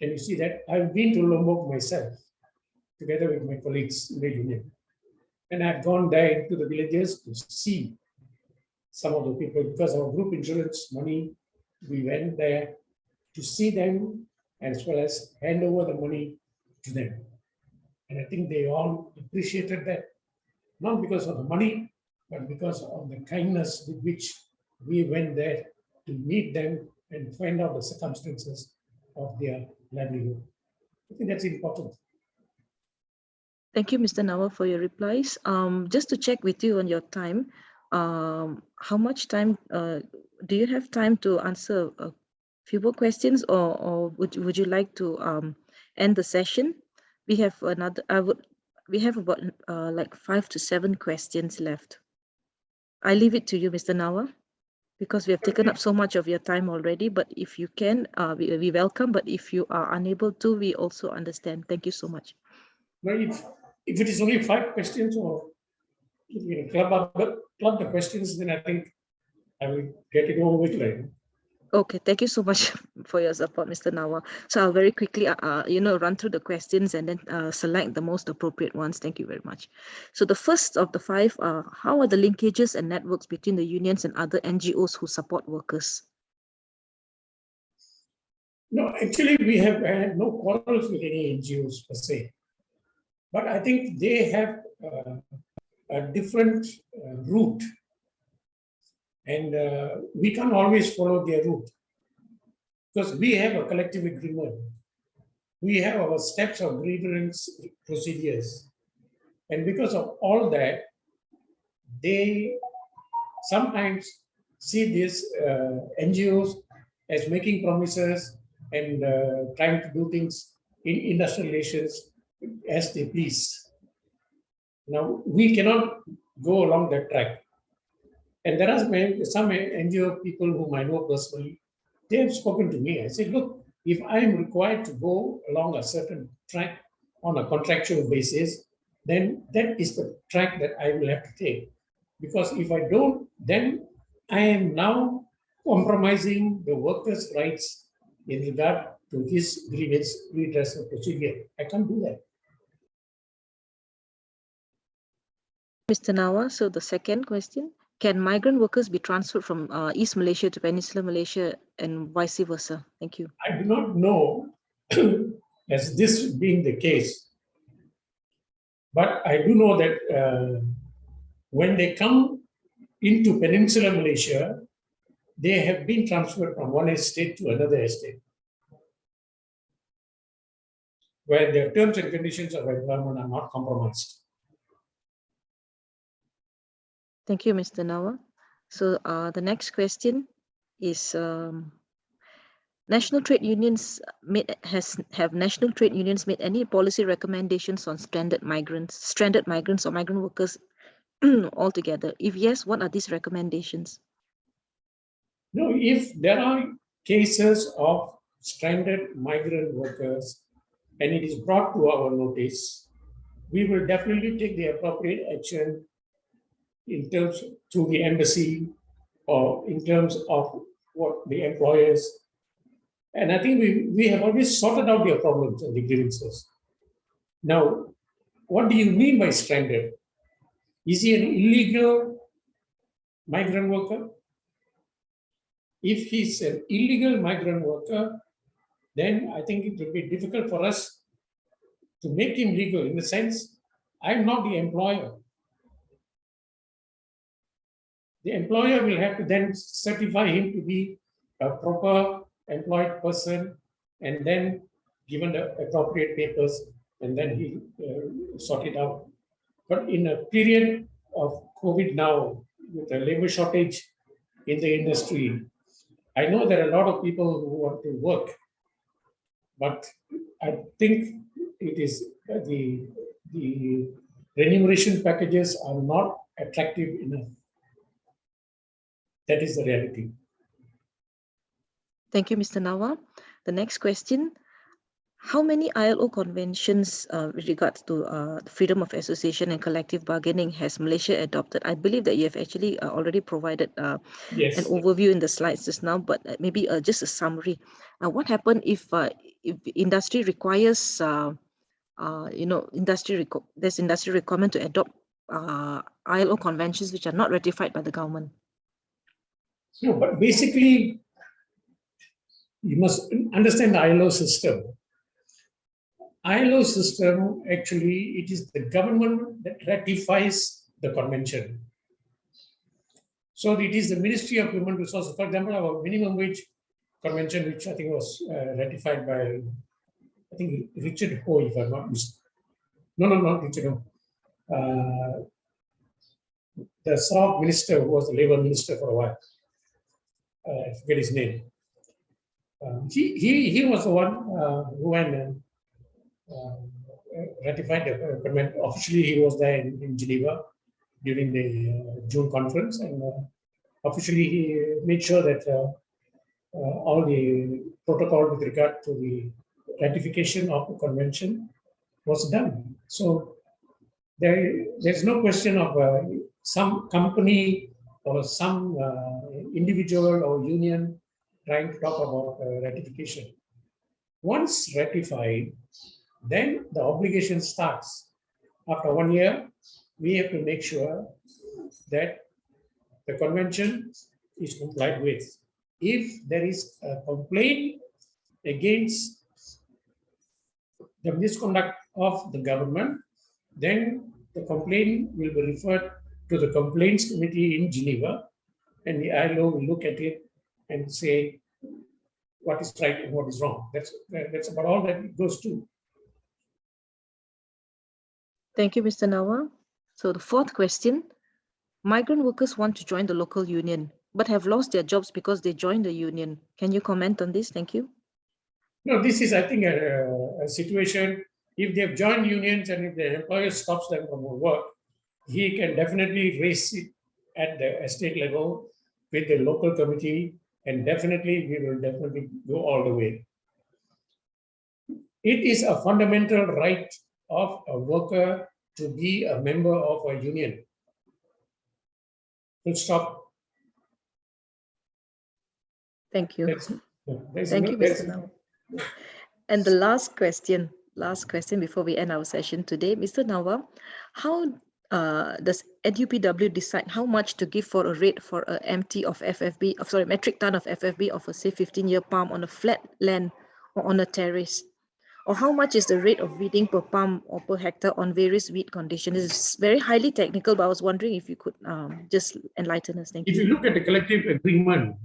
Can you see that? I've been to Lombok myself, together with my colleagues in the union. And I've gone there into the villages to see some of the people, because of group insurance money, we went there to see them as well as hand over the money to them. And I think they all appreciated that, not because of the money, but because of the kindness with which we went there to meet them and find out the circumstances of their livelihood. I think that's important. Thank you, Mr. Nawa, for your replies. Just to check with you on your time, how much time do you have time to answer a few more questions, or would you like to end the session? We have another. We have about like 5 to 7 questions left. I leave it to you, Mr. Nawa, because we have taken up so much of your time already. But if you can, we welcome. But if you are unable to, we also understand. Thank you so much. Now, if it is only 5 questions, or if you club the questions, then I think I will get it over with later. Okay, thank you so much for your support, Mr. Nawa. So I'll very quickly, run through the questions and then select the most appropriate ones. Thank you very much. So the first of the 5 are, how are the linkages and networks between the unions and other NGOs who support workers? No, actually, we have had no quarrels with any NGOs per se. But I think they have a different route. And we can't always follow their route. Because we have a collective agreement. We have our steps of grievance procedures. And because of all that, they sometimes see these NGOs as making promises and trying to do things in industrial relations as they please. Now, we cannot go along that track. And there are some NGO people whom I know personally, they have spoken to me. I said, look, if I am required to go along a certain track on a contractual basis, then that is the track that I will have to take. Because if I don't, then I am now compromising the workers' rights in regard to this grievance redressal procedure. I can't do that. Mr. Nawa, so the second question, can migrant workers be transferred from East Malaysia to Peninsular Malaysia and vice versa? Thank you. I do not know as this being the case, but I do know that when they come into Peninsular Malaysia, they have been transferred from one estate to another estate, where their terms and conditions of employment are not compromised. Thank you, Mr. Nawa. So the next question is, national trade unions have national trade unions made any policy recommendations on stranded migrants or migrant workers altogether? If yes, what are these recommendations? No, if there are cases of stranded migrant workers and it is brought to our notice, we will definitely take the appropriate action in terms through the embassy or in terms of what the employers. And I think we have always sorted out their problems and the grievances. Now, what do you mean by stranded? Is he an illegal migrant worker? If he's an illegal migrant worker, then I think it will be difficult for us to make him legal. In the sense, I'm not the employer. The employer will have to then certify him to be a proper employed person, and then given the appropriate papers, and then he sort it out. But in a period of COVID now, with a labor shortage in the industry, I know there are a lot of people who want to work, but I think it is the remuneration packages are not attractive enough. That is the reality. Thank you, Mr. Nawa. The next question. How many ILO conventions with regards to freedom of association and collective bargaining has Malaysia adopted? I believe that you have actually already provided Yes. an overview in the slides just now, but maybe just a summary. What happens if industry requires, there's industry requirement to adopt ILO conventions which are not ratified by the government? No, but basically, you must understand the ILO system. ILO system, actually, it is the government that ratifies the convention. So it is the Ministry of Human Resources. For example, our minimum wage convention, which I think was ratified by, I think, Richard Ho, if I'm not mistaken. No, not Richard Ho. The South Minister, who was the Labour Minister for a while. I forget his name. He was the one who went and ratified the convention. Officially, he was there in Geneva during the June conference, and officially he made sure that all the protocol with regard to the ratification of the convention was done. So there's no question of some company or some individual or union trying to talk about ratification. Once ratified, then the obligation starts. After 1 year, we have to make sure that the convention is complied with. If there is a complaint against the misconduct of the government, then the complaint will be referred to the complaints committee in Geneva, and the ILO will look at it and say what is right and what is wrong. That's about all that it goes to. Thank you, Mr. Nawa. So the fourth question, migrant workers want to join the local union, but have lost their jobs because they joined the union. Can you comment on this? Thank you. No, this is, I think, a situation. If they have joined unions and if the employer stops them from work, he can definitely raise it at the estate level with the local committee, and definitely we will definitely go all the way. It is a fundamental right of a worker to be a member of a union. Full stop. Thank you. Thank you, Mr. Nawa. And the last question before we end our session today, Mr. Nawa, how does NUPW decide how much to give for a rate for a metric ton of FFB of a say 15-year palm on a flat land or on a terrace? Or how much is the rate of weeding per palm or per hectare on various weed conditions? It's very highly technical, but I was wondering if you could just enlighten us. Thank you. If you look at the collective agreement,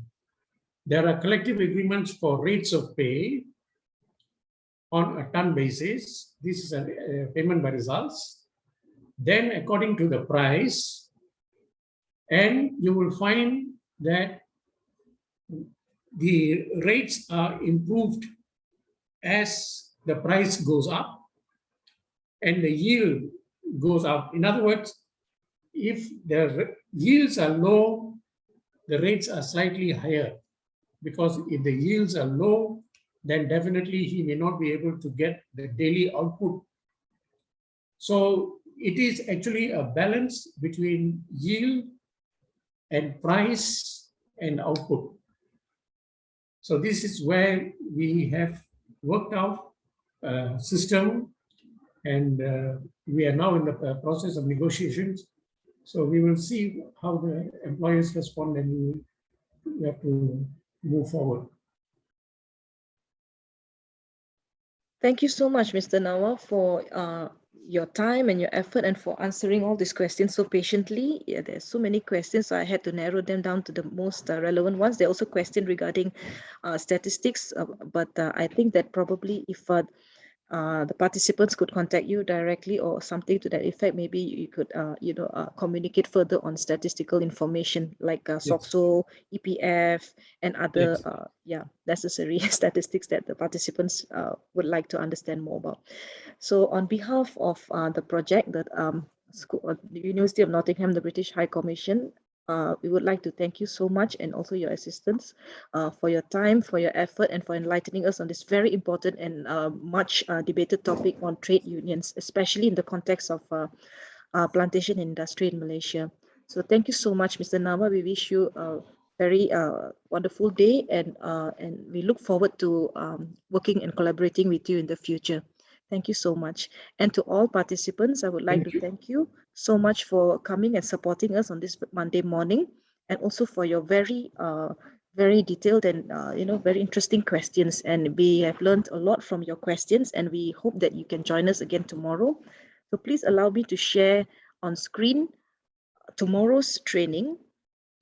there are collective agreements for rates of pay on a ton basis. This is a payment by results. Then according to the price, and you will find that the rates are improved as the price goes up and the yield goes up. In other words, if the yields are low, the rates are slightly higher, because if the yields are low, then definitely he may not be able to get the daily output. So it is actually a balance between yield and price and output. So this is where we have worked out a system, and we are now in the process of negotiations. So we will see how the employers respond, and we have to move forward. Thank you so much, Mr. Nawa, for your time and your effort and for answering all these questions so patiently. Yeah, there's so many questions, so I had to narrow them down to the most relevant ones. There are also questions regarding statistics, but I think that probably if the participants could contact you directly or something to that effect, maybe you could communicate further on statistical information like SOXO, EPF, and other necessary statistics that the participants would like to understand more about. So on behalf of the project, that the University of Nottingham, the British High Commission, we would like to thank you so much, and also your assistance, for your time, for your effort, and for enlightening us on this very important and much debated topic on trade unions, especially in the context of plantation industry in Malaysia. So thank you so much, Mr. Nawa. We wish you a very wonderful day, and we look forward to working and collaborating with you in the future. Thank you so much. And to all participants, I would like to thank you so much for coming and supporting us on this Monday morning, and also for your very detailed and very interesting questions. And we have learned a lot from your questions, and we hope that you can join us again tomorrow. So please allow me to share on screen tomorrow's training.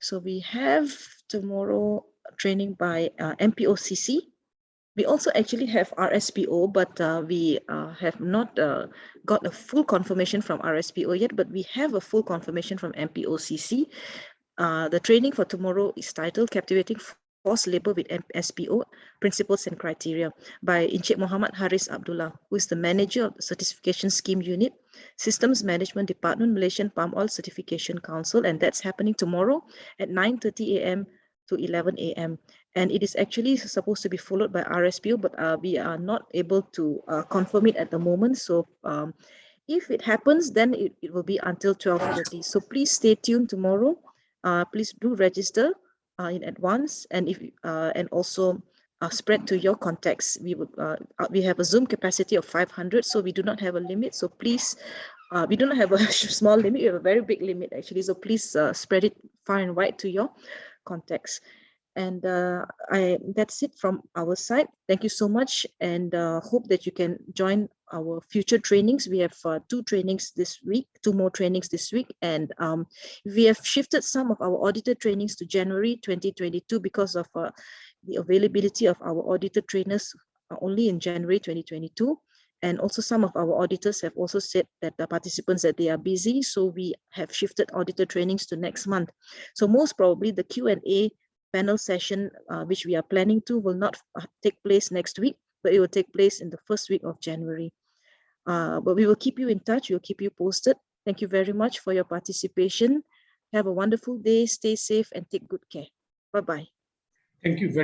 So we have tomorrow training by MPOCC. We also actually have RSPO, but we have not got a full confirmation from RSPO yet, but we have a full confirmation from MPOCC. The training for tomorrow is titled Captivating Forced Labor with SPO, Principles and Criteria, by Encik Muhammad Haris Abdullah, who is the manager of the Certification Scheme Unit, Systems Management Department, Malaysian Palm Oil Certification Council, and that's happening tomorrow at 9:30 a.m. to 11 a.m. And it is actually supposed to be followed by RSPO, but we are not able to confirm it at the moment. So if it happens, then it will be until 12:30. So please stay tuned tomorrow. Please do register in advance, and also spread to your contacts. We have a Zoom capacity of 500, so we do not have a limit. So please, we do not have a small limit. We have a very big limit actually. So please spread it far and wide to your contacts. And that's it from our side. Thank you so much, and hope that you can join our future trainings. We have two trainings this week, two more trainings this week, and we have shifted some of our auditor trainings to January 2022 because of the availability of our auditor trainers only in January 2022. And also some of our auditors have also said that the participants that they are busy, so we have shifted auditor trainings to next month. So most probably the Q&A panel session, which we are planning to, will not take place next week, but it will take place in the first week of January. But we will keep you in touch. We'll keep you posted. Thank you very much for your participation. Have a wonderful day. Stay safe and take good care. Bye-bye. Thank you very much.